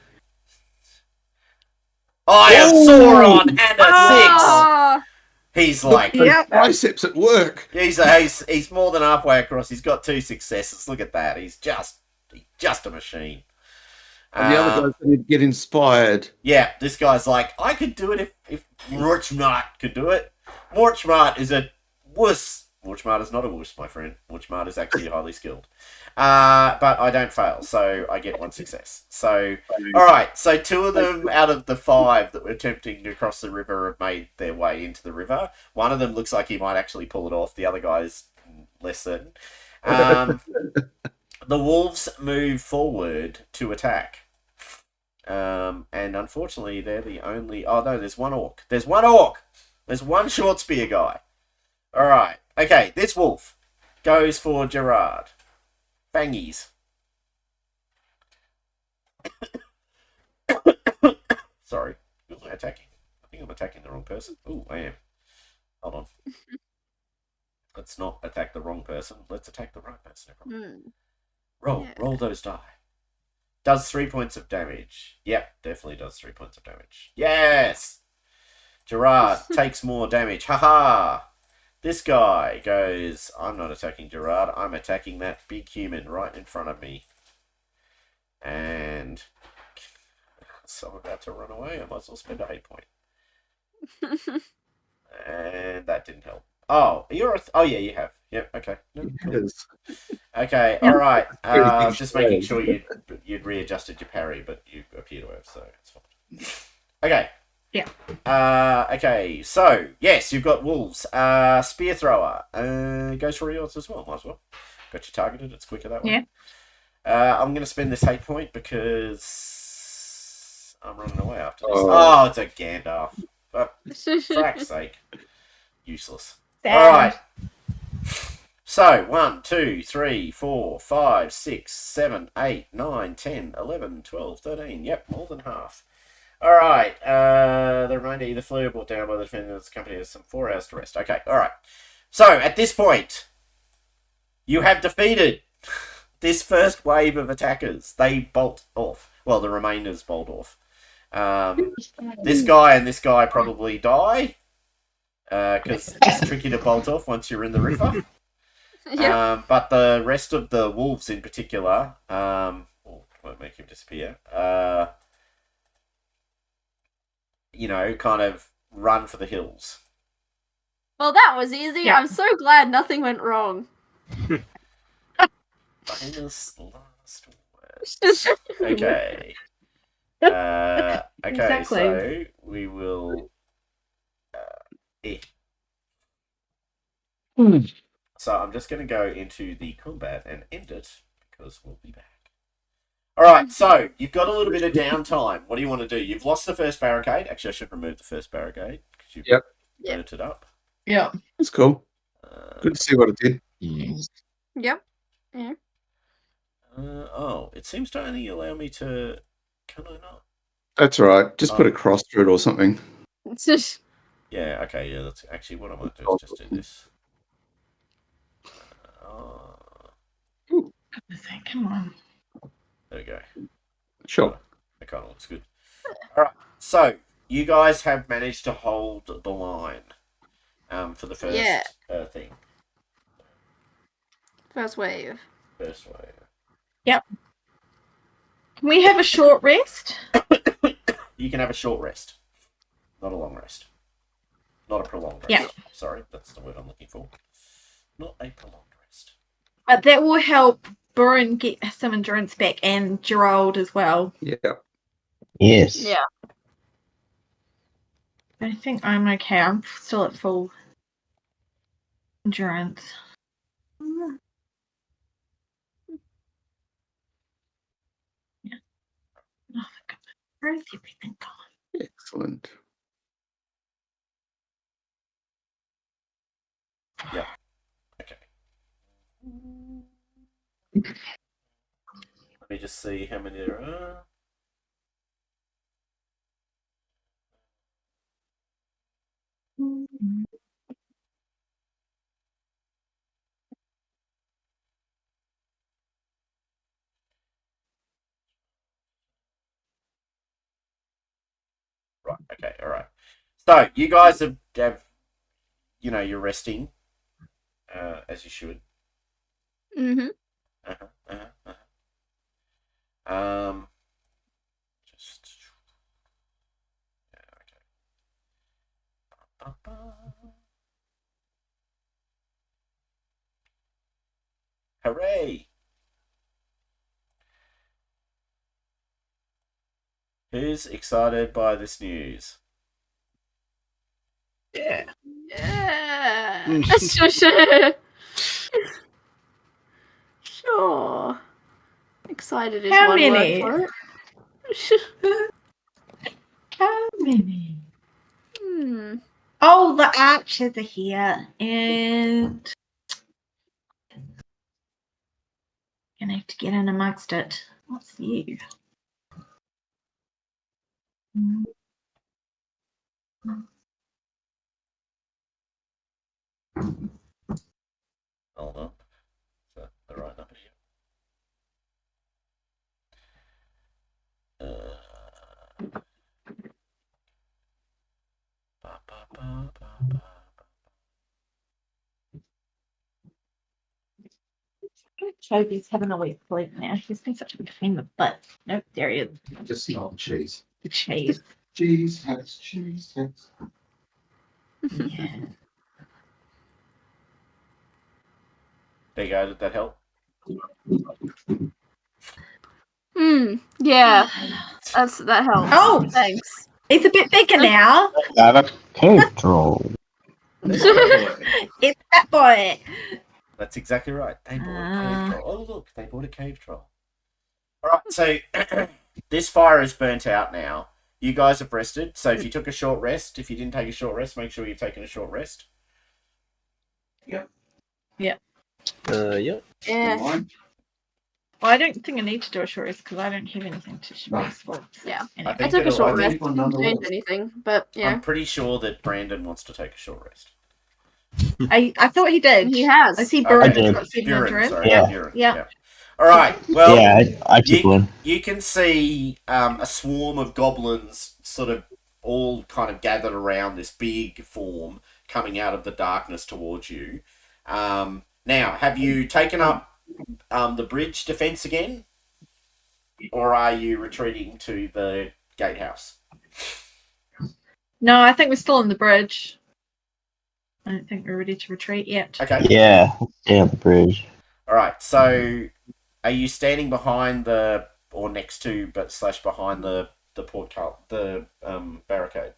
I am Sauron and a 6. He's like, Biceps at work. he's more than halfway across. He's got 2 successes. Look at that. He's just a machine. And the other guys need to get inspired. Yeah, this guy's like, I could do it if Morchmart could do it. Morchmart is a wuss Witchmart is not a wuss, my friend. Witchmart is actually highly skilled. But I don't fail, so I get 1 success. So, alright, so 2 of them out of the 5 that were attempting to cross the river have made their way into the river. One of them looks like he might actually pull it off. The other guy's less certain. The wolves move forward to attack. And unfortunately, they're the only... Oh, no, there's one orc. There's one orc! There's one short spear guy. Alright. Okay, this wolf goes for Gerard. Bangies. Sorry. Who am I attacking? I think I'm attacking the wrong person. Ooh, I am. Hold on. Let's not attack the wrong person. Let's attack the right person. Roll those die. Does 3 points of damage. Yep, definitely does 3 points of damage. Yes! Gerard takes more damage. Haha! This guy goes, I'm not attacking Gerard. I'm attacking that big human right in front of me. And so I'm about to run away. I might as well spend a hate point. And that didn't help. Oh, oh yeah, you have. Yep. Okay. No, cool. Okay. All right. Just making sure you'd readjusted your parry, but you appear to have, so it's fine. Okay. Yeah. Okay. So yes, you've got wolves. Spear thrower. Goes for yours as well. Might as well. Got you targeted. It's quicker that way. Yeah. I'm going to spend this hate point because I'm running away after this. Oh, it's a Gandalf. For frack's sake. Useless. Sad. All right. So, 1, 2, 3, 4, 5, 6, 7, 8, 9, 10, 11, 12, 13. Yep, more than half. All right. The remainder either flew or brought down by the defender of the company has some 4 hours to rest. Okay, all right. So, at this point, you have defeated this first wave of attackers. They bolt off. Well, the remainders bolt off. This guy and this guy probably die. Because it's tricky to bolt off once you're in the river. Yep. But the rest of the wolves in particular, won't make him disappear, kind of run for the hills. Well, that was easy. Yeah. I'm so glad nothing went wrong. Famous last words. Okay. Okay, Exactly. so we will... So I'm just going to go into the combat and end it, because we'll be back. Alright, so you've got a little bit of downtime. What do you want to do? You've lost the first barricade. Actually, I should remove the first barricade, because you've burnt it up. Yeah. That's cool. Good to see what it did. Yep. It seems to only allow me to... Can I not? That's all right. Just put a cross through it or something. Yeah, okay, yeah, that's actually what I might do is just do this. Come on. There we go. Sure. That kind of looks good. Alright, so you guys have managed to hold the line for the first thing. First wave. First wave. Yep. Can we have a short rest? You can have a short rest. Not a long rest. Not a prolonged rest. Yeah. Sorry, that's the word I'm looking for. Not a prolonged rest. But that will help Burren get some endurance back and Gerald as well. Yeah. Yes. Yeah. I think I'm okay. I'm still at full endurance. Yeah. Oh, God. Where is everything gone? Excellent. Yeah. Okay. Let me just see how many there are. Right, okay, alright. So, you guys have you're resting, as you should. Mm-hmm. Just... Yeah, okay. Hooray! Who's excited by this news? Yeah. Yeah. Sure. Excited is How one many? word for it. How many? Hmm. Oh, the archers are here, and gonna have to get in amongst it. What's you? Hold on. Is that the right number here? Ba, ba, ba, ba, ba. Toby's having a wee sleep now. He's been such a big pain in the butt. Nope, there he is. Just not cheese. The cheese. Cheese heads, cheese heads. Yeah. There you go. Did that help? Yeah. That helps. Oh! Thanks. It's a bit bigger now. Got a cave troll. It's that boy. That's exactly right. They bought a cave troll. Oh, look, they bought a cave troll. All right, so this fire is burnt out now. You guys have rested, so if you took a short rest, if you didn't take a short rest, make sure you've taken a short rest. Yeah. Yeah. Well, I don't think I need to do a short rest because I don't have anything to rest for. So Yeah. anyway. I took a short rest. one Didn't change nonetheless. anything, but yeah. I'm pretty sure that Brandon wants to take a short rest. I thought he did. He has. I see Okay. Buren's I did. got 7 Buren, endurance. sorry. Yeah. Buren, Yeah. All right, well, Yeah, I took one. you can see a swarm of goblins sort of all kind of gathered around this big form coming out of the darkness towards you. Now, have you taken up the bridge defense again? Or are you retreating to the gatehouse? No, I think we're still on the bridge. I don't think we're ready to retreat yet. Okay. Yeah, stay on the bridge. All right. So, are you standing behind the or next to / behind the barricade?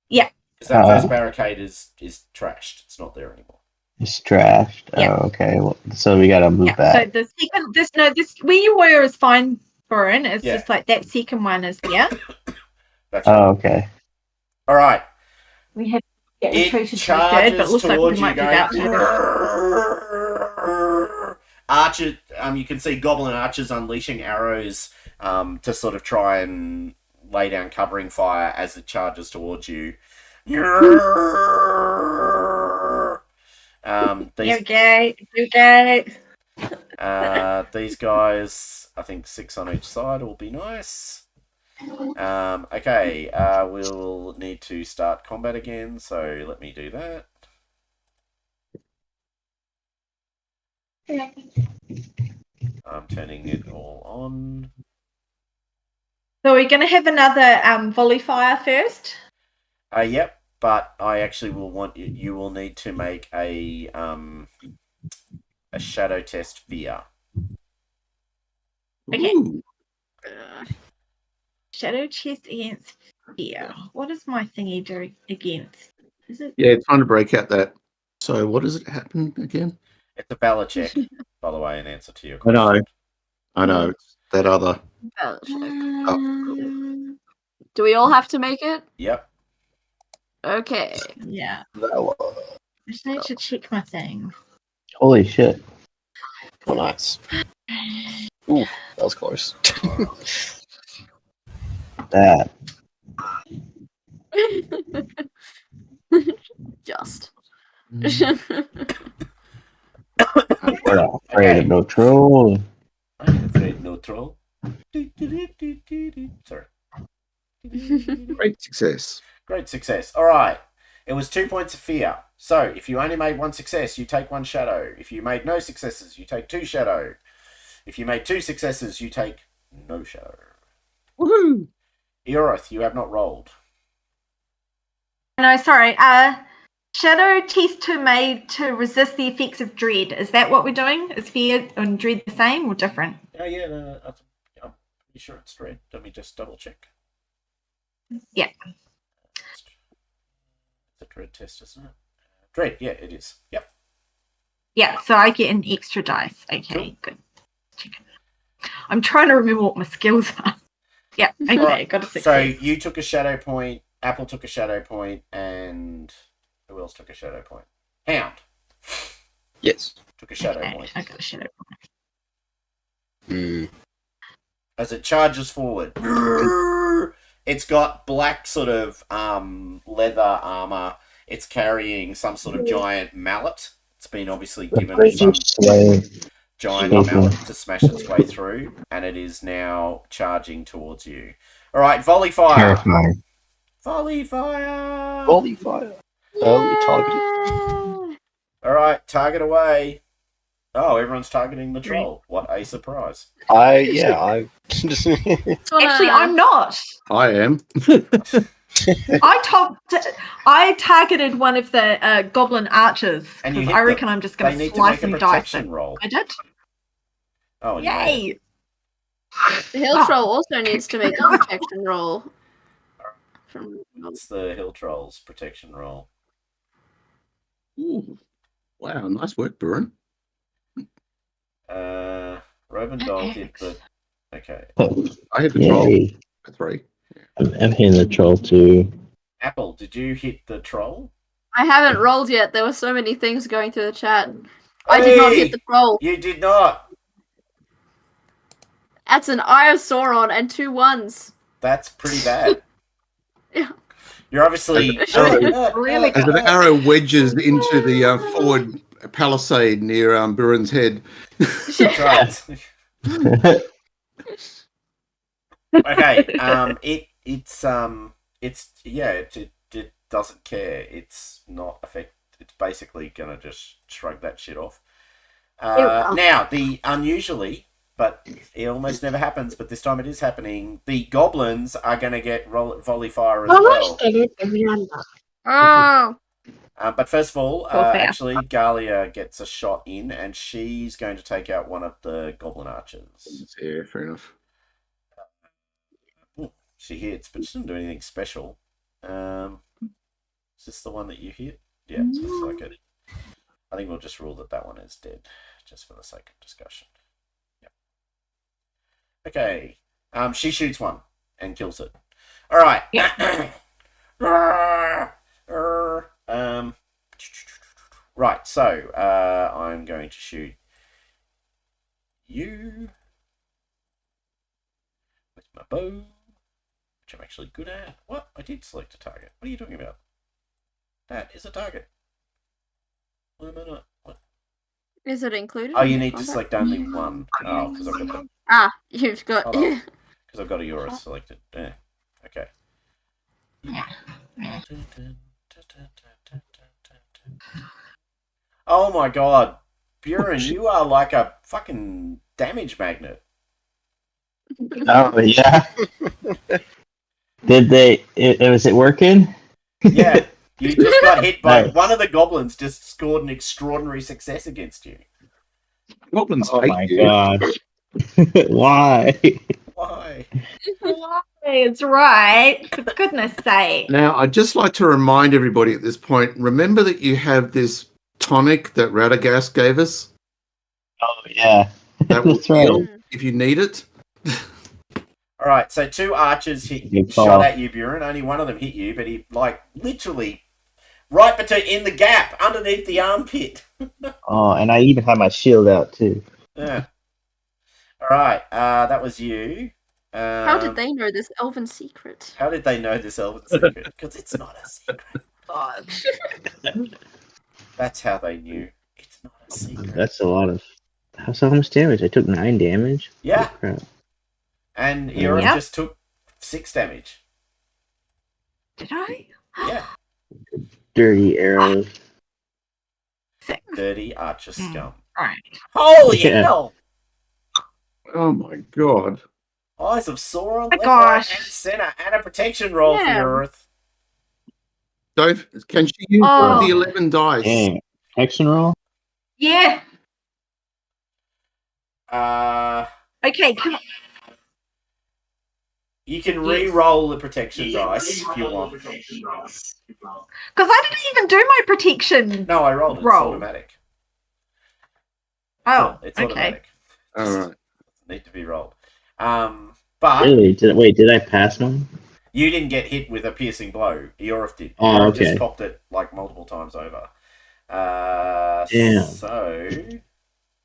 Yeah. Because that first barricade is trashed. It's not there anymore. It's trashed. Yeah. Oh, okay. Well, so we gotta move Yeah. back. So the second, this where you were is fine, Buren. It's Yeah. just like that second one is here. That's right. Oh, okay. All right. We have to get It retreated to the charges third, but it looks like we towards you, might be going. about to. Archer, you can see goblin archers unleashing arrows to sort of try and lay down covering fire as it charges towards you. These these guys, I think 6 on each side will be nice. Okay, we'll need to start combat again, so let me do that. I'm turning it all on. So we're going to have another volley fire first. Yep, but I actually will want you. You will need to make a shadow test fear. Okay. Ooh. Shadow chest against fear. What is my thingy doing against? Is it? Yeah, trying to break out that. So what does it happen again? It's a valor check, by the way, in answer to your I question. know. I know. It's that other. Valor check. Um, Do we all have to make it? Yep. Okay. yeah. Valor. I just need to check my thing. Holy shit. Oh, nice. Ooh, that was close. That. Just. We're not afraid of no troll. I'm afraid no troll. Sorry. Great success. Great success. All right. It was 2 points of fear. So if you only made 1 success, you take 1 shadow. If you made no successes, you take 2 shadow. If you made 2 successes, you take no shadow. Eoroth, you have not rolled. No, sorry. Shadow test 2 made to resist the effects of dread. Is that what we're doing? Is fear and dread the same or different? Oh, yeah, no, I'm pretty sure it's dread. Let me just double check. Yeah. It's a dread test, isn't it? Dread, yeah, it is. Yep. Yeah, so I get an extra dice. Okay, Cool. good. I'm trying to remember what my skills are. Yeah, okay, Alright, got a 6. So you took a shadow point, Apple took a shadow point, and who else took a shadow point? Hound Yes. took a shadow Okay, point. I got a shadow point. As it charges forward. It's got black sort of leather armor. It's carrying some sort of giant mallet. It's been obviously given some giant mallet to smash its way through, and it is now charging towards you. All right, volley fire. Terrifying. Volley fire. Volley fire. Early targeted. All right, target away. Oh, everyone's targeting the troll. What a surprise. I Actually, I'm not. I am. I targeted one of the goblin archers And you because hit I reckon them. I'm just They going need to to slice make a and dice protection them. roll. I did. Oh, and you made it. Yay! The hill troll also needs to make a protection roll. It's the hill trolls protection roll. Ooh. Wow, nice work, Buren. Robendol hit the. Okay. I hit the troll Yay. for 3. I'm hitting the troll too. Apple, did you hit the troll? I haven't rolled yet. There were so many things going through the chat. I did not hit the troll. You did not. That's an Eye of Sauron and 2 1s. That's pretty bad. Yeah. You're obviously Really As an arrow wedges into the forward palisade near Buren's head. Right. Okay. It doesn't care. It's not affect. It's basically gonna just shrug that shit off. Now the unusually, but it almost never happens. But this time it is happening. The goblins are gonna get volley fire as well. Oh. But first of all, fair. actually, Galia gets a shot in, and she's going to take out one of the goblin archers. Yeah, fair enough. She hits, but she doesn't do anything special. Is this the one that you hit? Yeah, looks like it. I think we'll just rule that one is dead, just for the sake of discussion. Yep. Okay. She shoots one and kills it. All right. Right, so I'm going to shoot you with my bow, which I'm actually good at. What? I did select a target. What are you talking about? That is a target. Why am I not? What? Is it included? Oh, in you the need to combat? select only one. Oh, because I've got the. Ah, you've got. Hold on. Because I've got a Eurus selected. Yeah. Okay. Oh my god. Buren, you are like a fucking damage magnet. Oh yeah. Was it working? Yeah. You just got hit by Nice. one of the goblins just scored an extraordinary success against you. Goblins Oh hate my you. god. Why? Why? It's right. For goodness sake. Now, I'd just like to remind everybody at this point, remember that you have this tonic that Radagast gave us? Oh yeah. That will That's right. heal if you need it. Alright, so 2 archers Good shot call. at you, Buren. Only one of them hit you, but he, like, literally right between in the gap, underneath the armpit. Oh, and I even had my shield out too. Yeah. Alright, that was you. How did they know this elven secret? How did they know this elven secret? Because it's not a secret. God. That's how they knew. It's not a secret. That's a lot of. How much damage? I took 9 damage. Yeah. Holy crap. And Europe Yep. just took 6 damage. Did I? Yeah. Dirty arrows. 6. Dirty archer scum. Right. Holy Yeah. hell! Oh my god. Eyes of Sauron, Oh left, gosh. right, and center, and a protection roll for Yeah. your Earth. Can she use one of the Oh. 11 dice? Dang. Action roll? Yeah. Okay, Come on. You can Yes. re-roll the protection dice if you want. Because I didn't even do my protection. No, I rolled it. It's Roll. automatic. Oh, It's okay. automatic. All right. Doesn't need to be rolled. But Really? Did I pass one? you didn't get hit with a piercing blow. Eorif did. Oh, Eorif okay. just copped it like multiple times over. Damn. So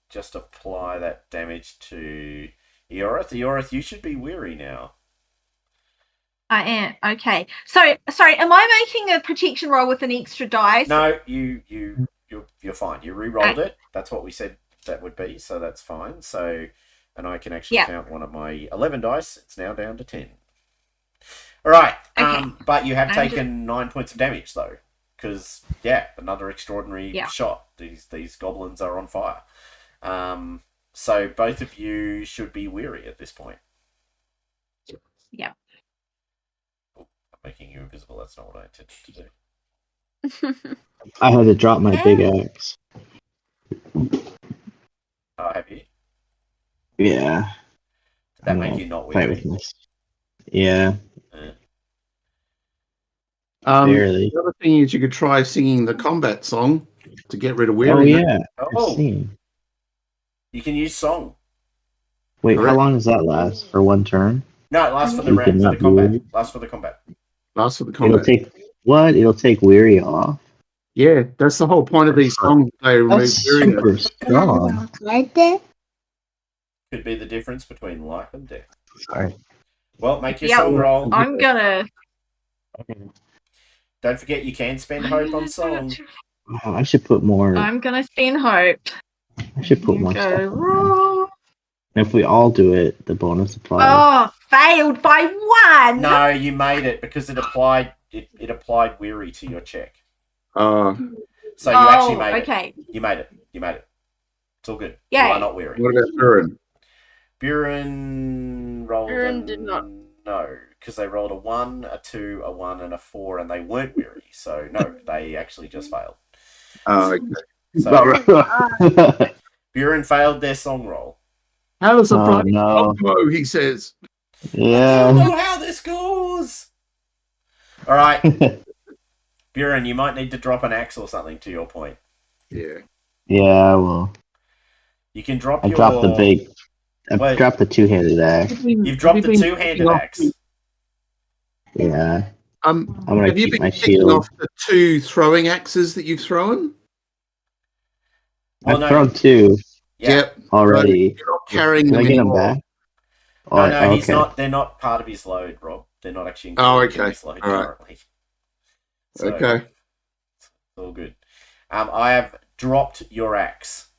just apply that damage to Eorith. Eorith, you should be weary now. I am. Okay. So, sorry, am I making a protection roll with an extra dice? No, you're fine. You re-rolled it. That's what we said that would be, so that's fine. So, and I can actually count one of my 11 dice. It's now down to 10. All right. Okay. But you have taken 9 points of damage though, because another extraordinary shot. These goblins are on fire. So both of you should be weary at this point. Yeah. Oh, I'm making you invisible. That's not what I intended to do. I had to drop my big axe. Oh, have you? Yeah. Did that make you not fight weary? with this. Yeah. The other thing is you could try singing the combat song to get rid of weariness. Oh yeah. I've seen. You can use song. Wait, Correct. how long does that last? For one turn? No, it lasts for the You round, for cannot the combat. weary? Lasts for the combat. Last for the combat. It'll take weary off. Yeah, that's the whole point of these songs. They remove That's weariness. super strong. Could be the difference between life and death. Sorry. Well, make your song roll. I'm gonna. Don't forget you can spend hope on song. Oh, I should put more. I'm gonna spend hope. I should put more Go stuff. roll. And if we all do it, the bonus applies. Oh, failed by one. No, you made it because it applied weary to your check. So you actually made it. Okay. You made it. It's all good. Yay. You are not weary. What about Buren? Buren rolled Buren did not. No, because they rolled a 1, a 2, a 1, and a 4, and they weren't weary. So no, they actually just failed. Okay. So Buren failed their song roll. How does a bloody no. go? He says. I don't Yeah. know how this goes. All right, Buren, you might need to drop an axe or something. To your point, Yeah. Yeah, well. you can drop I your. dropped the big. I Wait. dropped the two-handed axe. You've dropped the two-handed axe. Yeah. I'm gonna Have you keep been my picking shield. off the 2 throwing axes that you've thrown? Well, I've no. thrown 2 Yep. already. You're not carrying Can I them get them anymore. back? No, he's okay. not. They're not part of his load, Rob. They're not actually Oh, included in okay. his load All right. currently. So, Okay. it's all good. I have dropped your axe,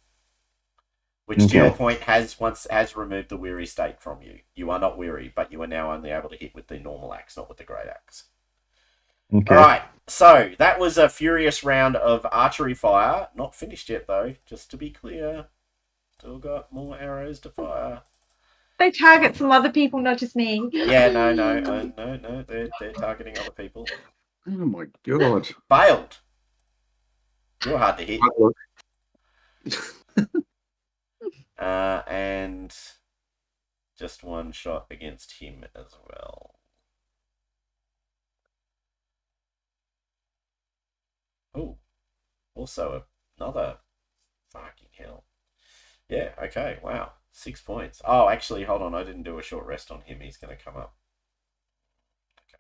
which to your point has removed the weary state from you. You are not weary, but you are now only able to hit with the normal axe, not with the great axe. Okay. All right. So that was a furious round of archery fire. Not finished yet, though. Just to be clear, still got more arrows to fire. They target some other people, not just me. Yeah, no. They're targeting other people. Oh my god. Failed. You're hard to hit. And just one shot against him as well. Oh, also another fucking hell. Yeah, okay, wow. 6 points. Oh, actually, hold on. I didn't do a short rest on him. He's going to come up. Okay.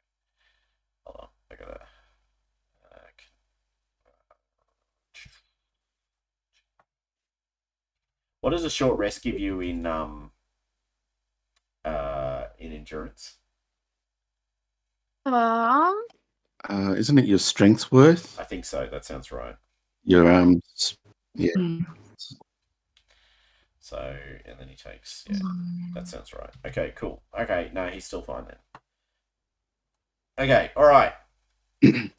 Hold on. I got to... What does a short rest give you in endurance? Isn't it your strength worth? I think so. That sounds right. Your yeah. So, and then he takes, that sounds right. Okay, cool. Okay, no, he's still fine then. Okay, all right.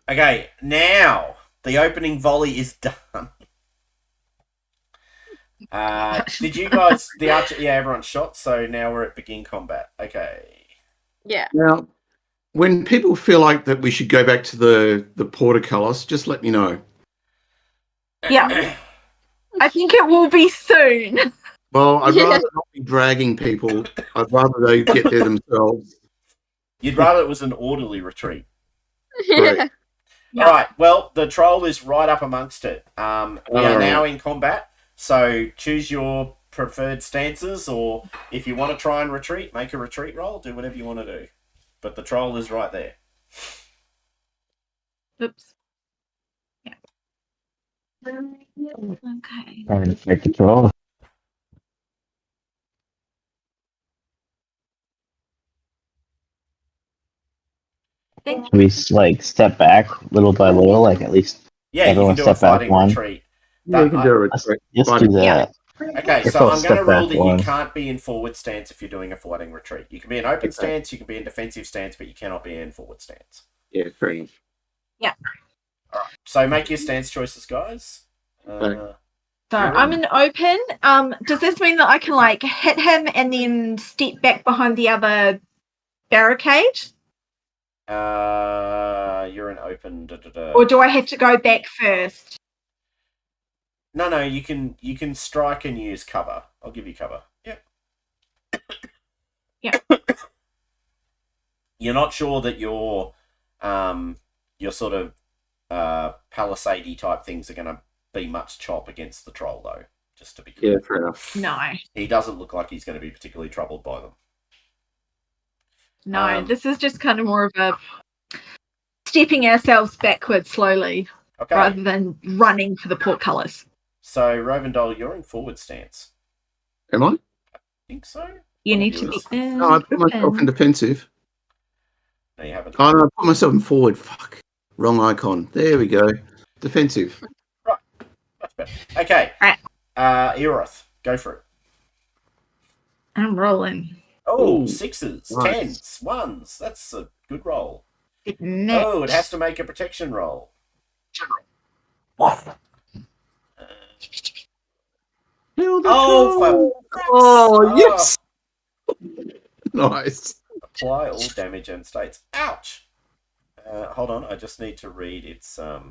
Okay, now the opening volley is done. Did you guys, the archer, everyone shot, so now we're at begin combat. Okay. Yeah. Now, When people feel like that we should go back to the portcullis, just let me know. Yeah. I think it will be soon. Well, I'd Yeah. rather not be dragging people. I'd rather they get there themselves. You'd rather it was an orderly retreat. Yeah. Yeah. All right. Well, the troll is right up amongst it. We are All now right. in combat, so choose your preferred stances, or if you want to try and retreat, make a retreat roll. Do whatever you want to do. But the troll is right there. Oops. Yeah. Okay. Trying to take control. Thank We like step back little by little, like at least Yeah, everyone you can do a step back fighting one. retreat. Yeah, you can do a Let's, retreat. let's Fighting. do that. Okay, Let's so all I'm going to step rule back that one. you can't be in forward stance if you're doing a fighting retreat. You can be in open Okay. stance, you can be in defensive stance, but you cannot be in forward stance. Yeah, fair enough. So make your stance choices, guys. Okay. So You're I'm in. in open. Does this mean that I can like hit him and then step back behind the other barricade, You're in open. or do I have to go back first? No, you can strike and use cover. I'll give you cover. Yep. Yeah. You're not sure that your sort of palisade type things are going to be much chop against the troll, though. Just to be clear. Yeah, fair enough. No, He doesn't look like he's going to be particularly troubled by them. no. Um, This is just kind of more of a stepping ourselves backwards slowly Okay. rather than running for the portcullis. So Rovendol, you're in forward stance. Am I? I think so. You One of need you to be is. in No, I put myself in open. defensive. No, you haven't. Oh, no, I put myself in forward. Fuck. Wrong icon. There we go. Defensive. Much better. Okay. Right. Eoroth, go for it. I'm rolling. Oh, Ooh, sixes, nice. tens, ones. That's a good roll. Net. Oh, it has to make a protection roll. Kill the Oh, troll. for Oh, yes. Nice. Apply all damage and states. Ouch. Hold on, I just need to read its what's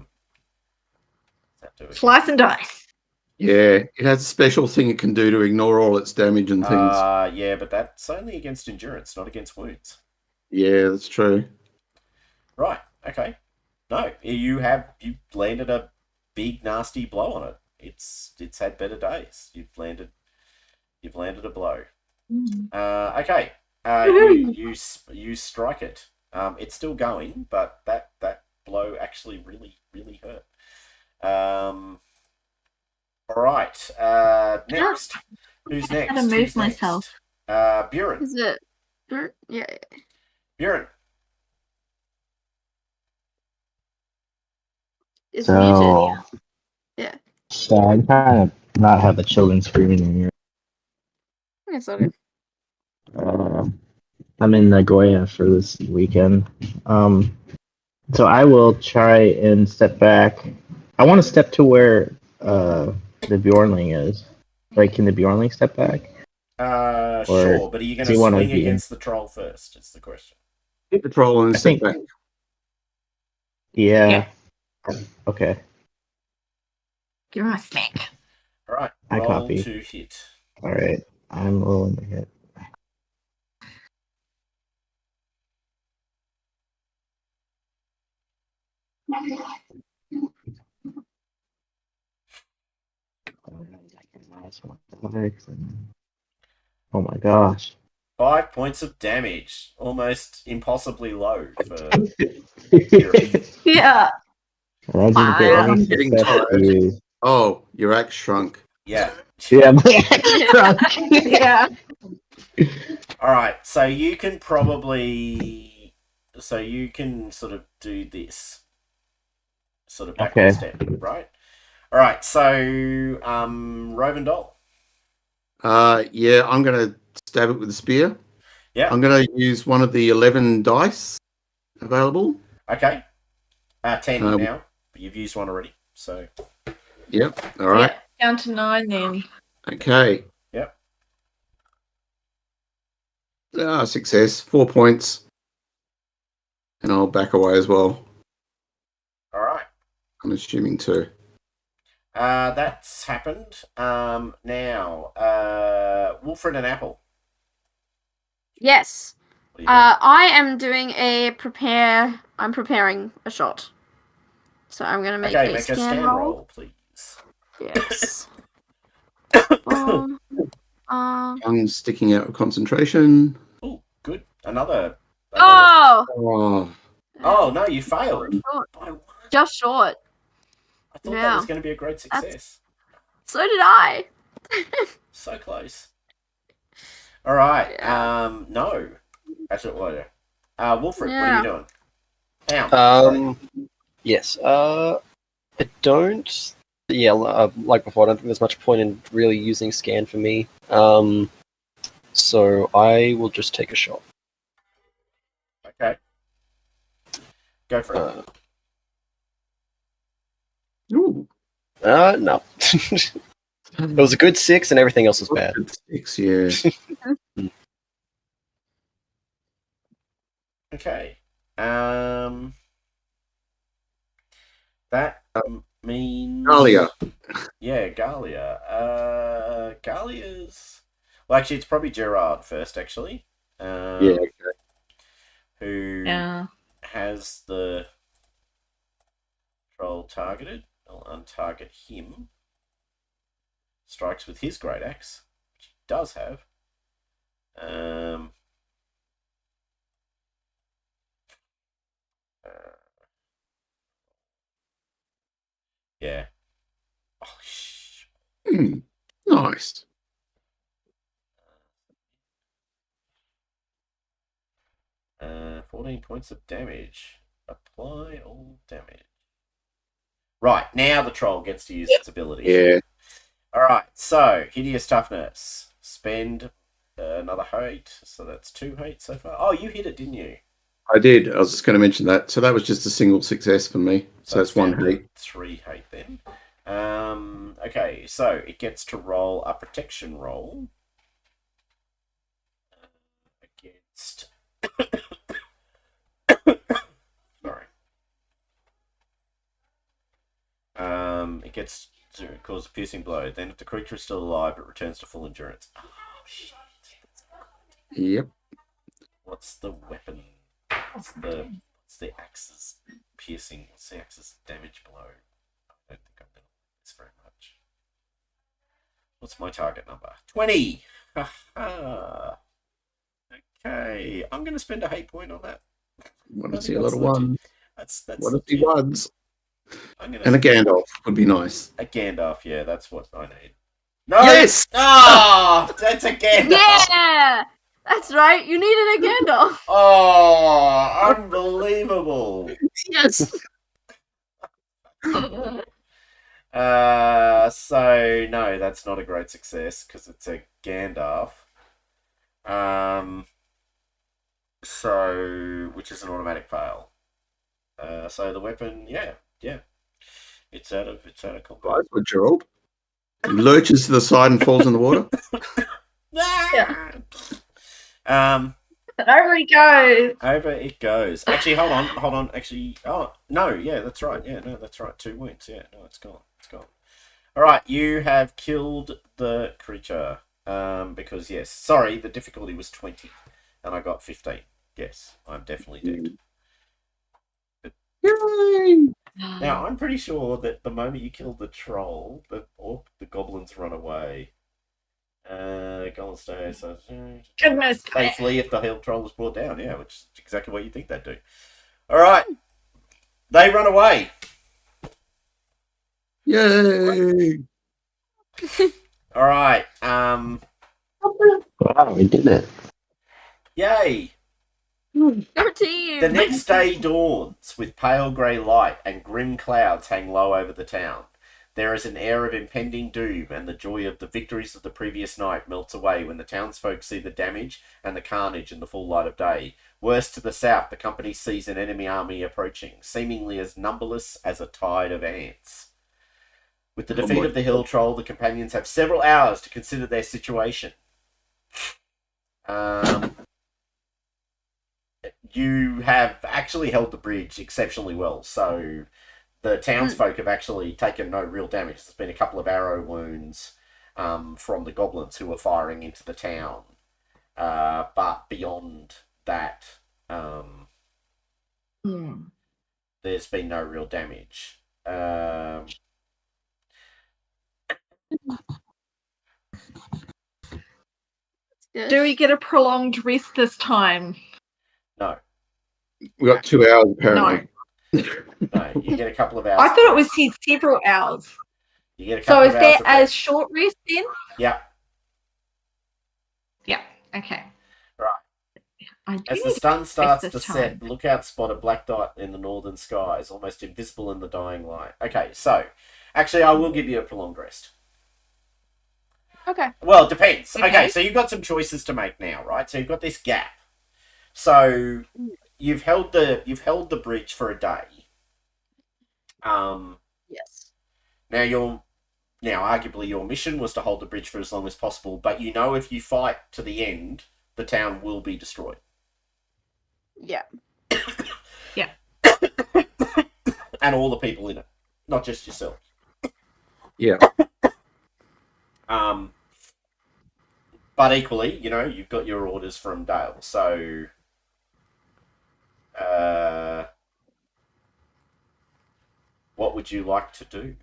that do again? Slice and dice. Yeah, it has a special thing it can do to ignore all its damage and things. Yeah, but that's only against endurance, not against wounds. Yeah, that's true. Right. Okay. No, you landed a big nasty blow on it. It's had better days. You've landed a blow. Okay. You strike it. It's still going, but that blow actually really hurt. All right. Next. Who's next? gotta move Who's myself. next? Buren. Is it? Yeah. Buren. It's So, muted. Yeah. so I'm trying to not have the children screaming in here. It's all good. I'm in Nagoya for this weekend. So I will try and step back. I want to step to where the Bjornling is. Like, can the Bjornling step back? Sure, but are you going do to you wanna swing be in? against the troll first? Is the question. Hit the troll and I step think- back. Yeah. Okay. Give him a smack. All right. I Roll copy. to hit. All right. I'm rolling the hit. Oh my gosh. 5 points of damage. Almost impossibly low for. Yeah. Imagine Wow. getting Getting success tired. to- Oh, your axe shrunk. Yeah. Yeah, my Yeah. All right. So you can probably. So you can sort of do this. Sort of backward Okay. step, right? All right. So, Rovendol. Yeah, I'm going to stab it with a spear. Yeah. I'm going to use one of the 11 dice available. Okay. 10 Um, now. You've used one already. So. Yep. All right. Yeah, down to 9 then. Okay. Yep. Success. 4 points. And I'll back away as well. All right. I'm assuming too. That's happened. Now, Wolfred and Apple. Yes. What are you doing? I am doing a prepare. I'm preparing a shot. So I'm gonna make Okay, a make a scan scan roll, please. Yes. um. Tongue's sticking out of concentration. Oh, good. Another. Oh. Oh, Oh no, you failed. Short. By one. Just short. I thought that Yeah. was going to be a great success. So did I. So close. All right. Yeah. No. Actually, what? Wolfred, what are Yeah. you doing? Hound. Yes. I don't. Yeah, like before, I don't think there's much point in really using scan for me. So I will just take a shot. Okay. Go for it. ooh. No. It was a good 6, and everything else was bad. Good 6, yeah. Okay. That means Galia. Yeah, Galia. Galia's. Well, actually, it's probably Gerard first. Actually. Yeah, okay. Who Yeah. has the troll targeted? I'll untarget him. Strikes with his great axe, which he does have. Yeah. Oh, Nice. 14 points of damage. Apply all damage. Right, now the troll gets to use its ability. Yeah. Alright, so, Hideous Toughness. Spend another hate, so that's 2 hate so far. Oh, you hit it, didn't you? I did. I was just going to mention that. So that was just a single success for me. So that's 1 down to hate. 3 hate then. Okay, so it gets to roll a protection roll against. Sorry. It gets to cause a piercing blow. Then, if the creature is still alive, it returns to full endurance. Oh shit! Yep. What's the weapon? What's the axe's piercing? What's the axe's damage blow? I don't think I'm gonna like this very much. What's my target number? 20! Okay, I'm gonna spend a hate point on that. Want I to think see a that's little one. That's Want to see legit. ones. I'm gonna And a Gandalf would be nice. A Gandalf, yeah, that's what I need. No! Yes! Oh, that's a Gandalf! Yeah. That's right. You needed a Gandalf. Oh, unbelievable! Yes! So no, that's not a great success because it's a Gandalf. So which is an automatic fail. So the weapon, yeah, it's out of combat. Right for Gerald. He lurches to the side and falls in the water. Yeah. Um, But over he goes. over it goes. Actually, hold on. Actually, oh no, yeah, that's right. Yeah, no, that's right. 2 wounds. Yeah, no, it's gone. All right, you have killed the creature. Because yes, sorry, the difficulty was 20, and I got 15. Yes, I'm definitely dead. Yay! Now, I'm pretty sure that the moment you killed the troll, the goblins run away. Goblins stay so Goodness. they flee if the hill troll is brought down. Yeah, which is exactly what you think they'd do. All right, they run away. Yay! All right. Wow, we did it. Yay. Your team. The next day dawns with pale grey light and grim clouds hang low over the town. There is an air of impending doom, and the joy of the victories of the previous night melts away when the townsfolk see the damage and the carnage in the full light of day. Worse to the south, the company sees an enemy army approaching, seemingly as numberless as a tide of ants. With the defeat of the hill troll, the companions have several hours to consider their situation. you have actually held the bridge exceptionally well. So the townsfolk have actually taken no real damage. There's been a couple of arrow wounds from the goblins who were firing into the town. But beyond that, there's been no real damage. Good. Do we get a prolonged rest this time? No, We got 2 hours apparently. no, you get a couple of hours. I thought it was said several hours. You get a So couple is of hours that of a rest. short rest then? Yeah. Yeah. Okay. Right. I do As the need sun starts this to time. set, the lookout spot a black dot in the northern skies, almost invisible in the dying light. Okay, so actually, I will give you a prolonged rest. Okay. Well, it depends. Okay. Okay, so you've got some choices to make now, right? So you've got this gap. So you've held the bridge for a day. Yes. Now arguably your mission was to hold the bridge for as long as possible, but you know if you fight to the end, the town will be destroyed. Yeah. Yeah. And all the people in it, not just yourself. Yeah. But equally, you've got your orders from Dale, so what would you like to do?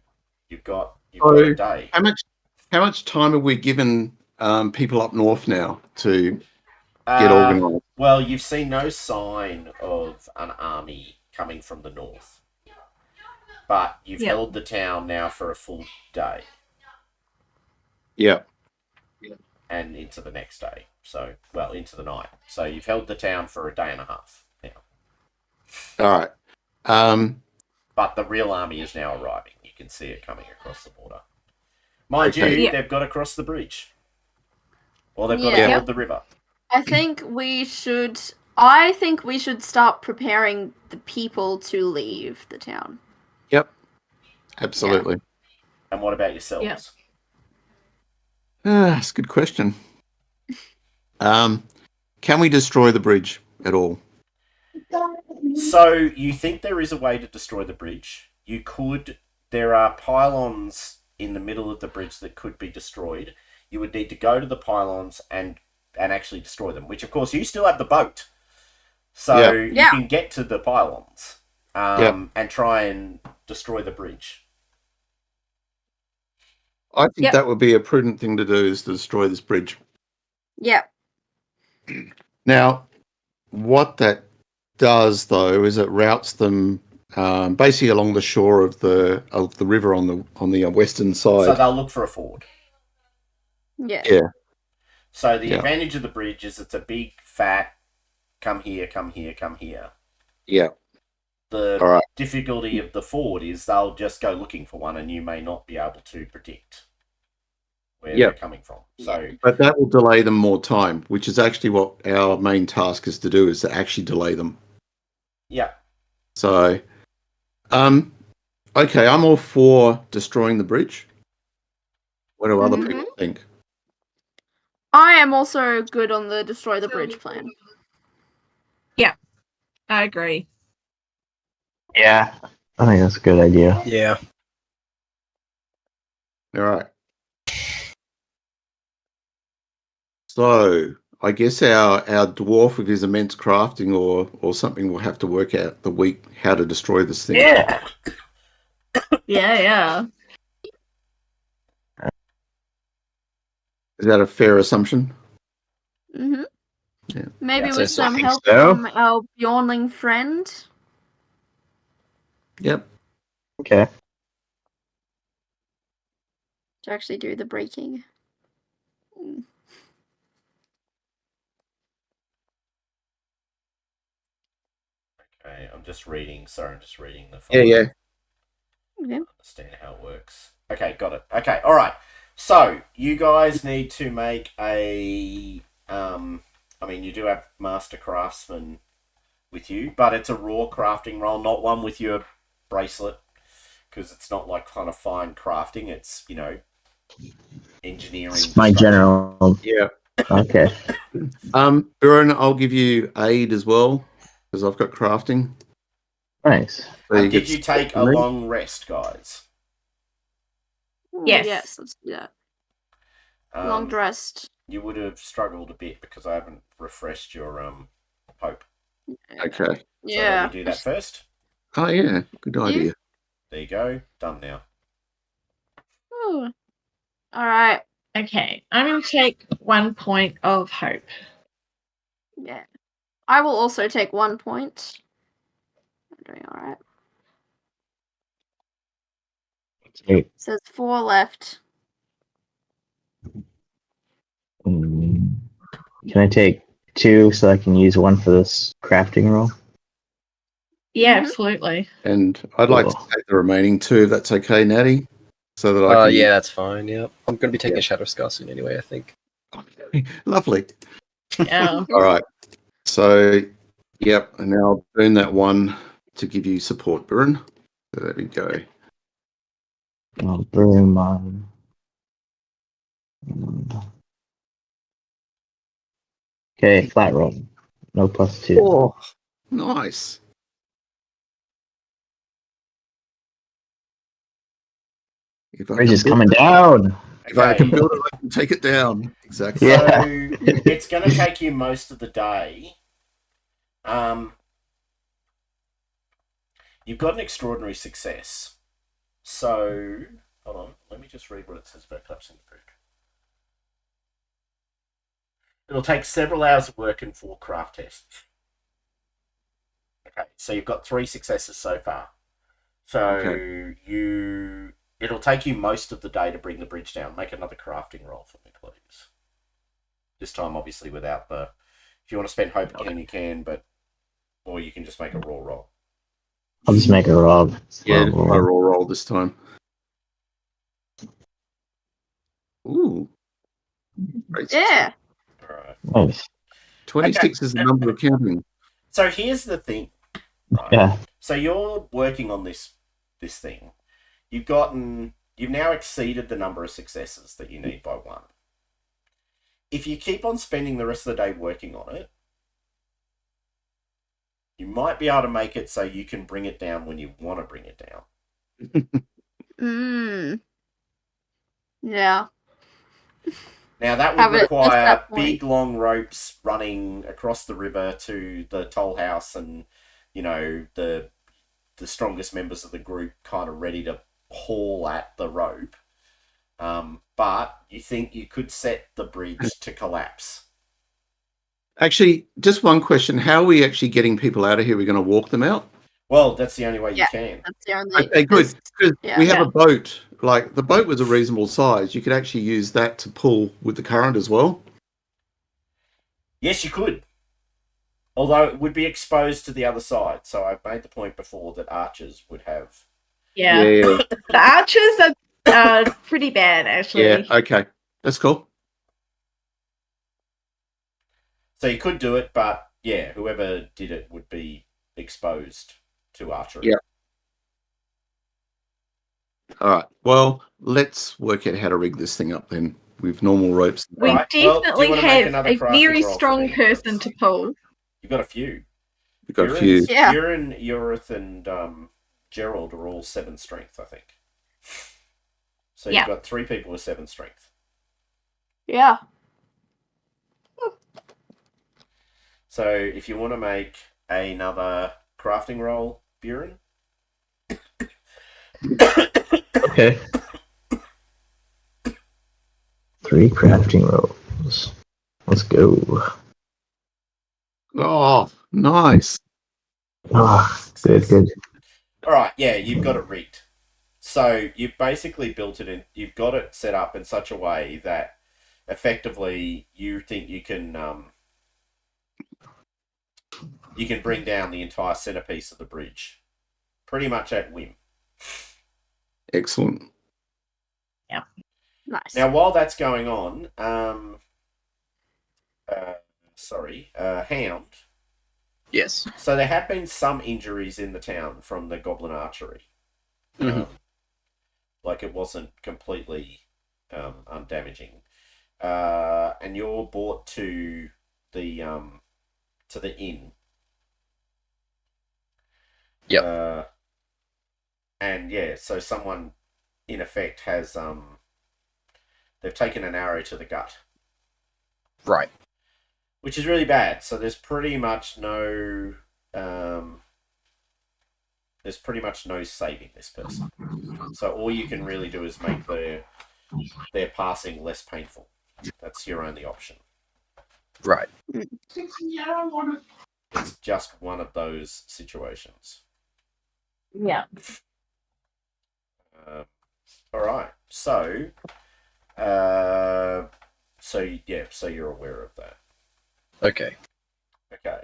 You've got a day. How much time have we given people up north now to get organised? Well, you've seen no sign of an army coming from the north, but you've held the town now for a full day. Yeah. And into the next day. So, well, into the night. So you've held the town for a day and a half now. All right. But the real army is now arriving. You can see it coming across the border. Mind Okay. you, they've got to cross the bridge. Or they've got to Yeah. ford the river. I think we should start preparing the people to leave the town. Yep. Absolutely. And what about yourselves? Yeah. That's a good question. Can we destroy the bridge at all? So you think there is a way to destroy the bridge? You could. There are pylons in the middle of the bridge that could be destroyed. You would need to go to the pylons and actually destroy them, which of course you still have the boat. So you can get to the pylons and try and destroy the bridge. I think that would be a prudent thing to do, is to destroy this bridge. Yeah. Now, what that does, though, is it routes them basically along the shore of the river on the western side. So they'll look for a ford. Yeah. Yeah. So the advantage of the bridge is it's a big, fat, come here, come here, come here. Yeah. The difficulty of the ford is they'll just go looking for one, and you may not be able to predict where they're coming from. So, but that will delay them more time, which is actually what our main task is to do, is to actually delay them. Yeah. So, okay, I'm all for destroying the bridge. What do other people think? I am also good on the destroy the bridge plan. Yeah, I agree. Yeah, I think that's a good idea. Yeah. All right. So I guess our dwarf with his immense crafting or something will have to work out how to destroy this thing. Yeah. Yeah. Is that a fair assumption? Mm-hmm. Yeah. Maybe Yeah, with so some I think help so. from our Bjornling friend. Yep. Okay. To actually do the breaking. okay, I'm just reading. Sorry, I'm just reading the. Yeah. Okay. Understand how it works. Okay, got it. Okay, all right. So you guys need to make a. I mean, you do have master craftsman with you, but it's a raw crafting roll, not one with your bracelet, because it's not like kind of fine crafting. It's engineering. It's my general. Yeah. Okay. Buren, I'll give you aid as well. because I've got crafting. Nice. So Did get you take a support. long rest, guys? Ooh, Yes. Yes, let's do that. Long Um, rest. you would have struggled a bit because I haven't refreshed your hope. Okay. So let Yeah. me do that first. Oh yeah, good idea. There you go. Done now. Ooh. All right. Okay, I'm going to take 1 point of hope. Yeah. I will also take 1 point. I'm doing all right. Great. Says 4 left. Mm. Can I take 2 so I can use 1 for this crafting roll? Yeah, Mhm. absolutely. And I'd like to Cool. take the remaining 2 if that's okay, Natty. So that I can Yeah, that's fine. Yeah, I'm going to be taking Yeah. a Shadow Scar soon anyway. I think. Lovely. Yeah. All right. So, yep. And now I'll burn that 1 to give you support, Burn. So there we go. I'll burn mine. Okay, flat roll. No +2. Oh, nice. If I Bridge can is build coming it, down. if I can Okay. build it, I can take it down. Exactly. So Yeah. it's going to take you most of the day. You've got an extraordinary success. So hold on, let me just read what it says about collapsing the bridge. It'll take several hours of work and 4 craft tests. Okay, so you've got 3 successes so far. So Okay. it'll take you most of the day to bring the bridge down. Make another crafting roll for me, please. This time, obviously, without the. If you want to spend hope again, you can, or you can just make a raw roll. I'll just make a roll. Yeah, Roll, I roll. roll this time. Ooh. Great success. Yeah. All right. Nice. 26 is the number of counting. So here's the thing, right? Yeah. So you're working on this thing. You've now exceeded the number of successes that you need by 1. If you keep on spending the rest of the day working on it, you might be able to make it so you can bring it down when you want to bring it down. Mm. Yeah. Now that would Have it just require that point. big long ropes running across the river to the toll house, and the strongest members of the group kind of ready to haul at the rope. But you think you could set the bridge to collapse? Actually, just one question. How are we actually getting people out of here? We're going to walk them out? Well, that's the only way you Yeah. can. That's the only. Okay, good. Because Yeah. we have a boat. Like, the boat was a reasonable size. You could actually use that to pull with the current as well. Yes, you could. Although it would be exposed to the other side. So I've made the point before that archers would have. Yeah. Yeah. The archers are pretty bad, actually. Yeah. Okay. That's cool. So you could do it, but yeah, whoever did it would be exposed to archery. Yeah. All right. Well, let's work out how to rig this thing up then with normal ropes. We Right, well, do you definitely wanna make have another a crafting very roll for strong me, person please? to pull. You've got a few. We've got a few. Yeah. Buren, Yorith, and Gerald are all 7 strength, I think. So Yeah. you've got 3 people with 7 strength. Yeah. So if you want to make another crafting roll, Buren. Okay. 3 crafting rolls. Let's go. Oh, nice. Ah, good, good. All right, yeah, you've got it rigged. So you've basically built it in. You've got it set up in such a way that effectively you think you can bring down the entire centerpiece of the bridge, pretty much at whim. Excellent. Nice. Now, while that's going on, Hound. Yes. So there have been some injuries in the town from the goblin archery. Mhm. Like it wasn't completely undamaging. And you're brought to the inn. Yep. And yeah, so someone in effect has they've taken an arrow to the gut, Right. which is really bad. So there's pretty much no saving this person. So all you can really do is make their passing less painful. That's your only option. Right. It's just one of those situations. Yeah. All right. So you're aware of that. Okay. Okay.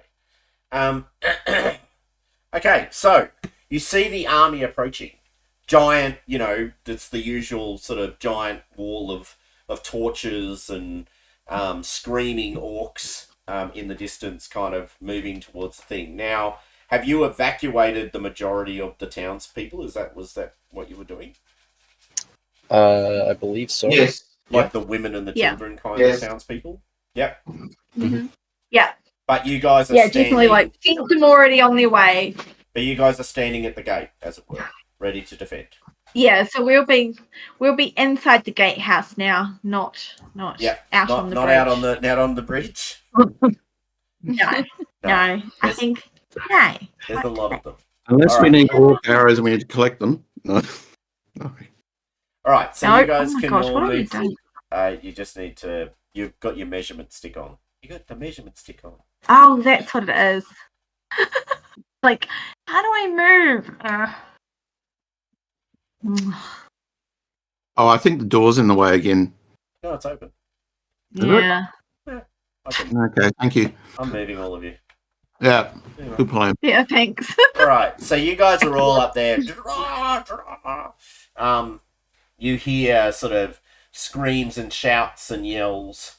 Okay. So you see the army approaching. Giant. It's the usual sort of giant wall of torches and screaming orcs in the distance, kind of moving towards the thing. Now, have you evacuated the majority of the townspeople? Was that what you were doing? I believe so. Yes. Like the women and the Yeah. children kind Yes. of townspeople? Yep. Mm-hmm. Yeah. But you guys are Yeah, standing. definitely like keep them already on their way. But you guys are standing at the gate, as it were, ready to defend. Yeah, so we'll be inside the gatehouse now, not Yeah, out not on the not bridge. out on the bridge. No. I There's- think no. There's a lot of them. Unless All we right. need orc arrows and we need to collect them. No. Okay. All right, so No, you guys oh my can gosh, all what have we move. done? You just need to. You've got your measurement stick on. You got the measurement stick on. Oh, that's what it is. Like, how do I move? Oh, I think the door's in the way again. No, it's open. Yeah. Okay, thank you. I'm moving all of you. Yeah, Anyway. good plan. Yeah, thanks. All right, so you guys are all up there. You hear sort of screams and shouts and yells.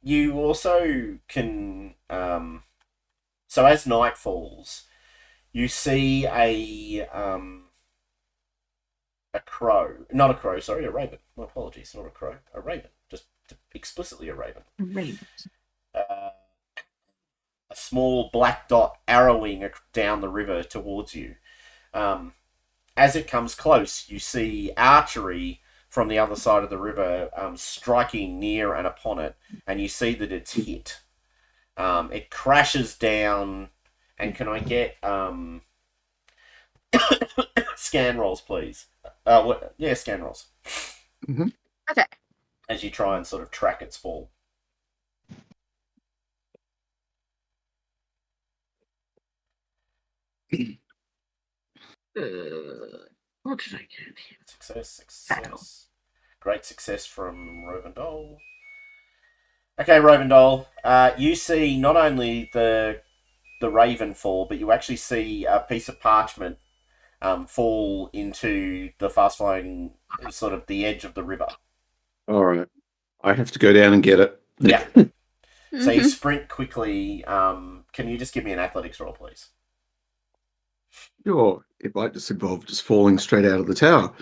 You also can. So as night falls, you see a crow. Not a crow, sorry, a raven. My apologies, not a crow. A raven. Just explicitly a raven. A small black dot arrowing down the river towards you. As it comes close, you see archery from the other side of the river striking near and upon it, and you see that it's hit. It crashes down, and can I get scan rolls, please? Scan rolls. Mm-hmm. Okay. As you try and sort of track its fall. What did I get here? Success. Great success from Rovendol. Okay, Rovendol. You see not only the raven fall, but you actually see a piece of parchment fall into the fast-flowing, sort of the edge of the river. All right. I have to go down and get it. Yeah. So you sprint quickly. Can you just give me an athletics roll, please? Sure. It might just involve just falling straight out of the tower.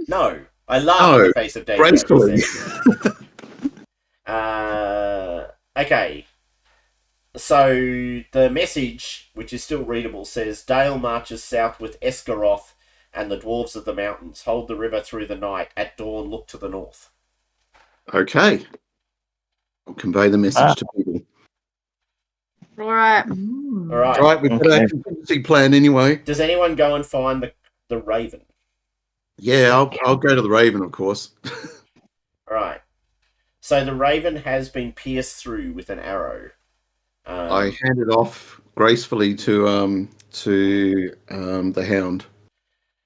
No. I laugh in the face of danger. Gracefully. Okay. So the message, which is still readable, says Dale marches south with Esgaroth and the dwarves of the mountains. Hold the river through the night. At dawn, look to the north. Okay. I'll convey the message to people. All right. All right. Right, we've got Okay. a contingency plan anyway. Does anyone go and find the raven? Yeah, I'll go to the Raven, of course. All right. So the raven has been pierced through with an arrow. I hand it off gracefully to the hound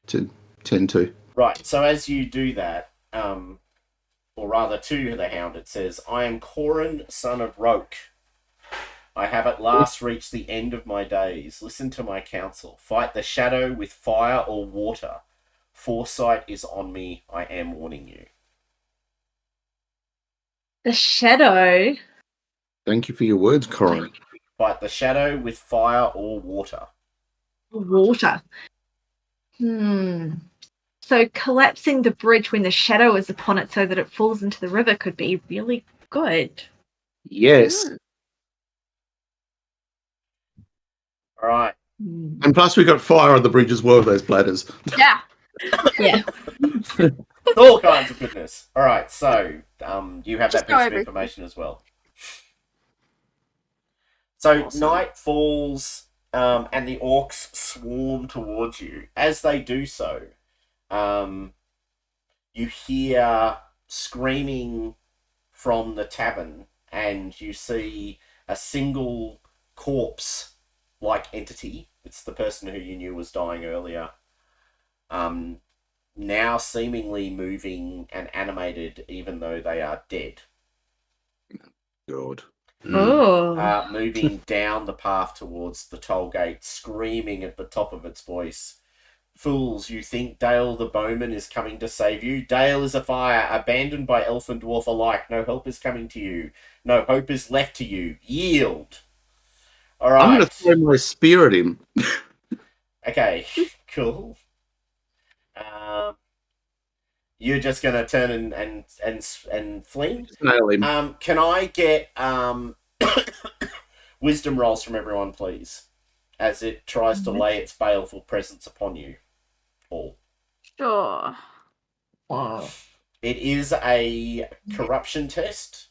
to tend to. Right. So as you do that, or rather to the hound, it says, "I am Corin, son of Roke. I have at last reached the end of my days. Listen to my counsel. Fight the shadow with fire or water. Foresight is on me. I am warning you." The shadow. Thank you for your words, Corin. Fight the shadow with fire or water. Water. So collapsing the bridge when the shadow is upon it so that it falls into the river could be really good. Yes. All right. And plus, we got fire on the bridge as well with those bladders. Yeah. Yeah. All kinds of goodness. All right. So, you have Just that know piece of everything. information as well. So Awesome. night falls, and the orcs swarm towards you. As they do so, you hear screaming from the tavern, and you see a single corpse-like entity. It's the person who you knew was dying earlier. Now seemingly moving and animated, even though they are dead. God. Oh. Moving down the path towards the toll gate, screaming at the top of its voice. Fools, you think Dale the bowman is coming to save you? Dale is afire, abandoned by elf and dwarf alike. No help is coming to you. No hope is left to you. Yield. All right. I'm going to throw my spear at him. Okay, cool. You're just gonna turn and fling. Just nail him. Can I get wisdom rolls from everyone, please, as it tries to lay its baleful presence upon you all? Sure. Wow. It is a corruption test,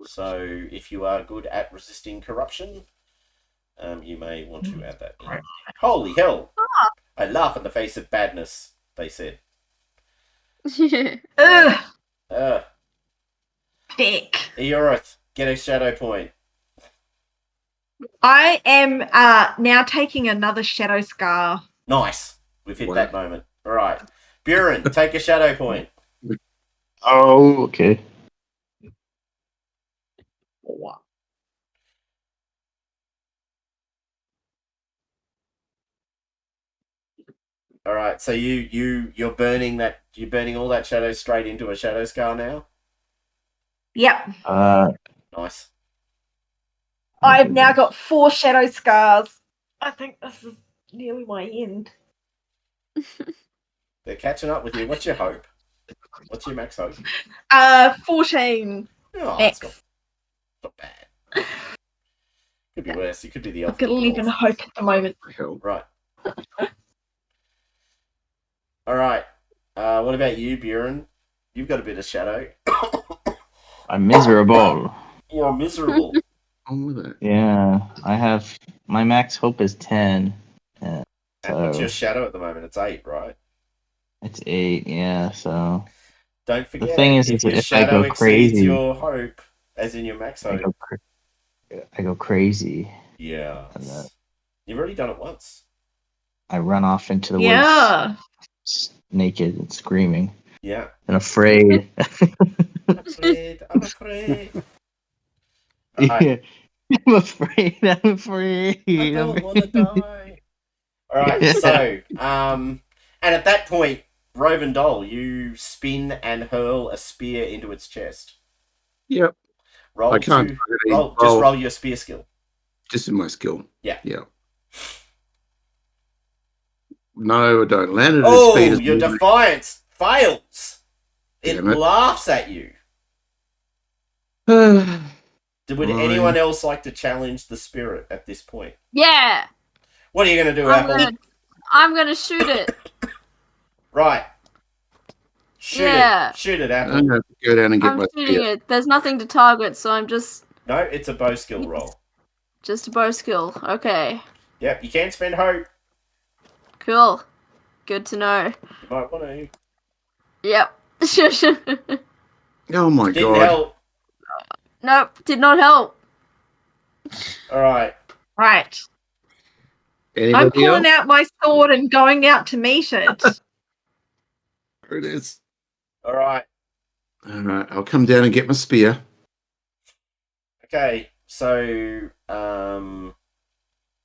so if you are good at resisting corruption, you may want to add that in. Holy hell! I laugh in the face of badness, they said. Ugh. Uh, Dick. Eorith, get a shadow point. I am now taking another shadow scar. Nice. We've hit Wow. that moment. All right. Buren, take a shadow point. Oh, okay. All right. So you're burning all that shadow straight into a shadow scar now. Yep. Nice. I've now got 4 shadow scars. I think this is nearly my end. They're catching up with you. What's your hope? What's your max hope? 14. Oh, Max. it's not bad. Could be worse. You could be the elf. I've got 11 hope at the moment. Hell. Right. All right. What about you, Buren? You've got a bit of shadow. I'm miserable. You're miserable. On with it. Yeah, I have my max hope is 10. And what's So your shadow at the moment? It's 8, right? it's 8. Yeah, so Don't forget. thing is, if your if I shadow go exceeds crazy- your hope, as in your max hope. I go crazy. Yeah. And then You've already done it once. I run off into the Yeah. woods, naked and screaming Yeah. and afraid. I'm afraid. Alright. I'm afraid. I'm afraid. I don't want to die. Alright, so, and at that point, Rovendol, you spin and hurl a spear into its chest. Yep. Roll I can't. just roll your spear skill. Just in my skill. Yeah. Yeah. No, I don't. Land at Oh, his feet. as your well. defiance fails. It Damn it. laughs at you. Would Right. anyone else like to challenge the spirit at this point? Yeah. What are you going to do, I'm Apple? gonna shoot it. Right. Shoot Yeah. it. Shoot it, Apple. I'm going to go down and get I'm my shooting spear. it. There's nothing to target, so I'm just No, it's a bow skill roll. a bow skill. Okay. Yep, you can spend hope. Cool. Good to know. You might want to. Yep. Oh my Didn't god. help. Nope. Did not help. Alright. Right. I'm Anybody pulling else? out my sword and going out to meet it. There it is. Alright. All right, I'll come down and get my spear. Okay, so,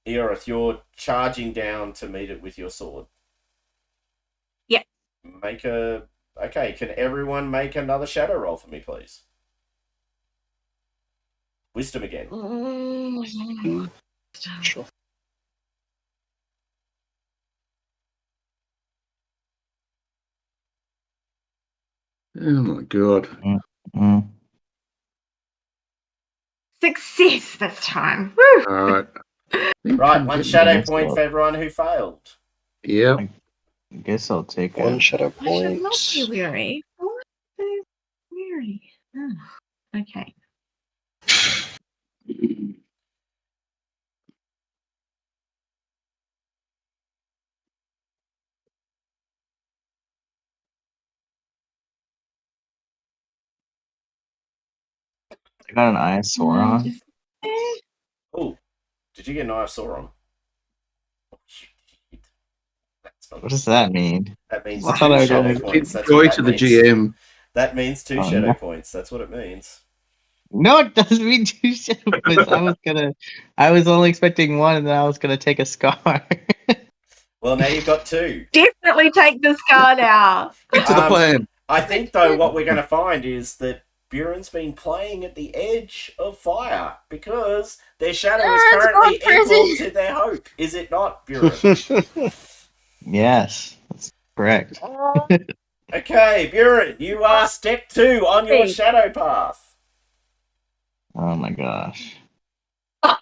Eorith, you're charging down to meet it with your sword. Yeah. Okay, can everyone make another shadow roll for me, please? Wisdom again. Sure. Oh my god. Mm. Success this time. Woo! All right. Right, one shadow point for everyone who failed. Yeah. I guess I'll take One it. shadow I should point. not be weary. I want to be weary. Oh, okay. I got an eyesore on. Oh, did you get an Sauron? Oh, shit. That's not What does that mean? That means I 2 thought I shadow was points. That's Joy what that to the means. GM. That means 2 Oh, shadow no. points. That's what it means. No, it doesn't mean 2 shadow points. I was only expecting 1, and then I was gonna take a scar. Well, now you've got 2. Definitely take this card out. Stick to the plan. I think, though, what we're going to find is that Buren's been playing at the edge of fire because their shadow is Buren's currently gone crazy. equal to their hope. Is it not, Buren? Yes, that's correct. Okay, Buren, you are step 2 on your Hey. shadow path. Oh my gosh. What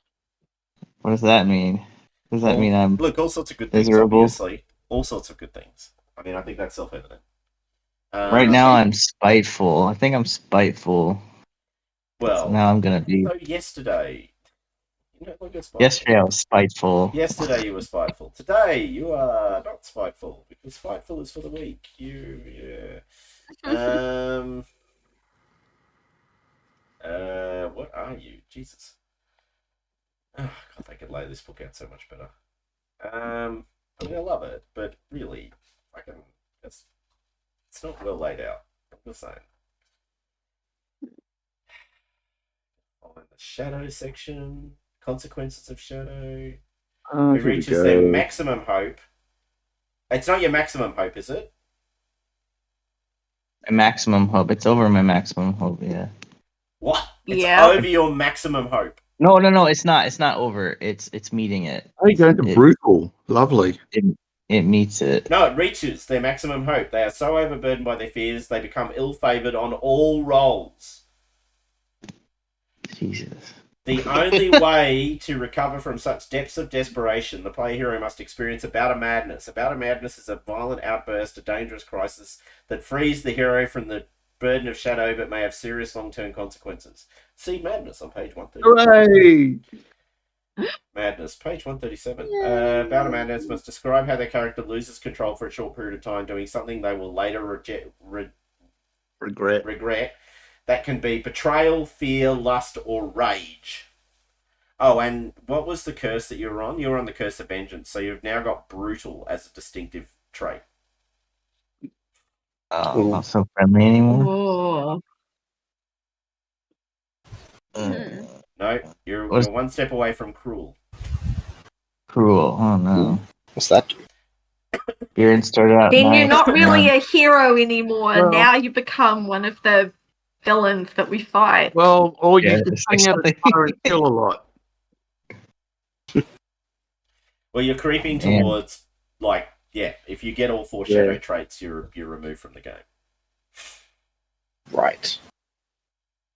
does that mean? Does that mean I'm Look, all sorts of good things, miserable? obviously. All sorts of good things. I mean, I think that's self-evident. Right now I'm spiteful. I think I'm spiteful. Well, So now I'm gonna be. so yesterday, you don't look as spiteful. Yesterday I was spiteful. Yesterday you were spiteful. Today you are not spiteful because spiteful is for the weak. Yeah. What are you? Jesus. Oh, God, they could lay this book out so much better. I mean, I love it, but really, it's not well laid out. I'm just saying. Oh, in the shadow section, consequences of shadow. Oh, Who here we reaches their go. maximum hope. It's not your maximum hope, is it? My maximum hope. It's over my maximum hope. Yeah. What? It's Yeah. over your maximum hope. No. It's not. It's not over. It's meeting it. Oh, you're going to It- brutal. Lovely. It meets it. No, it reaches their maximum hope. They are so overburdened by their fears, they become ill-favored on all rolls. Jesus. The only way to recover from such depths of desperation, the player hero must experience a bout of madness. A bout of madness is a violent outburst, a dangerous crisis that frees the hero from the burden of shadow but may have serious long-term consequences. See Madness on page 130. Hooray! Madness, page 137. Bout of Madness must describe how their character loses control for a short period of time, doing something they will later regret. That can be betrayal, fear, lust, or rage. Oh, and what was the curse that you were on? You were on the Curse of Vengeance, so you've now got brutal as a distinctive trait. Oh, not so friendly anymore. Oh. No, you're What's- one step away from cruel. Cruel. Oh no. What's that? Buren started out Then nice. you're not really now- a hero anymore. Well- Now you become one of the villains that we fight. Well, or you Yeah, should it's hang out like at fire and kill a lot. Well, you're creeping Man. towards, if you get all 4 Yeah. shadow traits, you're removed from the game. Right.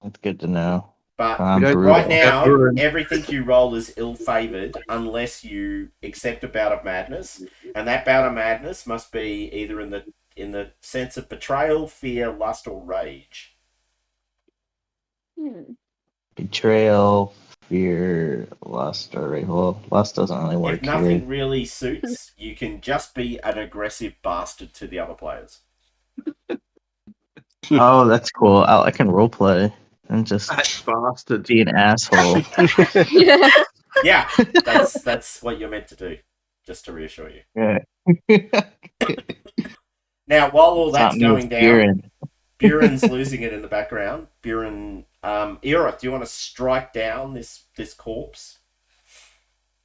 That's good to know. But I'm We don't- brutal. right now, Buren. everything you roll is ill-favored unless you accept a bout of madness, and that bout of madness must be either in the sense of betrayal, fear, lust, or rage. Betrayal, fear, lust, or well, lust doesn't really work If nothing here. really suits, you can just be an aggressive bastard to the other players. Oh, that's cool. I can roleplay and just That bastard. be an asshole. Yeah. Yeah, that's what you're meant to do, just to reassure you. Yeah. Now, while all It's that's not me, going it's down, Buren. Buren's losing it in the background. Buren, Eora, do you want to strike down this corpse?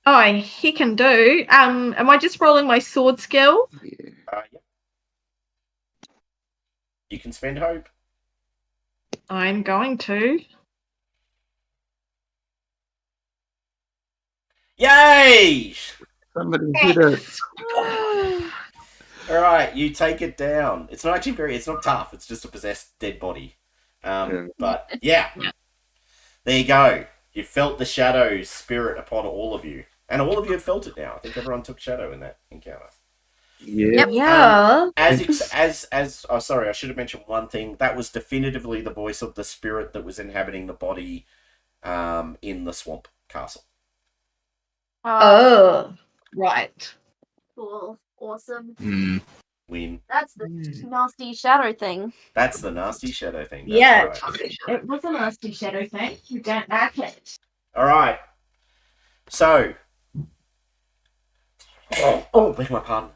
Oh, he can do. Am I just rolling my sword skill? Yeah. Yeah. You can spend hope. I'm going to. Yay! Somebody hit it. All right, you take it down. It's not actually it's not tough. It's just a possessed dead body. Yeah. But yeah, there you go. You felt the shadow spirit upon all of you. And all of you have felt it now. I think everyone took shadow in that encounter. Yeah. Yeah. Sorry, I should have mentioned one thing. That was definitively the voice of the spirit that was inhabiting the body in the swamp castle. Oh, right. Cool. Awesome. Mm. Win. That's the nasty shadow thing. That's the nasty shadow thing. That's Yeah, right. it was a nasty shadow thing. You don't like it. All right. So. Oh, beg my pardon.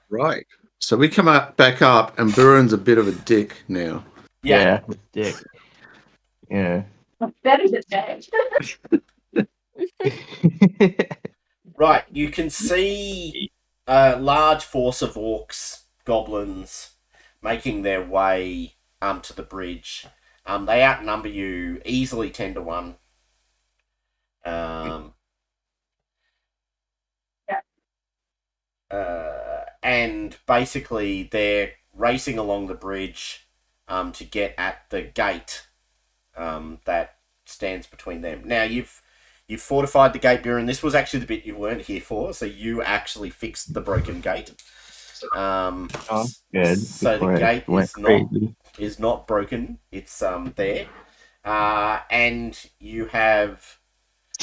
Right. So we come back up, and Buren's a bit of a dick now. Yeah. Dick. Yeah. Better than that. Right. You can see a large force of orcs, goblins, making their way to the bridge. They outnumber you easily 10 to 1. And basically they're racing along the bridge to get at the gate that stands between them. Now you've fortified the gate, Buren. This was actually the bit you weren't here for, so you actually fixed the broken gate. Oh, good. So the Before it gate went crazy. is not broken. It's there, and you have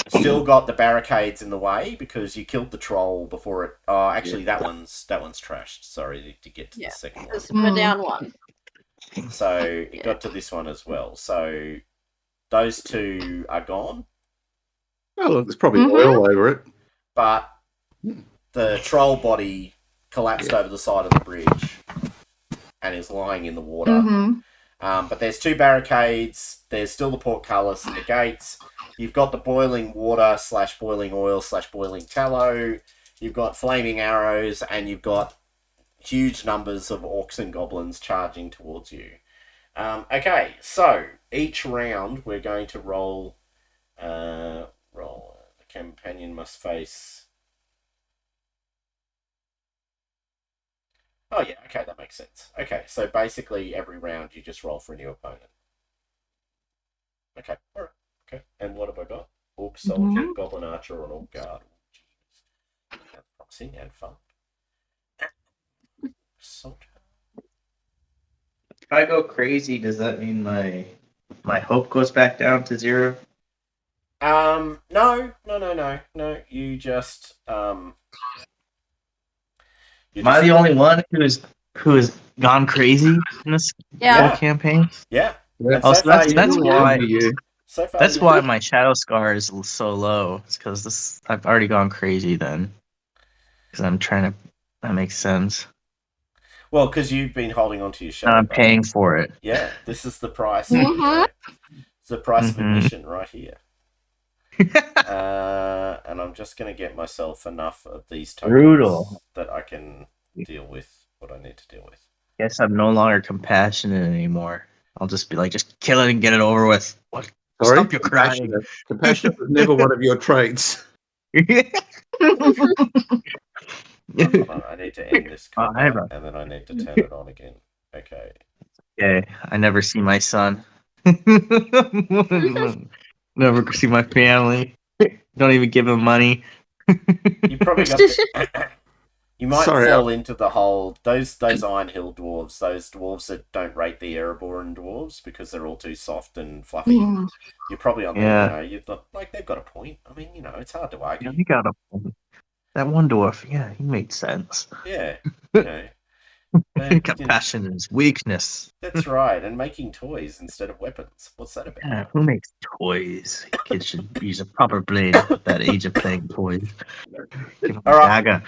still got the barricades in the way because you killed the troll before it. Oh, actually, that one's trashed. Sorry to get to the second one. We're down one. So it got to this one as well. So those two are gone, Oh, look, there's probably oil over it. but the troll body collapsed over the side of the bridge and is lying in the water. Mm-hmm. But there's two barricades. There's still the portcullis and the gates. You've got the boiling water / boiling oil / boiling tallow. You've got flaming arrows, and you've got huge numbers of orcs and goblins charging towards you. Okay, so each round we're going to roll. The companion must face. Oh yeah, okay, that makes sense. Okay, so basically every round you just roll for a new opponent. Okay, alright. Okay, and what have I got? Orc soldier, goblin archer, and orc guard. That's promising and fun. Soldier. If I go crazy, does that mean my hope goes back down to 0? No. You just Am I the only one who has gone crazy in this Yeah. whole campaign? Yeah. And Oh, so so far that's you- why. So far That's you- why my shadow scar is so low. It's because I've already gone crazy then. Because I'm trying to. That makes sense. Well, because you've been holding on to your shadow. And I'm paying for it. Yeah, this is the price. Mhm. It's the price of Mhm. admission right here. And I'm just going to get myself enough of these tokens Brutal. that I can deal with what I need to deal with. Guess I'm no longer compassionate anymore. I'll just be like, just kill it and get it over with. What? Sorry? Stop your crying. Compassionate was never one of your traits. Hold on, I need to end this Oh, combat, bro. and then I need to turn it on again. Okay. Okay, I never see my son. Never see my family. Don't even give him money. You probably got the, you might Sorry, fall into the whole those Iron Hill dwarves, those dwarves that don't rate the Erebor dwarves because they're all too soft and fluffy. You're probably on Yeah. there, you've got, like, they've got a point. I mean, it's hard to argue. Yeah, he got a that one dwarf. Yeah, he made sense. Yeah, but, Compassion is weakness. that's right, and making toys instead of weapons. What's that about? Yeah, who makes toys? Kids should use a proper blade at that age of playing toys. Give him a All right. dagger.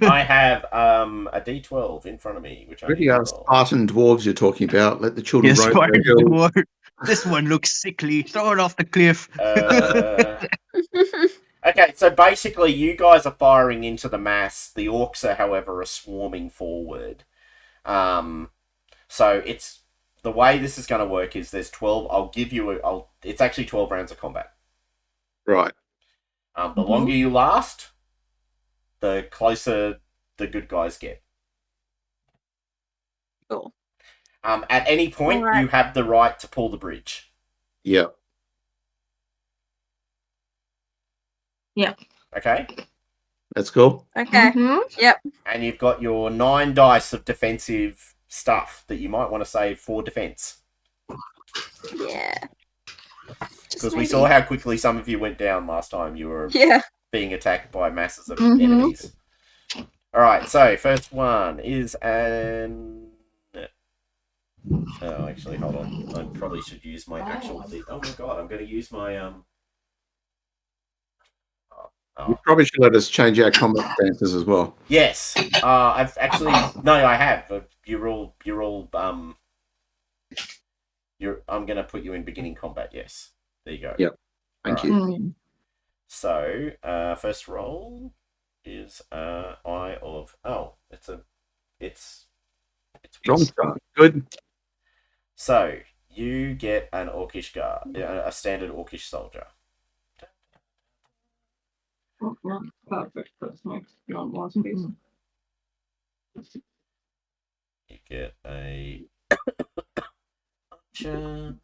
I have a D12 in front of me, which I need Really to are roll. Spartan dwarves you're talking about. Let the children Yes, roam Spartan the hill. dwarf. This one looks sickly. Throw it off the cliff. Okay, so basically you guys are firing into the mass. The orcs, are swarming forward. So it's the way this is going to work is there's 12. It's actually 12 rounds of combat. Right. The longer you last, the closer the good guys get. Cool. At any point, Alright. you have the right to pull the bridge. Yeah. Okay? That's cool. Okay. Mhm. And you've got your 9 dice of defensive stuff that you might want to save for defense. Yeah. Because we saw how quickly some of you went down last time. You were being attacked by masses of enemies. Alright, so first one is an... Oh, actually, hold on. I probably should use my actual... Oh my god, I'm going to use my... You probably should let us change our combat stances as well. Yes. I've actually... No, I have. You're all... I'm going to put you in beginning combat, yes. There you go. Yep. Thank you. So, first roll is Eye of... Oh, it's Strong start. Good. So, you get an orcish guard, a standard orcish soldier. Perfect. That's my You get a archer. Kind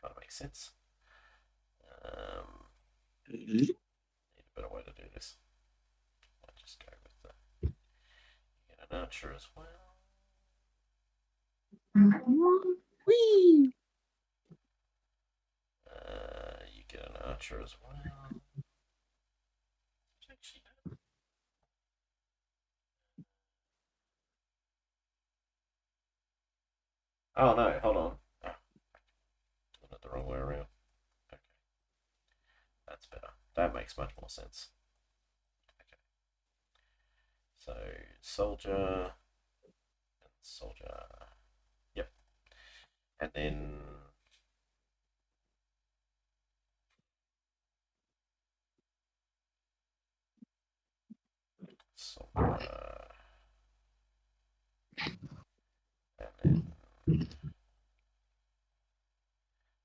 of makes sense. Need a better way to do this. I'll just go with the... You get an archer as well. Whee! You get an archer as well. Oh no, hold on. Oh, doing it the wrong way around. Okay. That's better. That makes much more sense. Okay. So, soldier. Yep. And then... soldier. And then...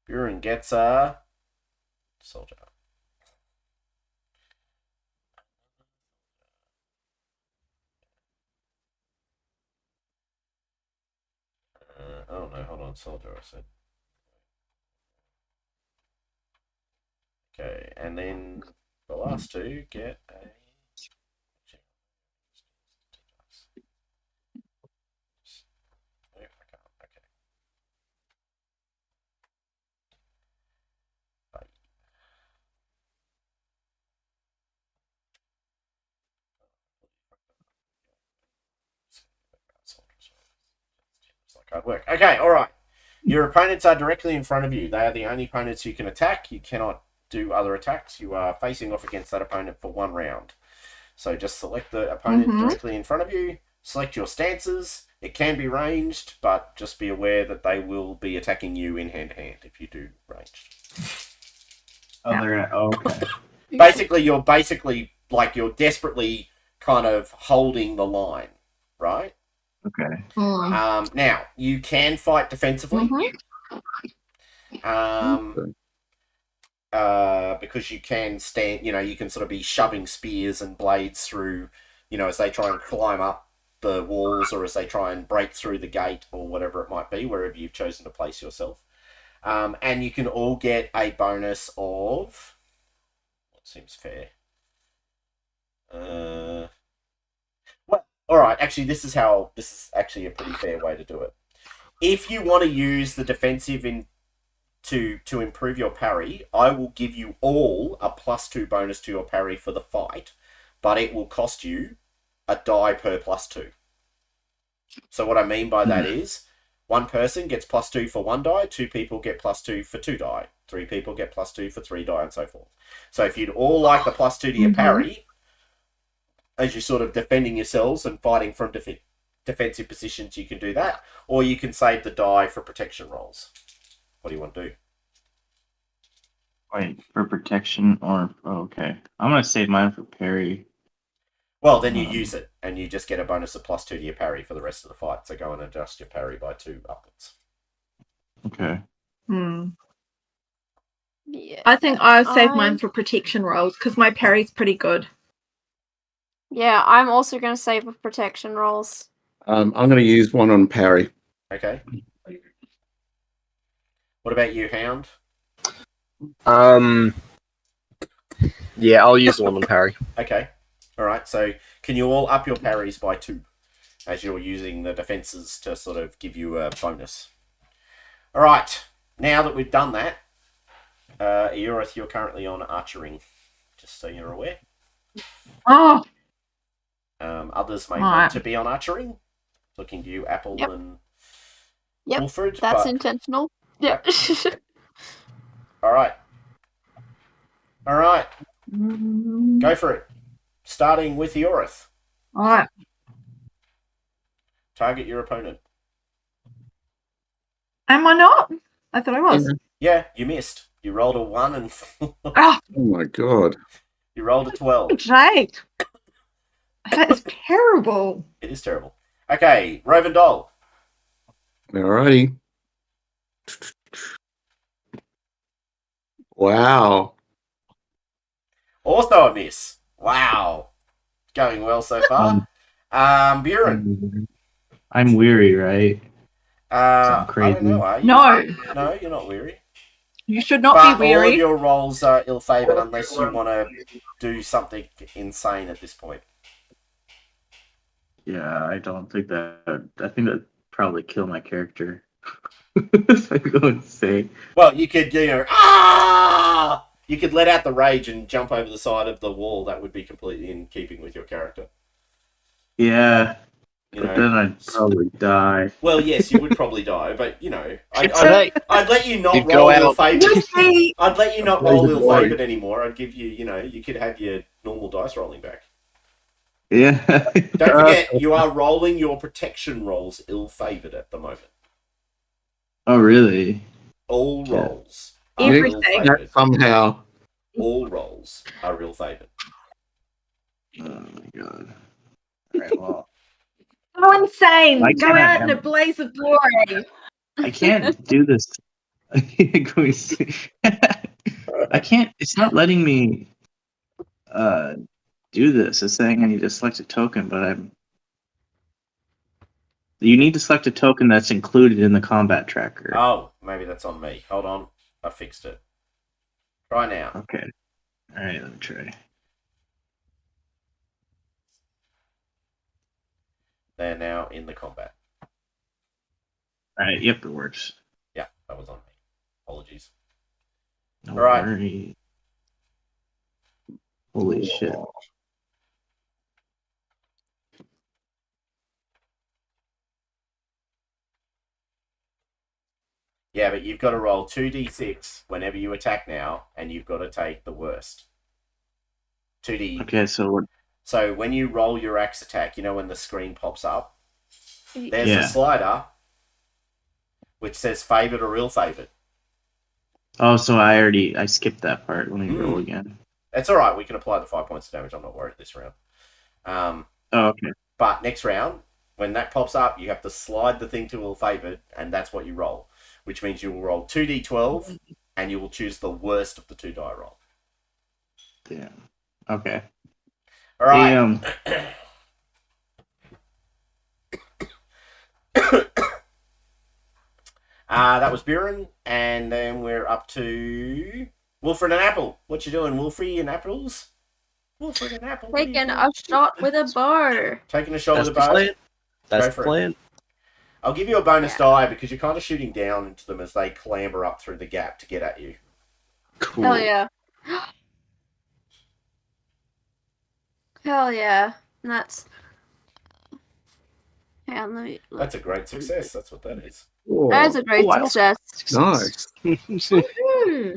Buren gets a... soldier. Oh no, hold on, soldier, I said. Okay, and then the last two get a... Okay. Hard work. Okay, alright. Your opponents are directly in front of you. They are the only opponents you can attack. You cannot do other attacks. You are facing off against that opponent for 1 round. So just select the opponent directly in front of you. Select your stances. It can be ranged, but just be aware that they will be attacking you in hand-to-hand if you do ranged. Oh, they're gonna. Oh, okay. You're desperately kind of holding the line, right? Okay. Now you can fight defensively. Because you can stand, you can sort of be shoving spears and blades through, as they try and climb up the walls or as they try and break through the gate or whatever it might be, wherever you've chosen to place yourself. And you can all get a bonus of... What seems fair? Well, alright, actually this is actually a pretty fair way to do it. If you want to use the defensive to improve your parry, I will give you all a +2 bonus to your parry for the fight, but it will cost you a die per +2. So what I mean by that is, one person gets +2 for 1 die, 2 people get +2 for 2 die, 3 people get +2 for 3 die, and so forth. So if you'd all like the +2 to your parry, as you're sort of defending yourselves and fighting from defensive positions, you can do that, or you can save the die for protection rolls. What do you want to do? Wait, for protection or... Oh, okay. I'm gonna save mine for parry. Well, then you use it, and you just get a bonus of +2 to your parry for the rest of the fight. So go and adjust your parry by 2 upwards. Okay. Yeah. I think I'll save mine for protection rolls because my parry's pretty good. Yeah, I'm also going to save with protection rolls. I'm going to use one on parry. Okay. What about you, Hound? Yeah, I'll use the one on parry. Okay. All right. So can you all up your parries by 2 as you're using the defenses to sort of give you a bonus? All right. Now that we've done that, Eurith, you're currently on archering, just so you're aware. Oh, Others may Right. want to be on archering. Looking to you, Apple Yep. and Yep, Wilfred. That's but... intentional. Yeah. All right. All right. mm, Go for it. Starting with Eurith. all right. Target your opponent. Am I not? I thought I was. Yeah, you missed. You rolled a 1 and Oh, Oh my god. you rolled a 12. Jake. That is terrible. It is terrible. Okay, Raven Doll. Alrighty. Wow. Also a miss. Wow. Going well so far. Buren. I'm weary, right? I crazy. don't know, are you? No, No, you're not weary. you should not But be all of weary. your rolls are ill-favored unless you want to do something insane at this point. Yeah, I don't think that. I think that probably kill my character. So I go insane. Well, you could, you could let out the rage and jump over the side of the wall. That would be completely in keeping with your character. Yeah, You but know. then I'd probably die. Well, yes, you would probably die, but Hey, I'd let you not You'd roll go out. ill-favored. Would be. I'd let you not Plays roll it ill-favored anymore. I'd give you, you could have your normal dice rolling back. Yeah. Don't forget, you are rolling your protection rolls ill-favored at the moment. Oh, really? All Yeah. rolls are Everything. ill-favored. Somehow. All rolls are ill-favored. Oh my god. All right. Well, Go insane. Why Go can't I out in a have- blaze of glory. I can't do this. I can't go insane. I can't. It's not letting me do this. It's saying I need to select a token, but I'm. You need to select a token that's included in the combat tracker. Oh, maybe that's on me. Hold on. I fixed it. Try now. Okay. All right. Let me try. They're now in the combat. All right. Yep, it works. Yeah, that was on me. Apologies. No All right. worry. Holy shit. Yeah, but you've got to roll 2d6 whenever you attack now, and you've got to take the worst. 2d. Okay, so what? So when you roll your axe attack, when the screen pops up, there's Yeah. a slider which says favored or ill-favored. Oh, so I skipped that part. Let me roll again. That's all right. We can apply the 5 points of damage. I'm not worried this round. Oh, okay. But next round, when that pops up, you have to slide the thing to ill-favored, and that's what you roll, which means you will roll 2d12, and you will choose the worst of the 2 die roll. Damn. Okay. All right. Damn. That was Buren, and then we're up to Wilfred and Apple. What you doing, Wilfred and Apples? Wilfred and Apple. what are you Taking doing? a shot with a bow. Taking a shot That's with the a bow. plan. That's Go the for it. plan. I'll give you a bonus Yeah. die because you're kind of shooting down into them as they clamber up through the gap to get at you. Cool. Hell yeah. Hell yeah. And that's. Hang on, let me. That's a great success. That's what that is. That is a great wow. success. Nice. Hmm.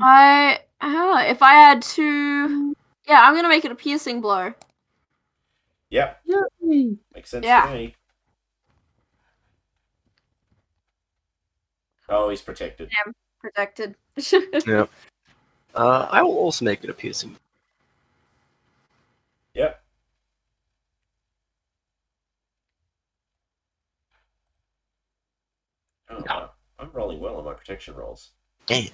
If I had to. Yeah, I'm gonna make it a piercing blow. Yep. Makes sense Yeah. to me. Oh, he's protected. Protected. Yeah. I will also make it a piercing. Yep. Oh, wow. I'm rolling well on my protection rolls. Damn.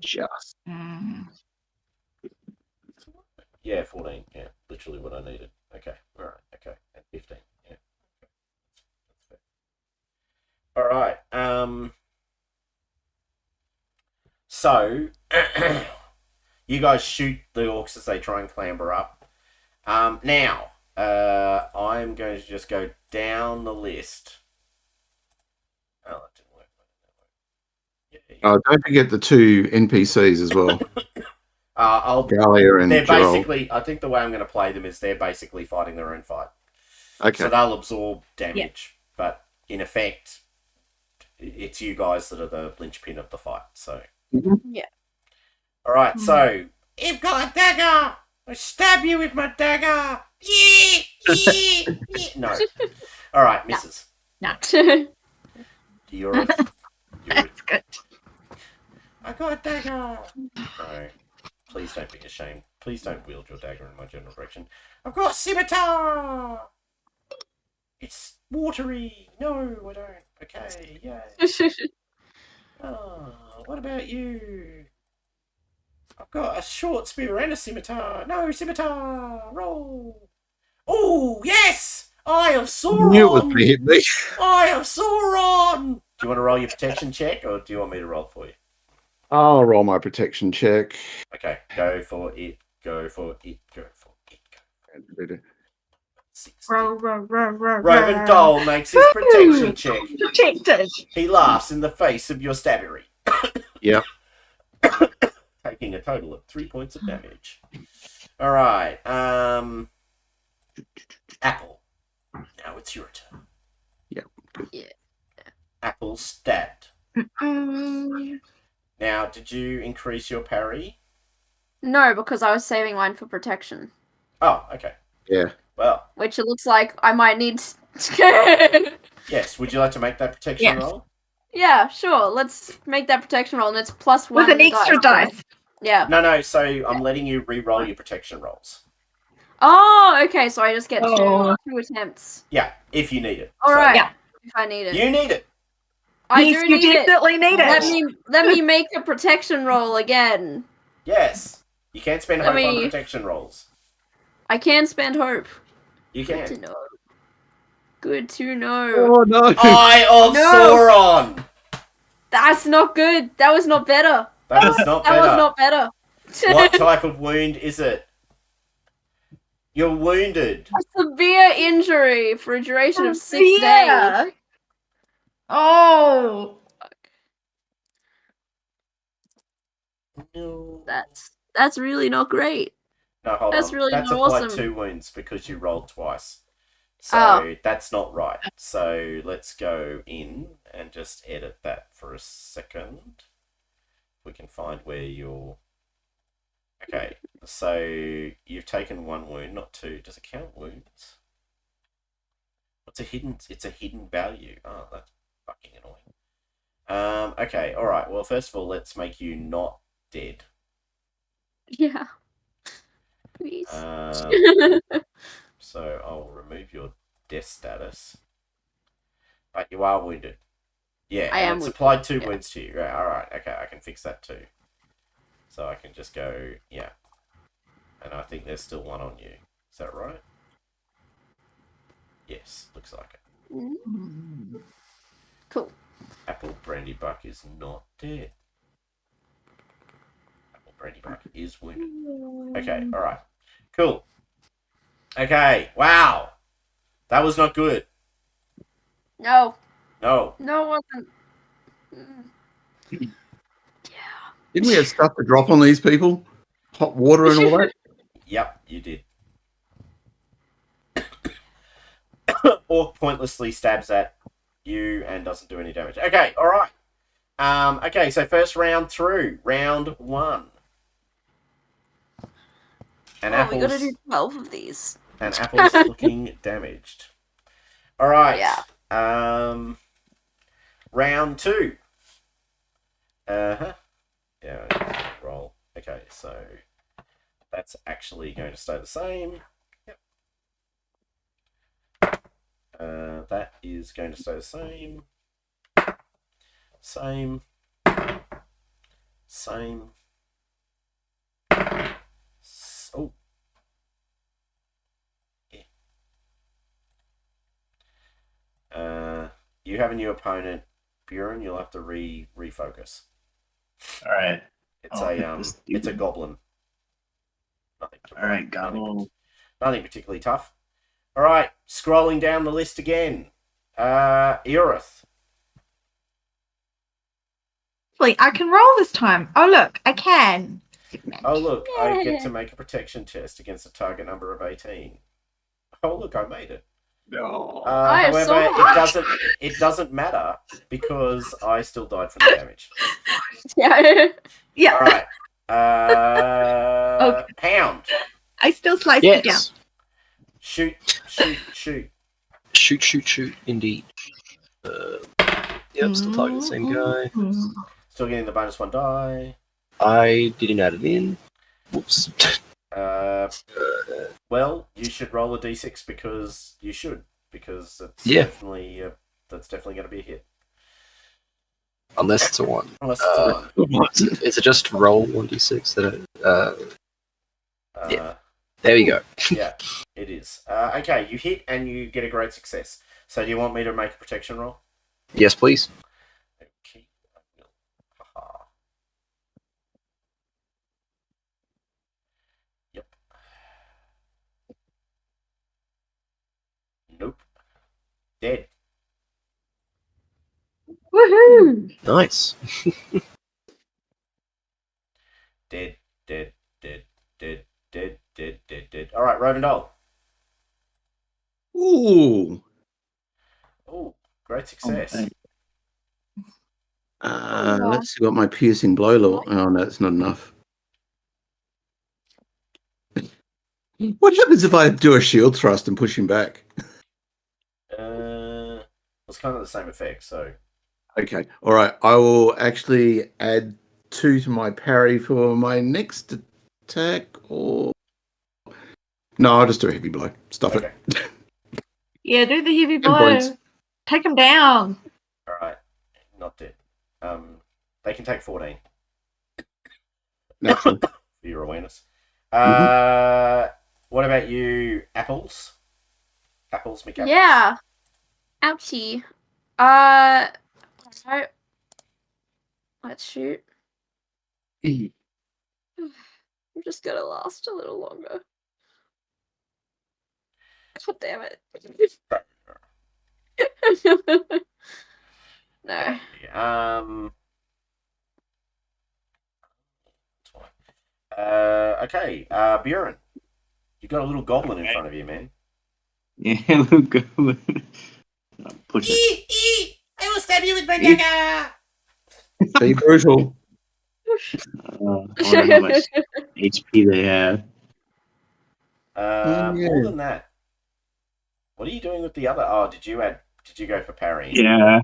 Just. Yeah, 14. Yeah, literally what I needed. Okay, all right. Okay, and 15. Yeah, that's fair. All right. So you guys shoot the orcs as they try and clamber up. Now, I'm going to just go down the list. Oh, that didn't work. Don't forget the 2 NPCs as well. They're and Gerald. basically, I think the way I'm going to play them is they're basically fighting their own fight. Okay. So they'll absorb damage, but in effect, it's you guys that are the linchpin of the fight. So, Yeah. all right. So, you've got a dagger. I stab you with my dagger. Yeah. No. All right, misses. You're That's good. I got a dagger. No. Please don't be ashamed. Please don't wield your dagger in my general direction. I've got a scimitar! It's watery. No, I don't. Okay, yay. Oh, what about you? I've got a short spear and a scimitar. No, scimitar! Roll! Oh, yes! Eye of I knew it was going to Sauron! hit me. Eye of Sauron! Do you want to roll your protection check, or do you want me to roll for you? I'll roll my protection check. Okay, go for it. Go for it. Go for it. 60. Row. Rovendol makes his protection check. Protected. He laughs in the face of your stabbery. Yep. Taking a total of 3 points of damage. Alright, Apple. Now it's your turn. Yep. Yeah. Apple stabbed. Mm, Now, did you increase your parry? No, because I was saving mine for protection. Oh, okay. Yeah. Well, Which it looks like I might need. yes. Would you like to make that protection Yes. roll? Yeah, sure. Let's make that protection roll, and it's +1 with an extra right? dice. Yeah. No. So I'm letting you re-roll your protection rolls. Oh, okay. So I just get Oh. two attempts. Yeah, if you need it. All right. Yeah. If I need it, You need it. I Yes, do you need it. definitely need Let it. me make a protection roll again. Yes. You can't spend Let hope on me- protection rolls. I can spend hope. You Good to can. know. Good to know. Oh no! Eye of No. Sauron. That's not good. That was not better. That was not That better. was not better. What type of wound is it? You're wounded. A severe injury for a duration of 6 days. Yeah. Oh. No. That's really not great. No, hold That's on. really That's not applied awesome. 2 wounds because you rolled twice. So Oh. that's not right. So let's go in and just edit that for a second. We can find where you're. Okay, so you've taken 1 wound, not 2. Does it count wounds? It's a hidden value. Oh, that's fucking annoying. Okay, alright. Well, first of all, let's make you not dead. Yeah. Please. So I'll remove your death status. But you are wounded. Yeah, I am it's wounded, applied 2 yeah. wounds to you. Right, alright, okay, I can fix that too. So I can just go, yeah. And I think there's still 1 on you. Is that right? Yes, looks like it. Cool. Apple Brandy Buck is not dead. Apple Brandy Buck is wounded. Okay, alright. Cool. Okay, wow. That was not good. No. No. No, it wasn't. Didn't we have stuff to drop on these people? Hot water and all that? Yep, you did. Orc pointlessly stabs at you and doesn't do any damage. Okay, alright. Okay, so first round through. Round 1. And Oh, we gotta do 12 of these. And Apple's looking damaged. Alright. Yeah. Round 2. Uh-huh. Yeah, roll. Okay, so that's actually going to stay the same. Yep. That is going to stay the same. Same. Oh. Yeah. You have a new opponent. Buren, you'll have to refocus. All right. It's This it's a dude. goblin. Nothing. All right, Gallow. Nothing particularly tough. All right, scrolling down the list again. Eorith. I can roll this time. Oh look, I can. Oh look, I get Yeah. to make a protection test against a target number of 18. Oh look, I made it. No. I have so However, much. it doesn't matter because I still died from the damage. Yeah. Yeah, All right. Okay. Hound. I still sliced it down. Yes. Shoot. Shoot. Indeed. Yep, still target the same guy. Still getting the bonus 1 die. I didn't add it in. Whoops. Well, you should roll a d6 because you should, because it's Yeah. definitely that's definitely going to be a hit. Unless it's a 1. Unless it's a 1. Is it just roll 1d6? Yeah. There we go. Yeah, it is. Okay, you hit and you get a great success. So do you want me to make a protection roll? Yes, please. Okay, I will. Haha. Yep. Nope. Dead. Woohoo! Nice. Dead. All right, Rovendol. Ooh. Oh, great success. Okay. Let's see what my piercing blow look. Oh no, it's not enough. What happens if I do a shield thrust and push him back? It's kind of the same effect, so Okay, all right. I will actually add 2 to my parry for my next attack. Or no, I'll just do a heavy blow. Stuff okay. it. Yeah, do the heavy 10 blow. points. Take him down. All right, not dead. They can take 14 Naturally. for your awareness. Mm-hmm. What about you, Apples? Apples, McApples? Yeah. Ouchie. Alright. Let's shoot. I'm just gonna last a little longer. God damn it. No. Okay, Buren. You've got a little goblin in front of you, man. Yeah, look. Push it. I will stab you with my dagger! Be brutal. I wonder how much HP they have. Yeah. More than that. What are you doing with the other? Oh, did you go for parrying? Yeah.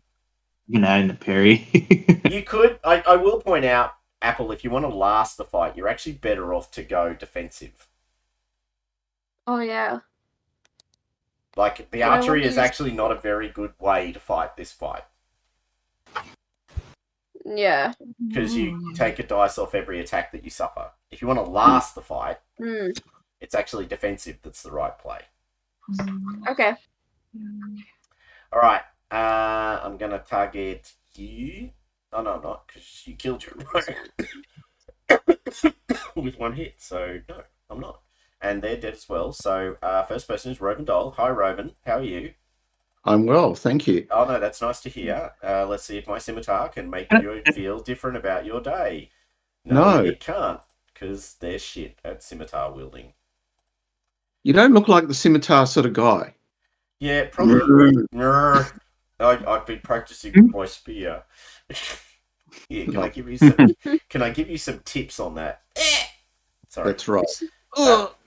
You can add in the parry. You could. I will point out, Apple, if you want to last the fight, you're actually better off to go defensive. Oh yeah. Like, the Yeah, I archery want to is use- actually not a very good way to fight this fight. Yeah. Because you take a dice off every attack that you suffer. If you want to last the fight, Mm. it's actually defensive that's the right play. Okay. All right. I'm going to target you. Oh, no, I'm not, because you killed your with 1 hit. So, no, I'm not. And they're dead as well. So, first person is Rovendol. Hi, Roven. How are you? I'm well, thank you. Oh, no, that's nice to hear. Let's see if my scimitar can make you feel different about your day. No. It can't, because they're shit at scimitar wielding. You don't look like the scimitar sort of guy. Yeah, probably. I've been practicing my spear. Yeah, can I give you some tips on that? Sorry. That's right.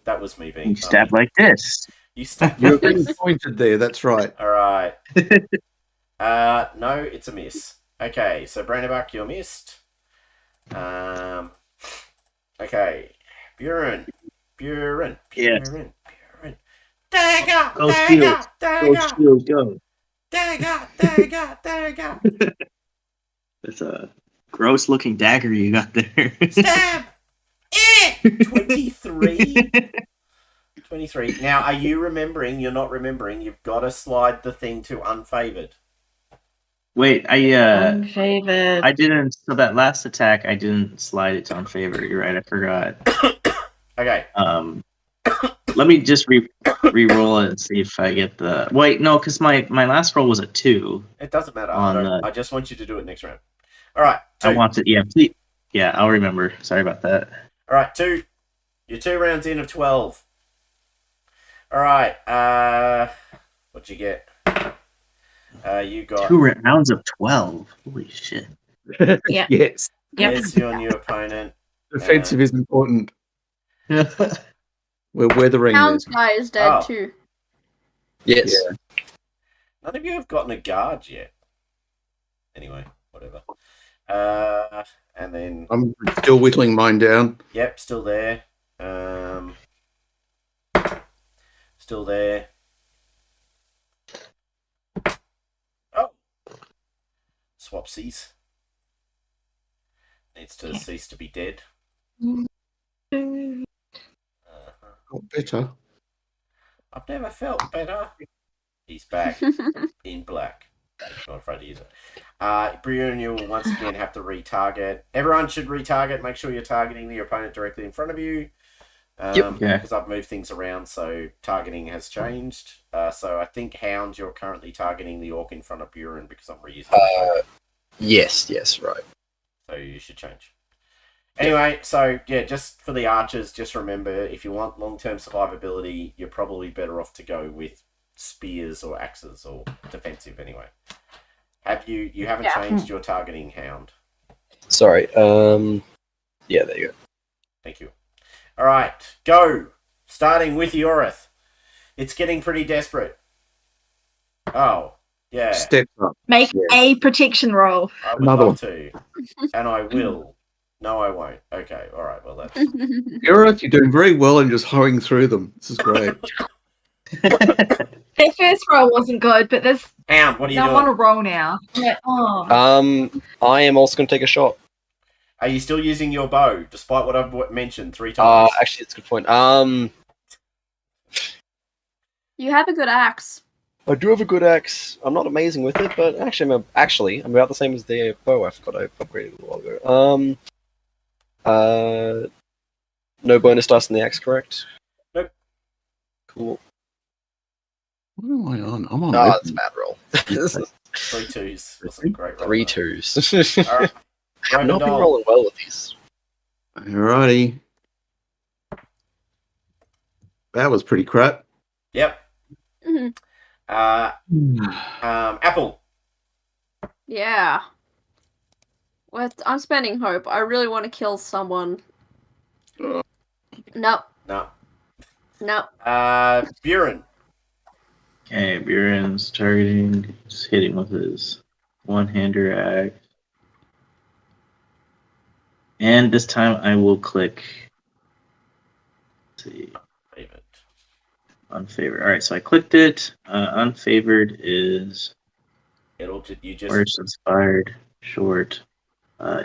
That was me being You stab like this. You stab You're like being this. pointed there, that's right. All right. No, it's a miss. Okay, so Brandenbuck, you're missed. Okay, Buren. Yes. Dagger! Go shield. Go shield, go. Dagger! That's a gross looking dagger you got there. Stab! 23? 23. Now, are you remembering? You're not remembering. You've got to slide the thing to unfavored. Wait, Unfavored. I didn't. So that last attack, I didn't slide it to unfavor. You're right. I forgot. Okay. Let me just re-roll it and see if I get the. Wait, no, because my last roll was a 2. It doesn't matter. On the... I just want you to do it next round. All right. 2. I want to. Yeah, please. Yeah, I'll remember. Sorry about that. All right. 2. You're 2 rounds in of 12. All right. What'd you get? You got 2 rounds of 12. Holy shit. Yeah. Yes. Yep. There's your new opponent. Defensive is important. We're weathering Hound's this. guy is dead Oh. too. Yes. Yeah. None of you have gotten a guard yet. Anyway, whatever. And then I'm still whittling mine down. yep, still there. Still there. Oh, swapsies. Needs to cease to be dead. Got better. I've never felt better. He's back in black. Not afraid to use it. Brian, you will once again have to retarget. Everyone should retarget. Make sure you're targeting your opponent directly in front of you. Yep. Yeah. Because I've moved things around, so targeting has changed. So I think Hound, you're currently targeting the orc in front of Buren because I'm reusing it. Yes, right. So you should change. Anyway, so yeah, just for the archers, just remember if you want long-term survivability, you're probably better off to go with spears or axes or defensive anyway. You haven't Yeah. changed your targeting, Hound. Sorry. Yeah, there you go. Thank you. All right, go. Starting with Yorith. It's getting pretty desperate. Oh, yeah. Steps up. Make Yeah. a protection roll. I would Another love to. And I will. No, I won't. Okay, all right. Well, that's... You're doing very well and just hoeing through them. This is great. That first roll wasn't good, but this Hound, what are you I doing? want to roll now. I'm like, oh. I am also going to take a shot. Are you still using your bow, despite what I've mentioned 3 times? Actually, that's a good point. You have a good axe. I do have a good axe. I'm not amazing with it, but actually, I'm about the same as the bow. I forgot I upgraded a while ago. No bonus dice on the axe, correct? Nope. Cool. What am I on? I'm on. No, open. that's a bad roll. 3 2s. That's a great roll. 3 2s. All right. I've not been Ravendal. rolling well with these. Alrighty. That was pretty crap. Yep. Mhm. Apple. Yeah. I'm spending hope. I really want to kill someone. Nope. No. Nope. Buren. Okay, Buren's targeting, just hitting with his one-hander axe. And this time I will click. Let's see. Favorite. Unfavored. Alright, so I clicked it. Unfavored is You just worst, inspired, short,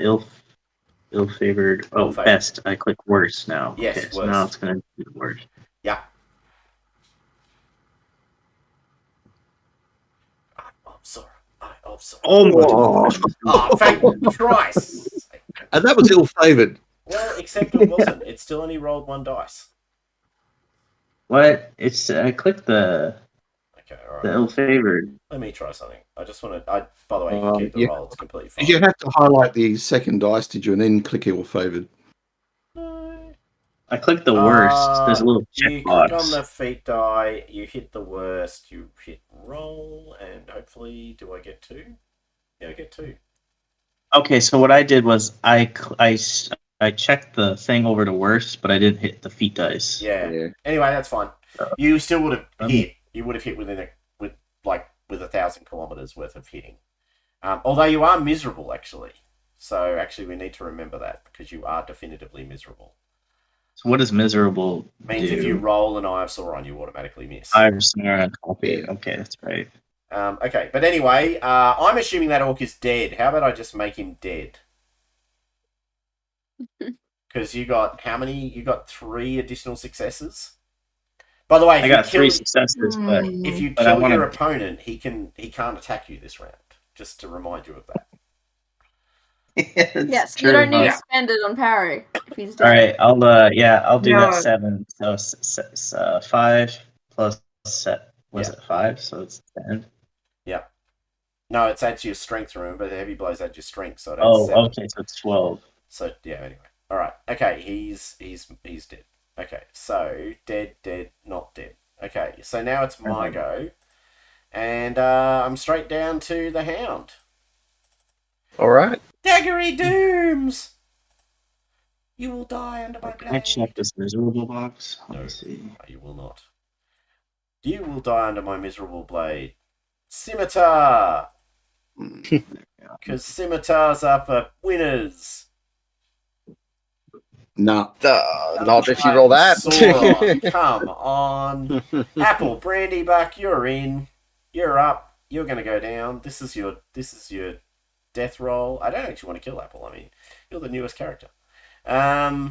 ill-favored. Oh, Ill-favored. best. I click worst now. Yes, okay, so worst. now it's going to do worst. yeah. I'm sorry. I'm sorry. Oh, Oh, thank Christ. And that was ill-favoured. Well, except it wasn't. It still only rolled 1 dice. what? I clicked the Okay, all the right. ill-favored. Let me try something. I just want to. By the way, you can keep the Yeah. roll. It's completely fine. Did you have to highlight the second dice, did you, and then click ill-favoured? No. I clicked the worst. There's a little You click checkbox. on the feet die. You hit the worst. You hit roll, and hopefully, do I get 2? Yeah, I get 2. Okay, so what I did was I checked the thing over to worst, but I didn't hit the feet dice. Yeah. Anyway, that's fine. You still would have Um, hit. You would have hit with 1,000 kilometers worth of hitting. Although you are miserable, actually. So actually, we need to remember that because you are definitively miserable. So what does miserable Means do? if you roll an Eye of Sauron, you automatically miss. I've snare copy. Okay, that's right. Okay, but anyway, I'm assuming that orc is dead. How about I just make him dead? Because you got how many? You got 3 additional successes. By the way, I got 3 successes, but if you but I kill wanna- your opponent, he can't attack you this round. just to remind you of that. Yes, True you don't need enough. to spend it on parry if he's All dead. right, I'll do No. that 7. So 5 plus set was Yeah. it 5? So it's 10. Yeah. No, it's adds your strength, remember? The heavy blows add your strength, so it adds Oh, 7. okay, so it's 12. So yeah, anyway. Alright. Okay, he's dead. Okay, so dead, not dead. Okay, so now it's my go. And I'm straight down to the hound. Alright. Daggery dooms! You will die under my Can I check blade. this miserable box? Let No. me see. You will not. You will die under my miserable blade. Scimitar! Because scimitars are for winners. No. Not if you roll that. Sauron, come on. Apple, Brandy Buck, you're in. You're up. You're going to go down. This is your death roll. I don't actually want to kill Apple. I mean, you're the newest character. Yeah,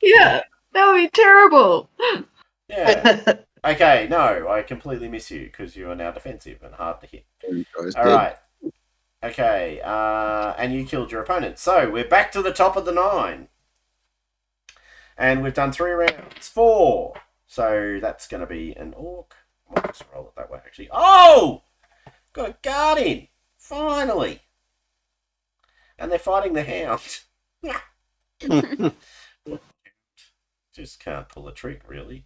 that would be terrible. Yeah. Okay, no, I completely miss you because you are now defensive and hard to hit. All right. Okay, and you killed your opponent. So we're back to the top of the 9. And we've done 3 rounds. 4. So that's going to be an orc. I might just roll it that way, actually. Oh! Got a guard in. Finally. And they're fighting the hound. Just can't pull a trick, really.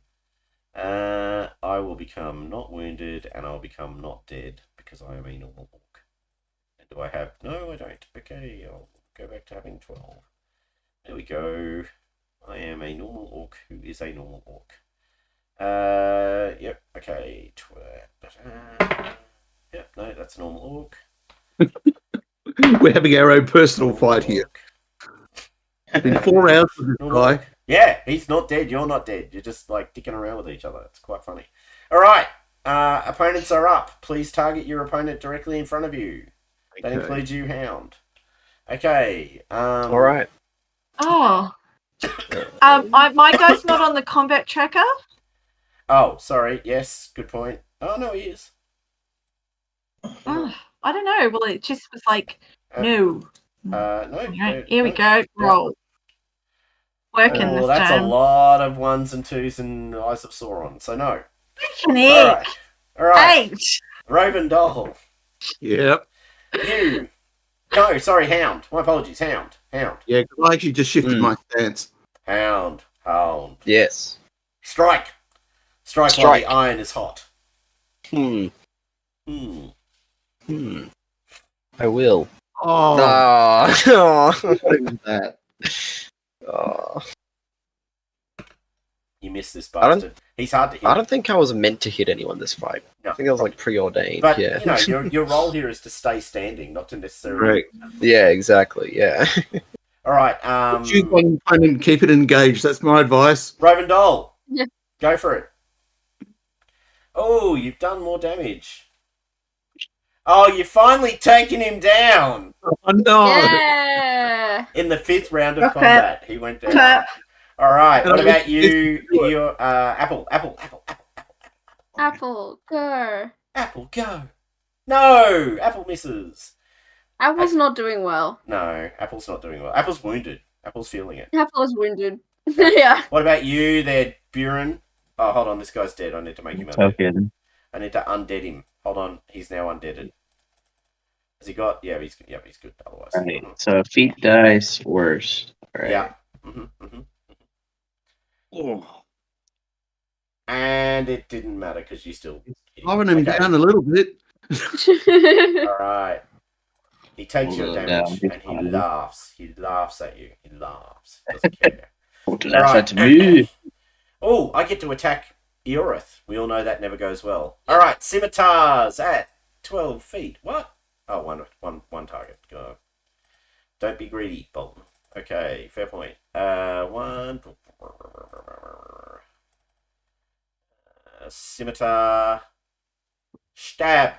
I will become not wounded, and I'll become not dead, because I am a normal orc. And do I have... No, I don't. Okay, I'll go back to having 12. There we go. I am a normal orc who is a normal orc. Yep, okay. Yep, no, that's a normal orc. We're having our own personal fight here. In 4 rounds with this Normal guy. orc. Yeah, he's not dead, you're not dead. You're just, like, dicking around with each other. It's quite funny. Alright, opponents are up. Please target your opponent directly in front of you. That includes you, hound. Okay. Alright. Oh. My guy's not on the combat tracker. Oh, sorry. Yes, good point. Oh, no, he is. Oh, I don't know. Well, it just was like, no. No. Right, here we go. Roll. Working this that's time. a lot of 1s and 2s and Eyes of Sauron. So no. Nick. All right. 8. Raven Doll. Yep. You. No, sorry, Hound. My apologies, Hound. Hound. Yeah, 'cause I actually just shifted my stance. Hound. Yes. Strike. Strike while the iron is hot. Hmm. Hmm. I will. Oh, What is that? You missed this I don't- bastard. He's hard to hit. I don't think I was meant to hit anyone this fight. No, I think I was like preordained. But yeah. you know, your role here is to stay standing, not to necessarily. Right. Yeah, exactly. Yeah. All right. Choose one opponent and keep it engaged. That's my advice. Raven Doll. Yeah. Go for it. Oh, you've done more damage. Oh, you've finally taken him down. Oh, no. Yeah. In the 5th round of Okay. combat, he went down. Clap. All right. What And about you? Your Apple. Apple, go. Apple, go. No, Apple misses. Apple's not doing well. No, Apple's not doing well. Apple's wounded. Apple's feeling it. Apple is wounded. Yeah. What about you there, Buren? Oh, hold on. This guy's dead. I need to make him undead. Okay. I need to undead him. Hold on. He's now undeaded. Has he got... Yeah, he's good otherwise. Right. So feet dice worst. Right. Yeah. Oh, And it didn't matter because you still... slowing him down a little bit. All right. He takes Hold your on damage down. and he laughs. He laughs at you. He laughs. Doesn't care. Don't laugh at me. Oh, I get to attack Eorith. We all know that never goes well. All right, scimitars at 12 feet. What? Oh, one target. Go. Don't be greedy, Bolton. Okay, fair point. One. Scimitar. Stab.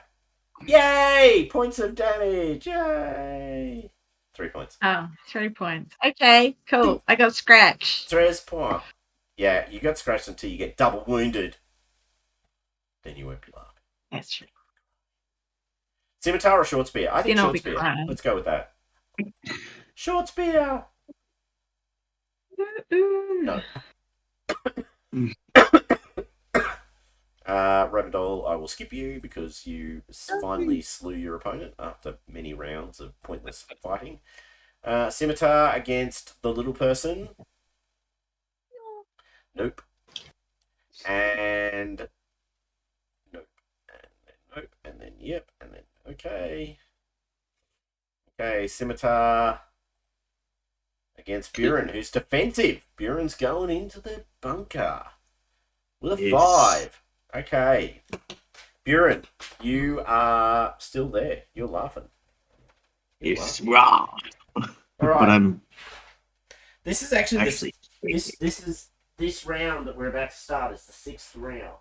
Yay! Points of damage. Yay! 3 points. Oh, 3 points. Okay, cool. I got scratched. 3 points. Yeah, you got scratched until you get double wounded. Then you won't be laughing. That's true. Scimitar or short spear? I think Then I'll short be spear. crying. Let's go with that. Short spear. No. Ravendol, I will skip you because you finally slew your opponent after many rounds of pointless fighting. Scimitar against the little person. Nope. And nope. And then nope. And then yep. And then okay. Okay, Scimitar against Buren, who's defensive. Buren's going into the bunker with a 5. Okay. Buren, you are still there. You're laughing. Yes. Wow. All right. But I'm This is actually actually this round that we're about to start is the 6th round.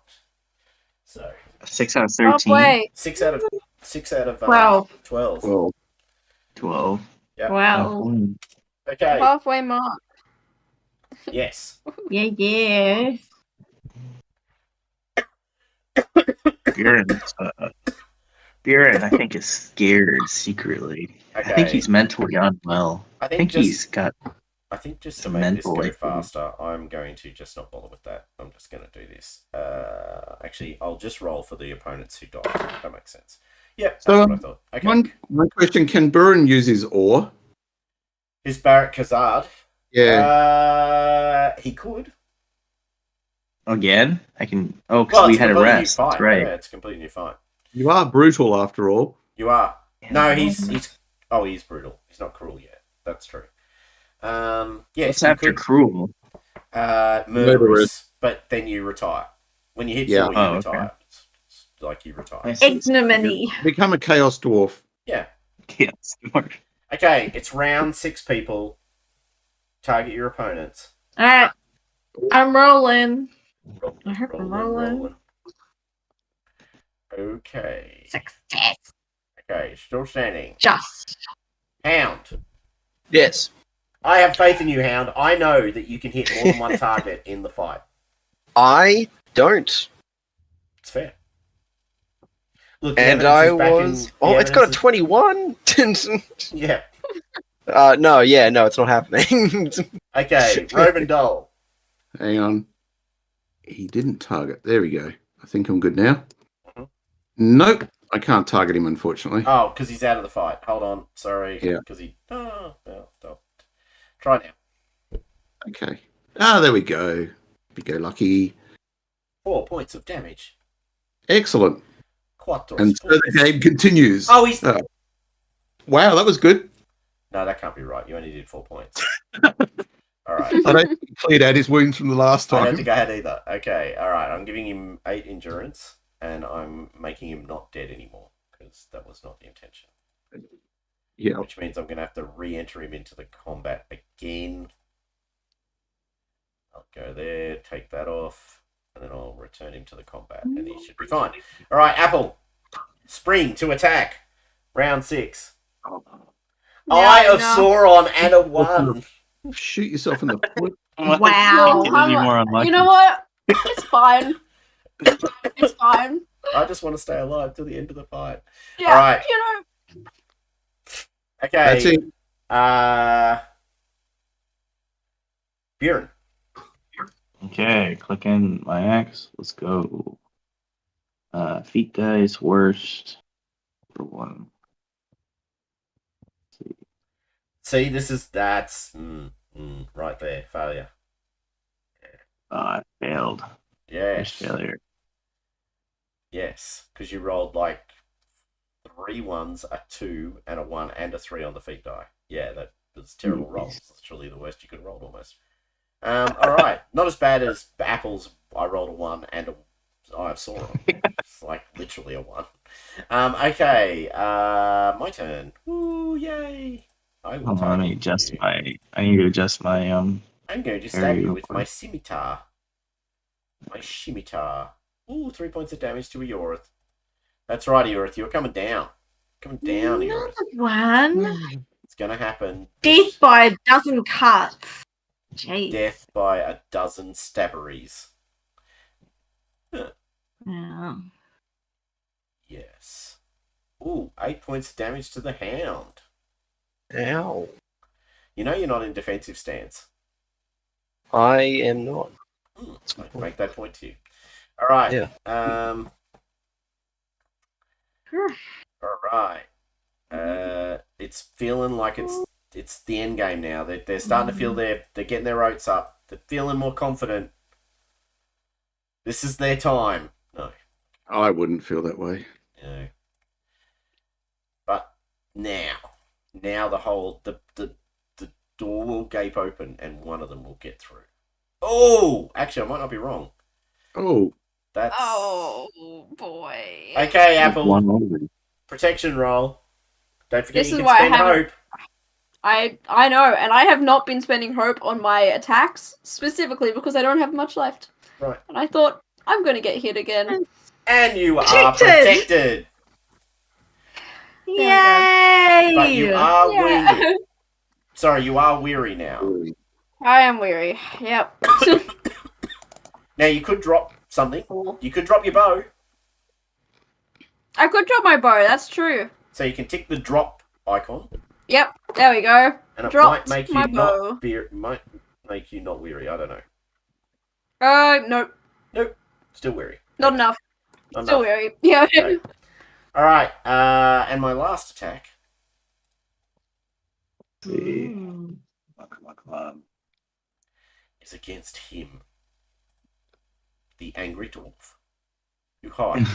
So 6 out of Oh 13. wait. 6 out of 12. 12. Well, 12. Yep. Wow. Okay. Halfway mark. Yes. Yeah. Buren, I think, is scared secretly. Okay. I think he's mentally unwell. I I think just he's got. I think just to some make this mental go issues. faster, I'm going to just not bother with that. I'm just going to do this. Actually, I'll just roll for the opponents who died. That makes sense. Yep, that's So, what I thought. Okay. one question: can Buren use his ore? His Barrett Khazard. Yeah. He could. Again, I can. Oh, because Well, we it's a had a completely new rest. fight. That's right. Yeah, it's a completely new fight. You are brutal after all. You are. No, he's It's he's brutal. He's not cruel yet. That's true. Yes, after you could, cruel. murderous, but then you retire. When you hit 4, you Oh, retire. okay. It's like you retire. I see. Ignominy. Become a chaos dwarf. Yeah. Yeah, smart. Okay, it's round 6, people. Target your opponents. Alright. I'm rolling. I hope I'm Rolling, rolling. rolling. Okay. Success. Okay, still standing. Just. Hound. Yes. I have faith in you, Hound. I know that you can hit more than one target in the fight. I don't. It's fair. Look, the And evidence I is back was. in- Oh, the it's got a evidence 21. is- Yeah. No, it's not happening. Okay, Rovendol. Hang on. He didn't target. There we go. I think I'm good now. Mhm. Nope. I can't target him, unfortunately. Oh, because he's out of the fight. Hold on. Sorry. Yeah. Because he... Oh, well, don't. Try now. Okay. Ah, there we go. We go lucky. 4 points of damage. Excellent. Quattro. And so the game continues. Oh, he's... Wow, that was good. No, that can't be right. You only did 4 points. All right. I don't think he cleared out his wounds from the last I don't time. think I had either. Okay, all right. I'm giving him 8 endurance, and I'm making him not dead anymore, because that was not the intention. Yeah. Which means I'm going to have to re-enter him into the combat again. I'll go there, take that off, and then I'll return him to the combat, and he should be fine. All right, Apple. Spring to attack. Round 6. Eye of Sauron and a 1. Shoot yourself in the foot. Wow. It'll be more unlucky. You know what? It's fine. It's fine. I just want to stay alive till the end of the fight. Yeah, All right. you know. Okay. That's it. Buren. Okay, click in my axe. Let's go. Feet dice worst for 1. See, that's right there. Failure. I failed. Yes. First failure. Yes. Because you rolled like 3 1s, a 2, and a 1, and a 3 on the feet die. Yeah, that was terrible rolls. That's truly the worst you could roll almost. All right. Not as bad as Apple's. I rolled a 1 and a Eye of Sauron. It's like literally a 1. Okay. My turn. Ooh, yay. I will Hold on, let me target adjust you. I need to adjust my I'm going to stab Very you good with one. my scimitar. My scimitar. Ooh, 3 points of damage to Eorith. That's right, Eorith. You're coming down. Coming down, Eorith. Another one. It's going to happen. Death by a dozen cuts. Jeez. Death by a dozen stabberies. Yeah. Yes. Ooh, 8 points of damage to the hound. Ow. You know you're not in defensive stance. I am not. I make that point to you. All right. Yeah. All right. It's feeling like it's the end game now. They're starting to feel they're getting their oats up. They're feeling more confident. This is their time. No. I wouldn't feel that way. No. But now the door will gape open and one of them will get through. Oh, actually, I might not be wrong. Oh, That's Oh boy. okay. Apple One only. protection roll. Don't forget This you is can why I spend haven't- hope. I know, and I have not been spending hope on my attacks specifically because I don't have much left. Right. And I thought I'm going to get hit again. And you are Protected! protected. Yay! But you are Yeah. wounded. Sorry, you are weary now. I am weary. Yep. Now you could drop something. You could drop your bow. I could drop my bow. That's true. So you can tick the drop icon. Yep. There we go. And it Dropped might make you my bow. might make you not weary. I don't know. Nope. Nope. Still weary. Not enough. Not Still enough. weary. Yeah. No. All right. And my last attack See. Mm. Come on. is against him, the angry dwarf, who hides,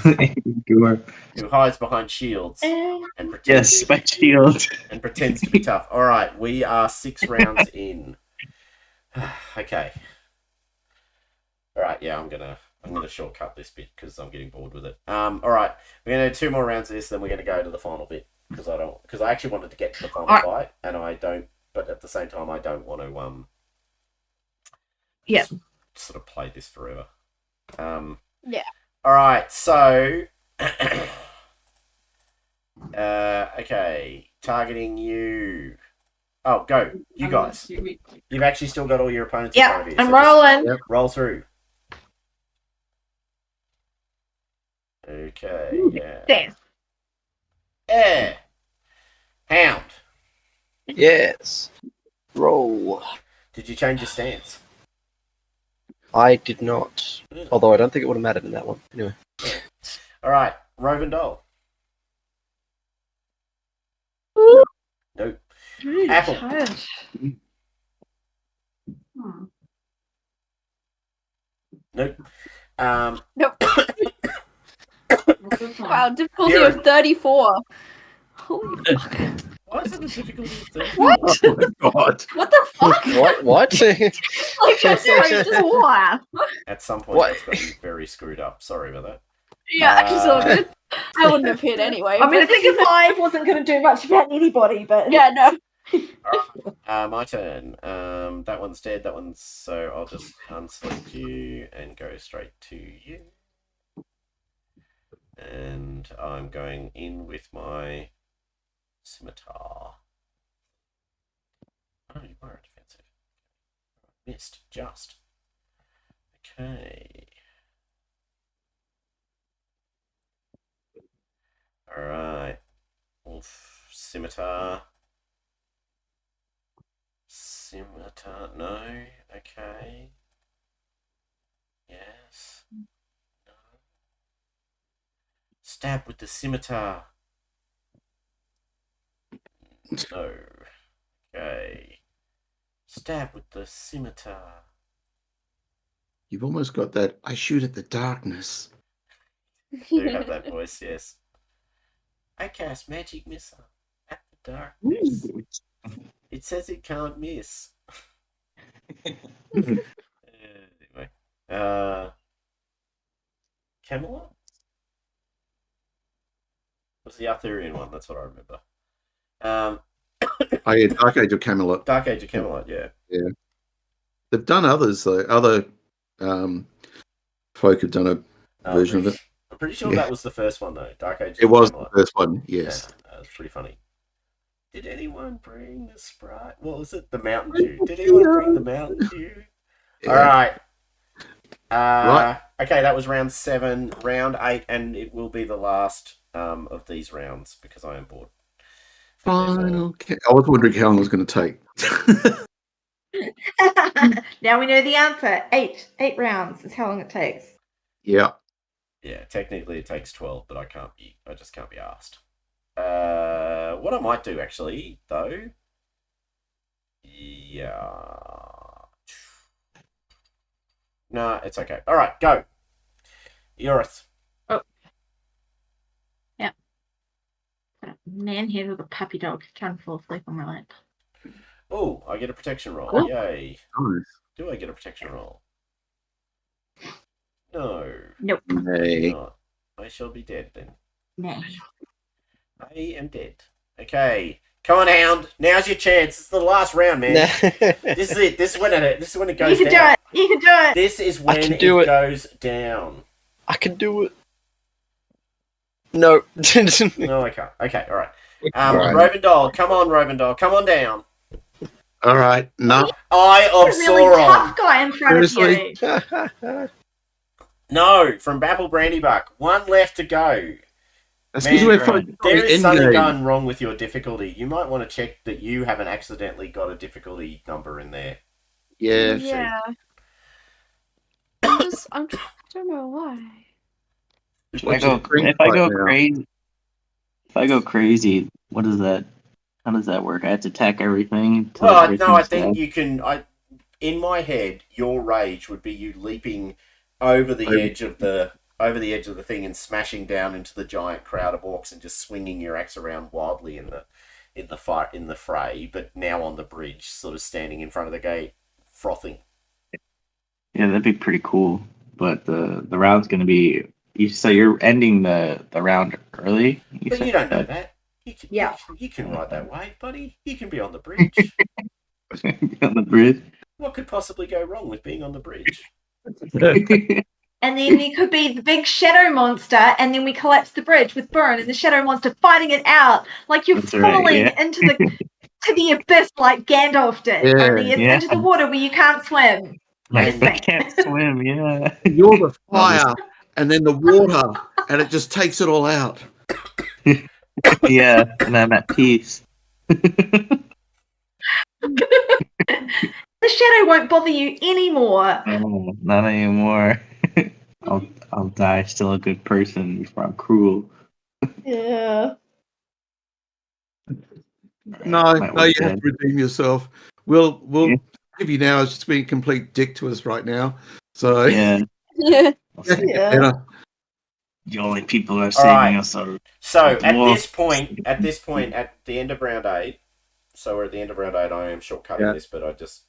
who hides behind shields and pretends Yes, my shield. and pretends to be tough. All right, we are 6 rounds in. Okay. All right, yeah, I'm gonna shortcut this bit because I'm getting bored with it. All right, we're gonna do 2 more rounds of this, then we're gonna go to the final bit because I actually wanted to get to the final fight, and I don't. But at the same time, I don't want to Yep. sort of play this forever. Yeah. All right, so okay, targeting you. Oh, go, you guys. You've actually still got all your opponents in front of Yep, you. I'm so just rolling. roll through. Okay, yeah. There. Yeah. Hound. Yes. Roll. Did you change your stance? I did not. Although I don't think it would have mattered in that one. Anyway. All right, Rovendol. Nope. Really Apple. tired. Nope. Nope. Wow, difficulty Kieran. of 34. Holy fuck. Why is it a difficulty of 30? What? Oh my god. What the fuck? What? What? Like, I'm sorry, just what? At some point, What? that's got me very screwed up. Sorry about that. Yeah, it's all good. I wouldn't have hit anyway. I mean, I but- think a 5 wasn't going to do much about anybody, but Yeah, no. My turn. That one's dead. That one's so I'll just unselect you and go straight to you. And I'm going in with my scimitar. Oh, you are defensive. Missed just. Okay. All right. Wolf scimitar. Scimitar, no. Okay. Yes. No. Stab with the scimitar. No. Okay. Stab with the scimitar. You've almost got that. I shoot at the darkness. Do have that voice, yes. I cast magic missile at the darkness. It says it can't miss. Anyway. Camelot? Was the Arthurian one, that's what I remember. I had Dark Age of Camelot. Dark Age of Camelot, yeah. They've done others though. Other folk have done a version of it. I'm pretty sure Yeah. that was the first one though. Dark Age It of was the Camelot. first one. Yes. Yeah, that was pretty funny. Did anyone bring the Sprite? What was it? The Mountain Dew. Did anyone bring the Mountain Dew? Yeah. All right. Right. Okay, that was round 7. Round 8, and it will be the last of these rounds because I am bored. Final. I was wondering how long it was going to take. Now we know the answer. 8 rounds is how long it takes. Yeah. Yeah, technically it takes 12, but I just can't be asked. What I might do actually, though. Yeah. No, it's okay. All right, go. Yours. Man here with a puppy dog trying to fall asleep on my lap. Oh, I get a protection roll. Cool. Yay. Nice. Do I get a protection roll? No. Nope. Hey. Not. I shall be dead then. Nah. I am dead. Okay. Come on, Hound. Now's your chance. It's the last round, man. This is it. This is when it goes You can down. do it. You can do it. This is when can it do it. goes down. I can do it. No. No, I can't. Okay, all right. Right. Rovendal, come on, Rovendal. Come on down. All right. No. Eye of There's a really tough Sauron. guy in front Seriously? of you. No, from Babel Brandybuck. One left to go. That's Man, because we're focused on There the is end something game. going wrong with your difficulty. You might want to check that you haven't accidentally got a difficulty number in there. Yeah. Yeah. I don't know why. If What's I go your drink if I right go now? crazy, if I go crazy, what is that? How does that work? I have to attack everything. till Well, no, I everything's think dead? you can. In my head, your rage would be you leaping over the Over- edge of the thing and smashing down into the giant crowd of orcs and just swinging your axe around wildly in the fray. But now on the bridge, sort of standing in front of the gate, frothing. Yeah, that'd be pretty cool. But the round's gonna be. So you're ending the round early. But said you don't know that. Yeah. You can ride that wave, buddy. You can be on the bridge. on the bridge. What could possibly go wrong with being on the bridge? And then there could be the big shadow monster, and then we collapse the bridge with Burn and the shadow monster fighting it out like you're That's right, falling yeah. into the abyss like Gandalf did, Yeah, only it's yeah. into the water where you can't swim. Like, And- I can't swim. Yeah. You're the fire, and then the water, and it just takes it all out. Yeah, and I'm at peace. The shadow won't bother you anymore. No, not anymore. I'll die still a good person before I'm cruel. Yeah. No, Might no, you work have then. to redeem yourself. We'll Yeah. give you now as just being a complete dick to us right now. So Yeah, Yeah. yeah, Yeah. better. the only people who are All saving right. us are So at Dwarf. this point, at the end of round 8, so we're at the end of round 8. I am shortcutting Yeah. this, but it just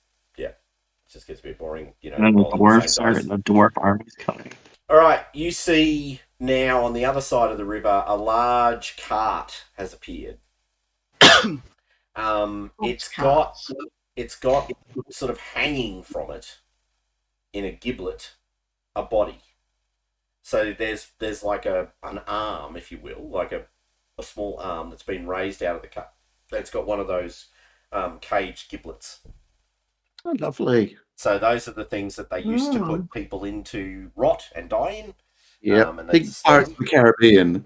gets a bit boring, you know. and then the rolling dwarfs same are dice. the dwarf army's coming. All right, you see now on the other side of the river, a large cart has appeared. It's got sort of hanging from it in a giblet a body. So there's like an arm, if you will, like a small arm that's been raised out of the cut. It's got one of those caged giblets. Oh, lovely. So those are the things that they used to put people into rot and die in. Yeah, And think that's Pirates of the Caribbean.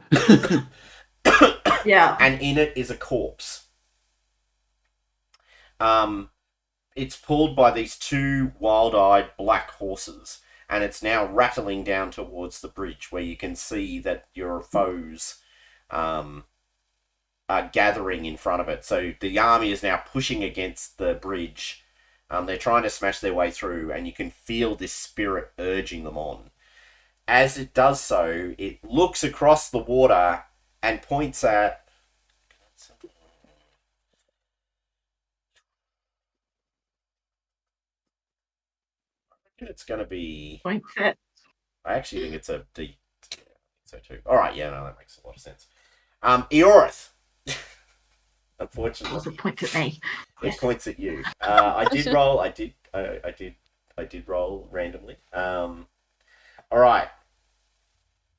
Yeah. And in it is a corpse. It's pulled by these 2 wild-eyed black horses, and it's now rattling down towards the bridge, where you can see that your foes are gathering in front of it. So the army is now pushing against the bridge. They're trying to smash their way through, and you can feel this spirit urging them on. As it does so, it looks across the water and points at... It's going to be... Points it. I actually think it's a D. So too. All right, yeah, no, that makes a lot of sense. Eorith. Unfortunately, Also points at me. it points at you. I did roll. I did roll randomly. All right.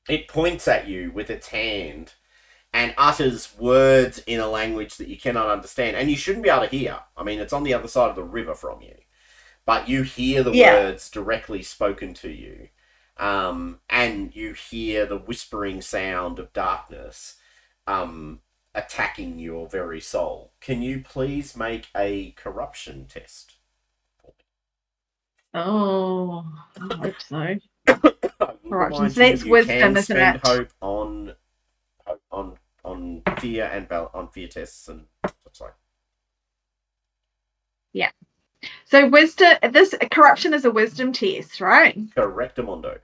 It points at you with its hand and utters words in a language that you cannot understand, and you shouldn't be able to hear. I mean, it's on the other side of the river from you, but you hear the words directly spoken to you. and you hear the whispering sound of darkness attacking your very soul. Can you please make a corruption test? Oh, I hope so. I will Corruption. remind So that's you wisdom, can isn't spend it? hope on fear and on fear tests and such like. Yeah. So wisdom. This corruption is a wisdom test, right? Correctamundo.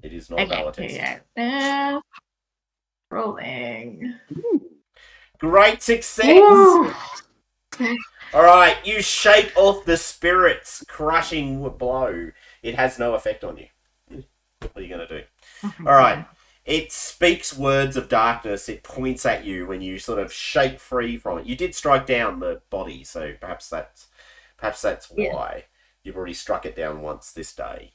It is not a valid test. Yeah. Rolling. Great success! Ooh. Alright, you shake off the spirit's crushing blow. It has no effect on you. What are you going to do? Alright, it speaks words of darkness. It points at you when you sort of shake free from it. You did strike down the body, so perhaps that's why. You've already struck it down once this day.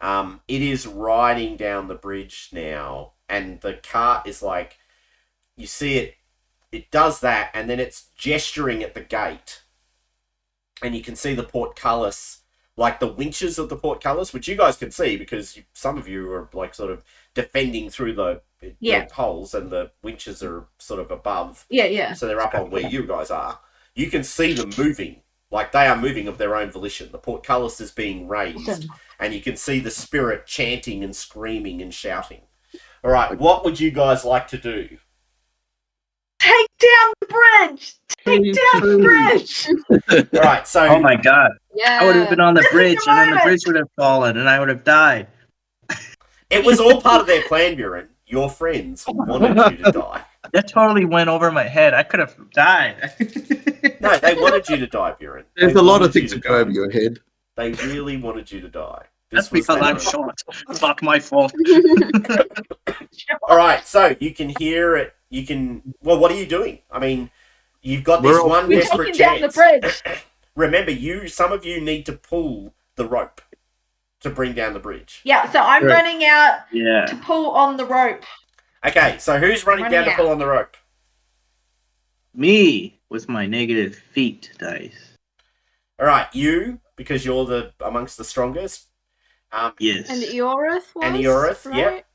It is riding down the bridge now, and the cart is like, you see it does that, and then it's gesturing at the gate, and you can see the portcullis, like the winches of the portcullis, which you guys can see because some of you are like sort of defending through the poles, and the winches are sort of above. Yeah. So they're up on where you guys are. You can see them moving, like they are moving of their own volition. The portcullis is being raised, and you can see the spirit chanting and screaming and shouting. All right, what would you guys like to do? Take down the bridge! Take down the bridge! All right, so Oh my god. Yeah. I would have been on the This is bridge, the and then the moment. bridge would have fallen, and I would have died. it was all part of their plan, Buren. Your friends wanted you to die. That totally went over my head. I could have died. No, they wanted you to die, Buren. There's They a lot of wanted you things to that go over die. your head. They really wanted you to die. That's This was because their I'm moment. short. It's not my fault. All right, so you can hear it. You can. Well, what are you doing? I mean, you've got this We're all- one We're desperate taking down the chance. bridge. Remember, some of you need to pull the rope to bring down the bridge. Yeah, so I'm Right. running out to Yeah. pull on the rope. Okay, so who's running down to Running pull on the rope? Me with my negative feet dice. All right, you, because you're amongst the strongest. Yes. And Eorith was? And Eorith, right?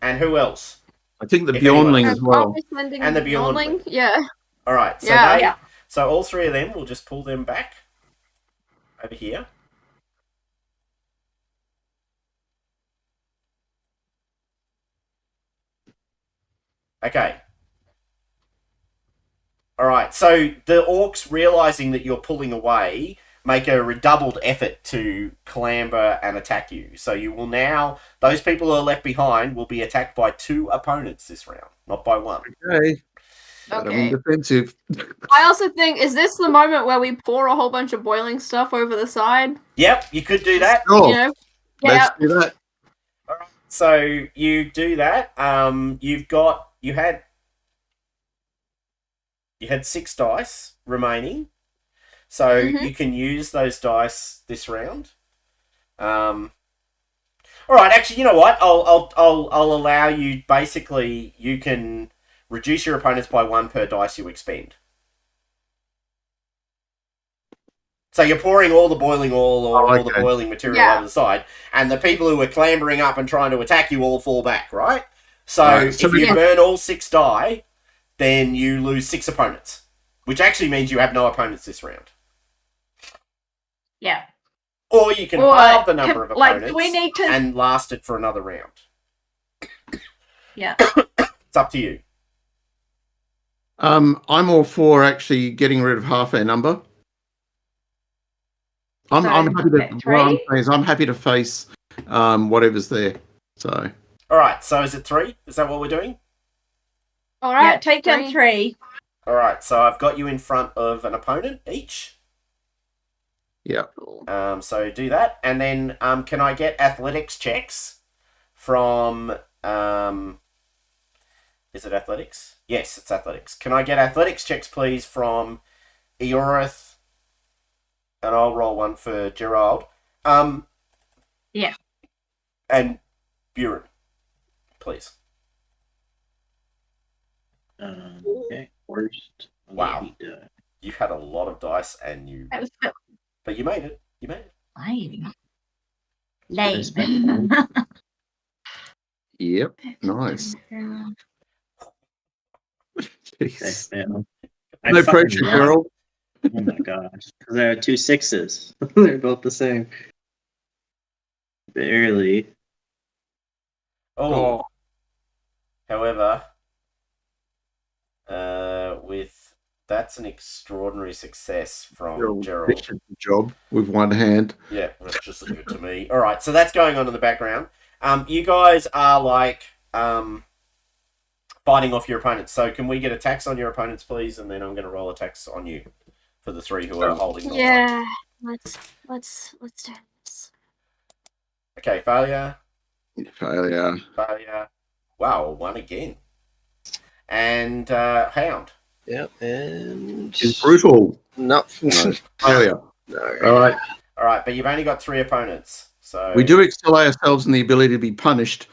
And who else? I think the If anyone- Bjornling as well. And the Bjornling. Yeah. All right, so Yeah. so all three of them, we'll just pull them back over here. Okay. All right, so the orcs, realizing that you're pulling away, make a redoubled effort to clamber and attack you. So you will now, those people who are left behind will be attacked by 2 opponents this round, not by 1. Okay. But I'm Okay. in defensive. I also think, is this the moment where we pour a whole bunch of boiling stuff over the side? Yep, you could do that. Sure. You know? Yeah. Let's do that. So you do that. You had 6 dice remaining, so you can use those dice this round. All right, actually, you know what? I'll allow you. Basically, you can reduce your opponents by 1 per dice you expend. So you're pouring all the boiling oil or all the okay. boiling material Yeah. over the side, and the people who are clambering up and trying to attack you all fall back, right? So Right, so if you we- burn all 6 die, then you lose 6 opponents, which actually means you have no opponents this round. Yeah. Or you can Or, halve the number of like, opponents do we need to? and last it for another round. Yeah. It's up to you. I'm all for actually getting rid of half our number. I'm So, happy to. at What I'm 3? saying is I'm happy to face whatever's there. So All right, so is it 3? Is that what we're doing? All Yeah, right. take down 3. All right, so I've got you in front of an opponent each. yeah, Cool. So do that, and then can I get athletics checks from? Is it athletics? Yes, it's athletics. Can I get athletics checks, please, from Eorith? And I'll roll one for Gerald. Yeah. And Buren, please. Okay. Worst. Wow. You had a lot of dice, and That was a bit but you made it. You made it. lame. Lame. Yep. Nice. Jeez. Yeah. No pressure, won. Gerald. Oh my gosh. There are 2 6s. They're both the same. Barely. Oh. However, with that's an extraordinary success from Gerald. Good job with one hand. Yeah, let's just leave it to me. All right, so that's going on in the background. You guys are like fighting off your opponents. So can we get attacks on your opponents, please? And then I'm going to roll attacks on you for the 3 who are holding. Yeah, let's do this. Okay, failure. Failure. Failure. Wow, 1 again. And Hound. Yep, and It's brutal. no, No. Failure. no. All right. All right, but you've only got 3 opponents. So We do excel ourselves in the ability to be punished.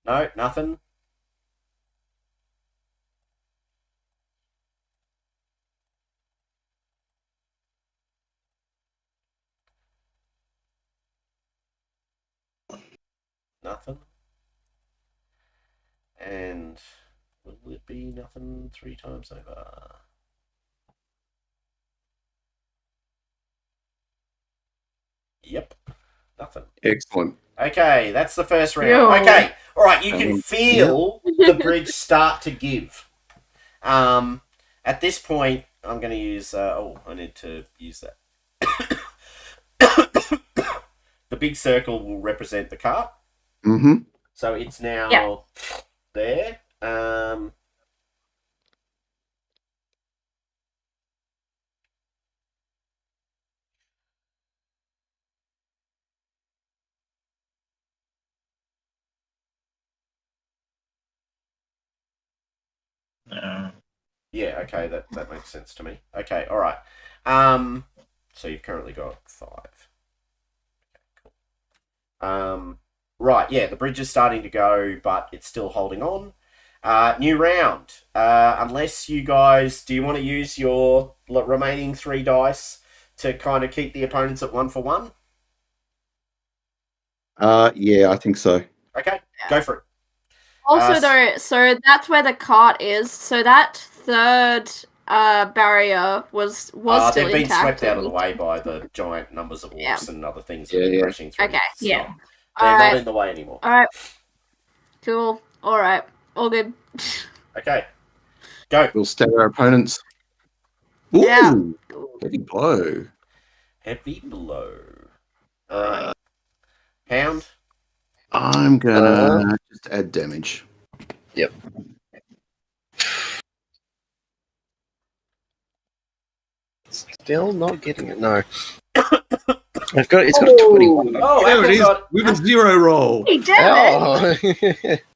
No, nothing. Nothing. And will it be nothing 3 times over? Yep. Nothing. Excellent. Okay, that's the first round. Yo. Okay, all right. You can feel the bridge start to give. At this point, I'm going to use. I need to use that. The big circle will represent the cart, Mm-hmm. so it's now there. Yeah, okay, that makes sense to me. Okay, all right. So you've currently got 5. Okay, cool. Right, yeah, the bridge is starting to go, but it's still holding on. New round. Unless you guys, do you want to use your remaining 3 dice to kind of keep the opponents at 1 for 1? Yeah, I think so. Okay, go for it. Also, though, so that's where the cart is. So that third barrier was still they've been intact. swept out of the way by the giant numbers of orcs and other things that have been crashing through. Okay, It's yeah. not- they're All not right. in the way anymore. All right. Cool. All right. All good. Okay, go. We'll stab our opponents. Ooh, Yeah. heavy blow. Heavy blow. All right. Hound. I'm gonna just add damage. Yep. Still not getting it. No. It's got a 21. Oh, There it Apple is got with a 0 roll. He did it. Oh.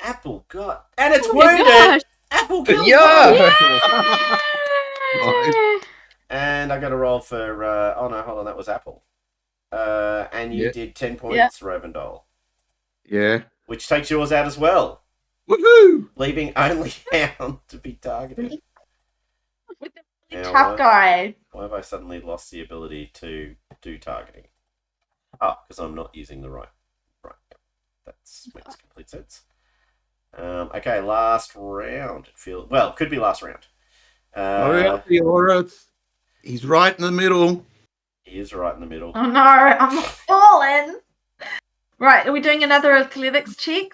Apple got, and it's Oh my wounded. gosh. Apple killed. Yeah. Yay! And I got a roll for. Oh no, hold on, that was Apple. And you Yeah. did 10 points, Yeah. Rovendol, Yeah. which takes yours out as well, Woohoo! leaving only Hound to be targeted. With the Now, really tough guy. Why have I suddenly lost the ability to do targeting? Oh, because I'm not using the right. That makes complete sense. Okay, last round. Could be last round. He's right in the middle. He is right in the middle. Oh no, I'm falling. Right, are we doing another athletics check?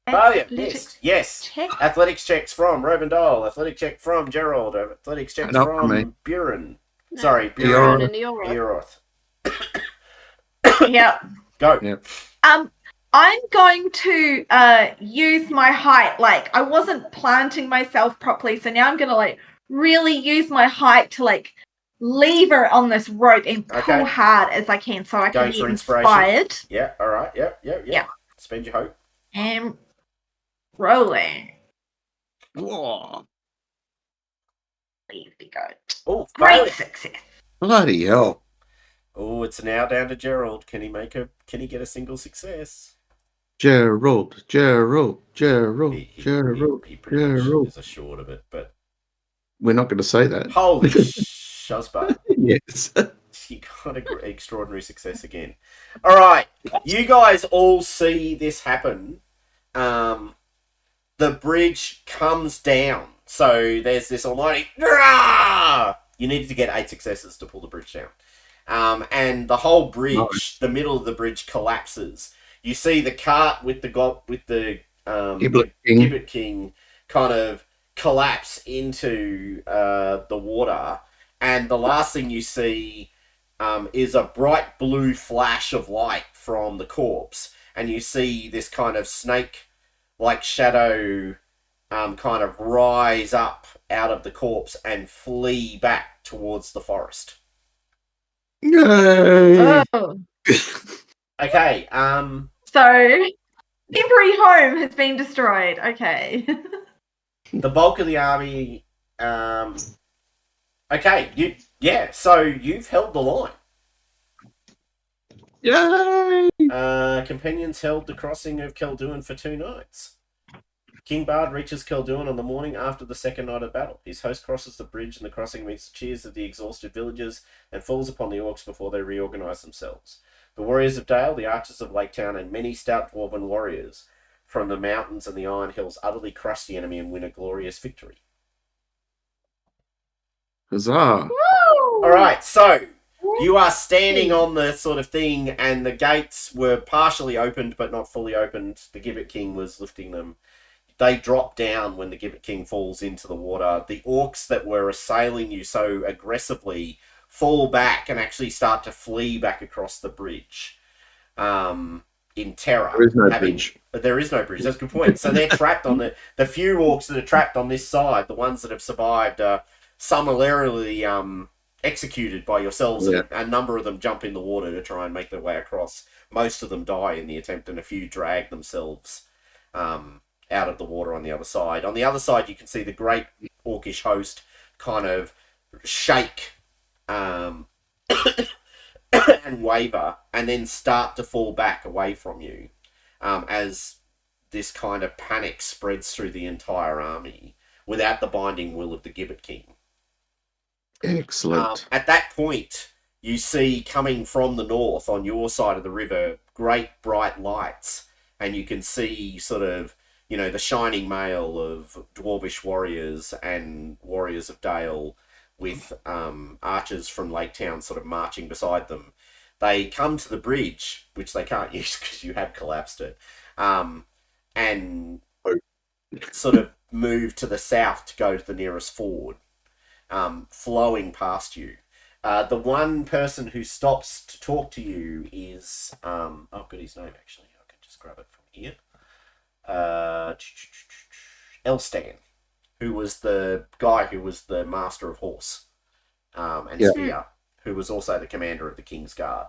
Failure. Athletics Missed. Yes. check. Athletics checks from Rovendol. Athletic check from Gerald. Athletics checks And up for me. from Buren. No, Sorry, Buren Buren. and Eoroth. Eoroth. Yeah. Go. Yep. I'm going to use my height. Like, I wasn't planting myself properly, so now I'm gonna like really use my height to like lever on this rope and pull Okay. hard as I can, so I Going can for get inspiration. inspired. Yeah. All right. Yep. Yeah. Spend your hope. And rolling. Whoa. There we go. Oh, Great failure. success. Bloody hell. Oh, it's now down to Gerald. Can he get a single success? Gerald. He pretty Gerald. much is assured of it, but We're not going to say that. holy shuzba. Yes. you got an extraordinary success again. All right, you guys all see this happen. The bridge comes down. So there's this almighty... You needed to get 8 successes to pull the bridge down. And the whole bridge, the middle of the bridge collapses. You see the cart with the Gibbet King kind of collapse into the water. And the last thing you see is a bright blue flash of light from the corpse. And you see this kind of snake-like shadow kind of rise up out of the corpse and flee back towards the forest. Yay! Oh. Okay, So every home has been destroyed. Okay. the bulk of the army, okay, so you've held the line. Yay! Companions held the crossing of Kelduin for 2 nights. King Bard reaches Kelduin on the morning after the second night of battle. His host crosses the bridge and the crossing meets the cheers of the exhausted villagers and falls upon the orcs before they reorganize themselves. The warriors of Dale, the archers of Lake Town, and many stout dwarven warriors from the mountains and the Iron Hills utterly crush the enemy and win a glorious victory. Huzzah! Alright, so you are standing on the sort of thing and the gates were partially opened but not fully opened. The Gibbet King was lifting them. They drop down when the Gibbet King falls into the water. The orcs that were assailing you so aggressively fall back and actually start to flee back across the bridge in terror. There is no bridge. There is no bridge. That's a good point. So they're trapped on the few orcs that are trapped on this side, the ones that have survived, are summarily executed by yourselves. Yeah. And a number of them jump in the water to try and make their way across. Most of them die in the attempt, and a few drag themselves out of the water on the other side. On the other side, you can see the great orcish host kind of shake and waver, and then start to fall back away from you as this kind of panic spreads through the entire army without the binding will of the Gibbet King. Excellent. At that point, you see coming from the north on your side of the river great bright lights, and you can see sort of, you know, the shining mail of dwarvish warriors and warriors of Dale with archers from Lake Town sort of marching beside them. They come to the bridge, which they can't use because you have collapsed it, and sort of move to the south to go to the nearest ford, flowing past you. The one person who stops to talk to you is, I've got his name actually, I can just grab it from here. Elstan, who was the guy who was the master of horse and spear, who was also the commander of the King's Guard.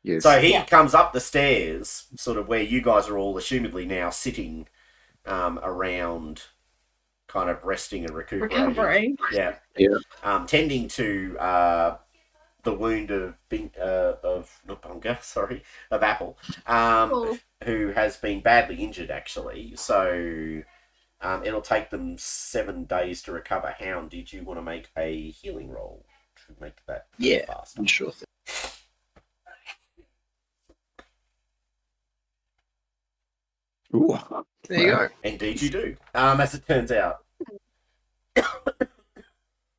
Yes. So he comes up the stairs, sort of where you guys are all assumedly now sitting around, kind of resting and recuperating. Yeah. Tending to the wound of Apple, who has been badly injured actually. So it'll take them 7 days to recover. Hound, did you want to make a healing roll to make that faster? Sure thing. Ooh. There you go. Indeed you do, as it turns out.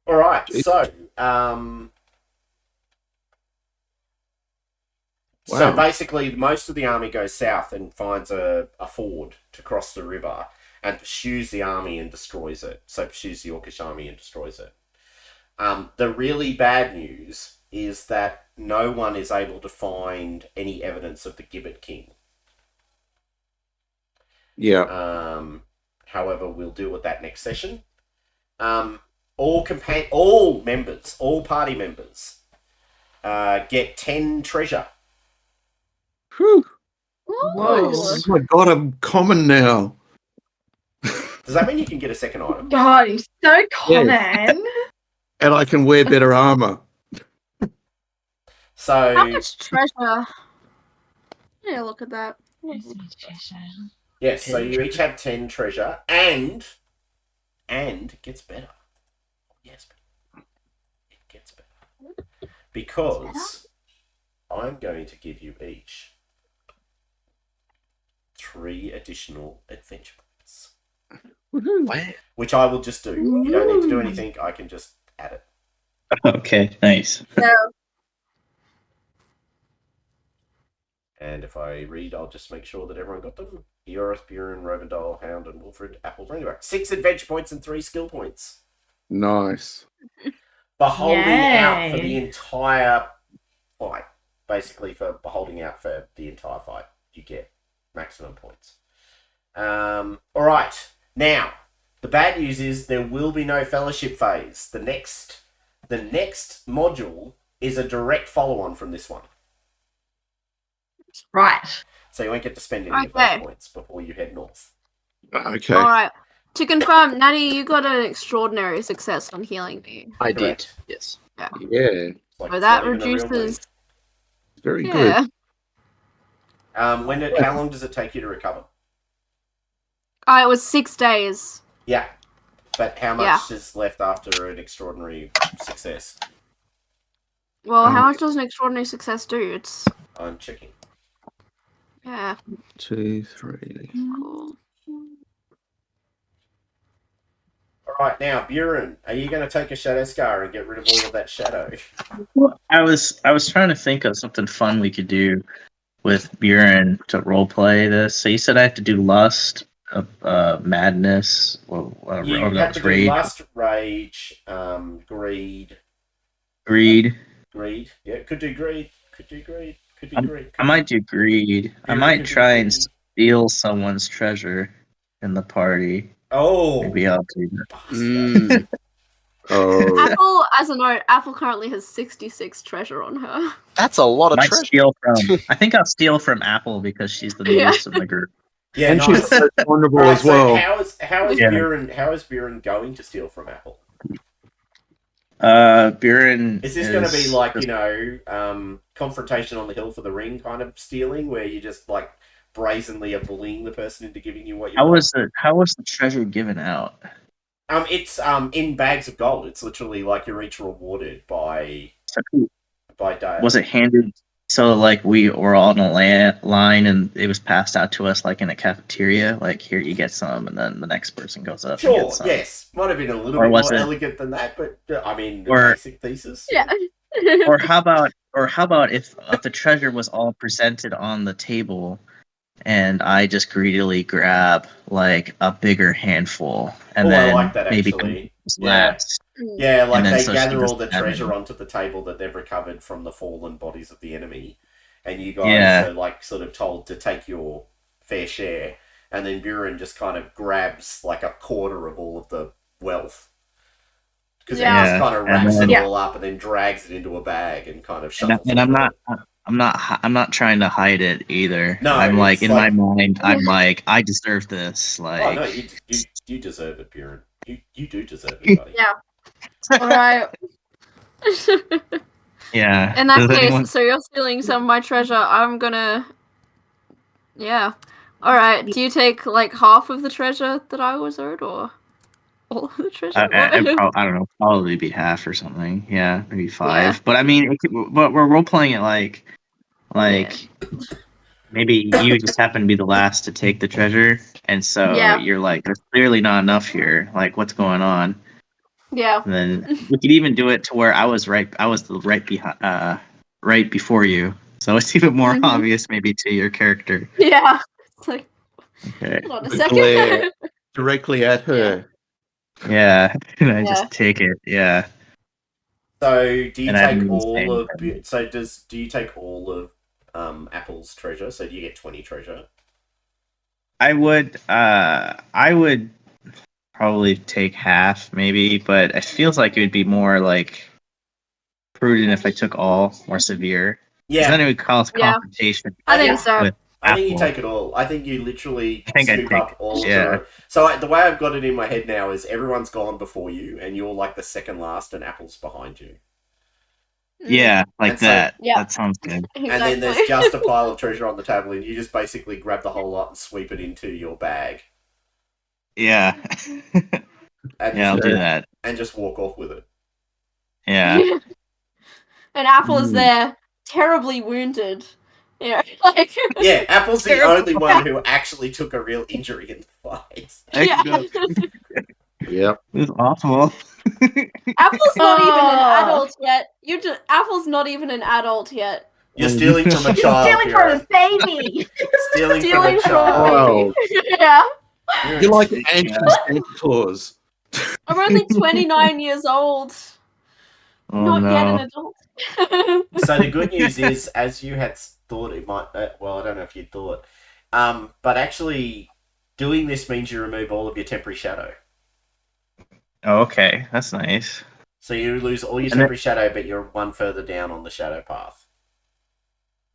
All right, so so basically most of the army goes south and finds a ford to cross the river and pursues the army and destroys it. So pursues the Orcish army and destroys it. The really bad news is that no one is able to find any evidence of the Gibbet King. Yeah. However, we'll deal with that next session. All party members get 10 treasure. Whew. Whoa. Oh my god, I'm common now. Does that mean you can get a second item? God, he's so common. And I can wear better armor. So How much treasure? Yeah, look at that. yes, so you each have 10 treasure, and it gets better. Yes, it gets better. because I'm going to give you each 3 additional adventure points. What? Which I will just do. You don't need to do anything. I can just add it. Okay, nice. No. And if I read, I'll just make sure that everyone got them. Eorith, Buren, Rovendal, Hound, and Wilfred, Apple, Rainbow. 6 adventure points and 3 skill points. Nice. For holding out for Yay. the entire fight. Basically, for holding out for the entire fight, you get maximum points. Alright. Now, the bad news is there will be no fellowship phase. The next module is a direct follow-on from this one. Right. So you won't get to spend any of Okay. those points before you head north. Okay. All right. To confirm, Natty, you got an extraordinary success on healing me. I did. Correct. Yes. Yeah. Like, So it's that not even a real reduces. Very Yeah. good. how long does it take you to recover? It was 6 days. Yeah. But how much Yeah. is left after an extraordinary success? Well, how much does an extraordinary success do? It's I'm checking. yeah. 2, 3. Cool. Alright, now, Buren, are you going to take a Shadow Scar and get rid of all of that shadow? Well, I was trying to think of something fun we could do with Buren to roleplay this. So you said I have to do lust, madness, You or have to do rage, lust, rage, greed. greed. Greed. Yeah, could do greed. Could do greed. Could be greed. I might do greed. I Buren might could be try and greedy. steal someone's treasure in the party. Oh! Maybe I'll do that. Bastard. Oh. Apple, as a note, Apple currently has 66 treasure on her. That's a lot of Might treasure. steal from. I think I'll steal from Apple because she's the Yeah. newest in the group. Yeah, And nice. she's vulnerable Alright, as well. so how is Yeah. Buren going to steal from Apple? Buren Is this going to be like, confrontation on the hill for the ring kind of stealing, where you just like brazenly are bullying the person into giving you what you want? How was the treasure given out? It's in bags of gold. It's literally like you're each rewarded by Dale. Was it handed? So like we were all on a line and it was passed out to us like in a cafeteria. Like here you get some, and then the next person goes up. and Sure, gets some. yes. Might have been a little Or bit was more it- elegant than that, but I mean, the Or- basic thesis. Yeah. Or how about if the treasure was all presented on the table, and I just greedily grab like a bigger handful, and I then like that maybe actually. comes Yeah. last. Yeah, like then they so she gather all doesn't the have treasure any. onto the table that they've recovered from the fallen bodies of the enemy, and you guys Yeah. are like sort of told to take your fair share, and then Buren just kind of grabs like a quarter of all of the wealth. Because Yeah. he just kind of And wraps then- it all up and then drags it into a bag and kind of And, shuffles and it I'm through. not trying to hide it either. No, I'm like it's in like- my mind, I'm like I deserve this. Like Oh no, you deserve it, Buren. You do deserve it, buddy. Yeah. All right. yeah. In that Does case, anyone- so you're stealing some of my treasure. I'm gonna. Yeah. All right. Do you take like half of the treasure that I was owed, or all of the treasure? I don't know, probably be half or something. Yeah, maybe 5. But I mean, but we're role playing it like maybe you just happen to be the last to take the treasure, and so Yeah. you're like, there's clearly not enough here. Like, what's going on? Yeah. And then we could even do it to where I was right behind, right before you, so it's even more Mhm. obvious maybe to your character. Yeah. It's like, Okay. hold on a The second. glare. Directly at her. Yeah, and I Yeah. just take it. Yeah. So do you And I take haven't all been of? saying Do you take all of Apple's treasure? So do you get 20 treasure? I would probably take half, maybe, but it feels like it would be more like prudent if I took all, more severe. 'Cause Yeah, then it would cause Yeah. confrontation. I think so. with I think you Apple. take it all. I think you literally I think I'd scoop take- up all yeah. of the. So the way I've got it in my head now is everyone's gone before you, and you're like the second last, and Apple's behind you. Yeah, like And so- that. Yeah. That sounds good. Exactly. And then there's just a pile of treasure on the table, and you just basically grab the whole lot and sweep it into your bag, Yeah. and Yeah, I'll do that. and just walk off with it. Yeah. and Apple is there, terribly wounded. You know, like Yeah, Apple's the Terrible. only one who actually took a real injury in the fight. yeah. Yep. It was awful. Apple's not even an Oh. adult yet. Apple's not even an adult yet. You're stealing from a You're child. stealing from Hero. his baby. Stealing from Stealing a from child. a baby. Yeah. You're like an Santa Claus. I'm only 29 years old. Oh Not yet an no. adult. So the good news is, as you had thought it might, well, I don't know if you thought, but actually doing this means you remove all of your temporary shadow. Oh, okay, that's nice. So you lose all your And temporary shadow, but you're one further down on the shadow path.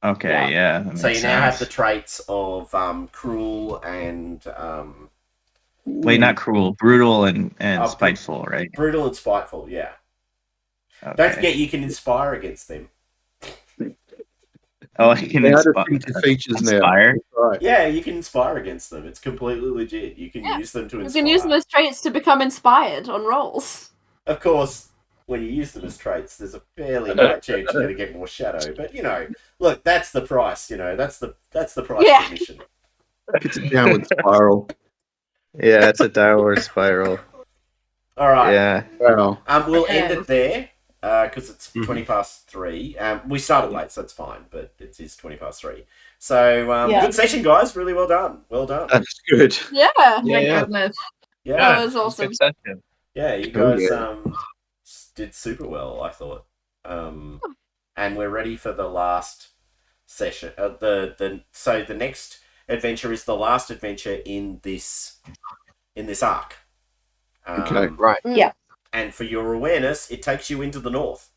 Okay, yeah. that So you makes now have the sense. traits of cruel and Wait, not cruel, brutal and Oh, spiteful, right? brutal and spiteful. Yeah. Okay. Don't forget you can inspire against them. Oh, I can They added inspi- features now. inspire. That's right. Yeah, you can inspire against them. It's completely legit. You can Yeah. use them to You inspire. can use those traits to become inspired on rolls. Of course, when you use them as traits, there's a fairly high chance you're going to get more shadow. But look, that's the price. That's the price Yeah. of admission. It's a downward spiral. Yeah, it's a downward spiral. All right. Yeah. Wow. We'll end it there because it's Mhm. 20 past 3. We started late, so it's fine. But it is 20 past 3. So Yeah. good session, guys. Really well done. Well done. That's good. Yeah. My Yeah. goodness. Yeah. That was awesome. Good session. Yeah, you Oh, guys yeah. did super well, I thought. And we're ready for the last session. So the next adventure is the last adventure in this arc. Okay. Right. Yeah. And for your awareness, it takes you into the north.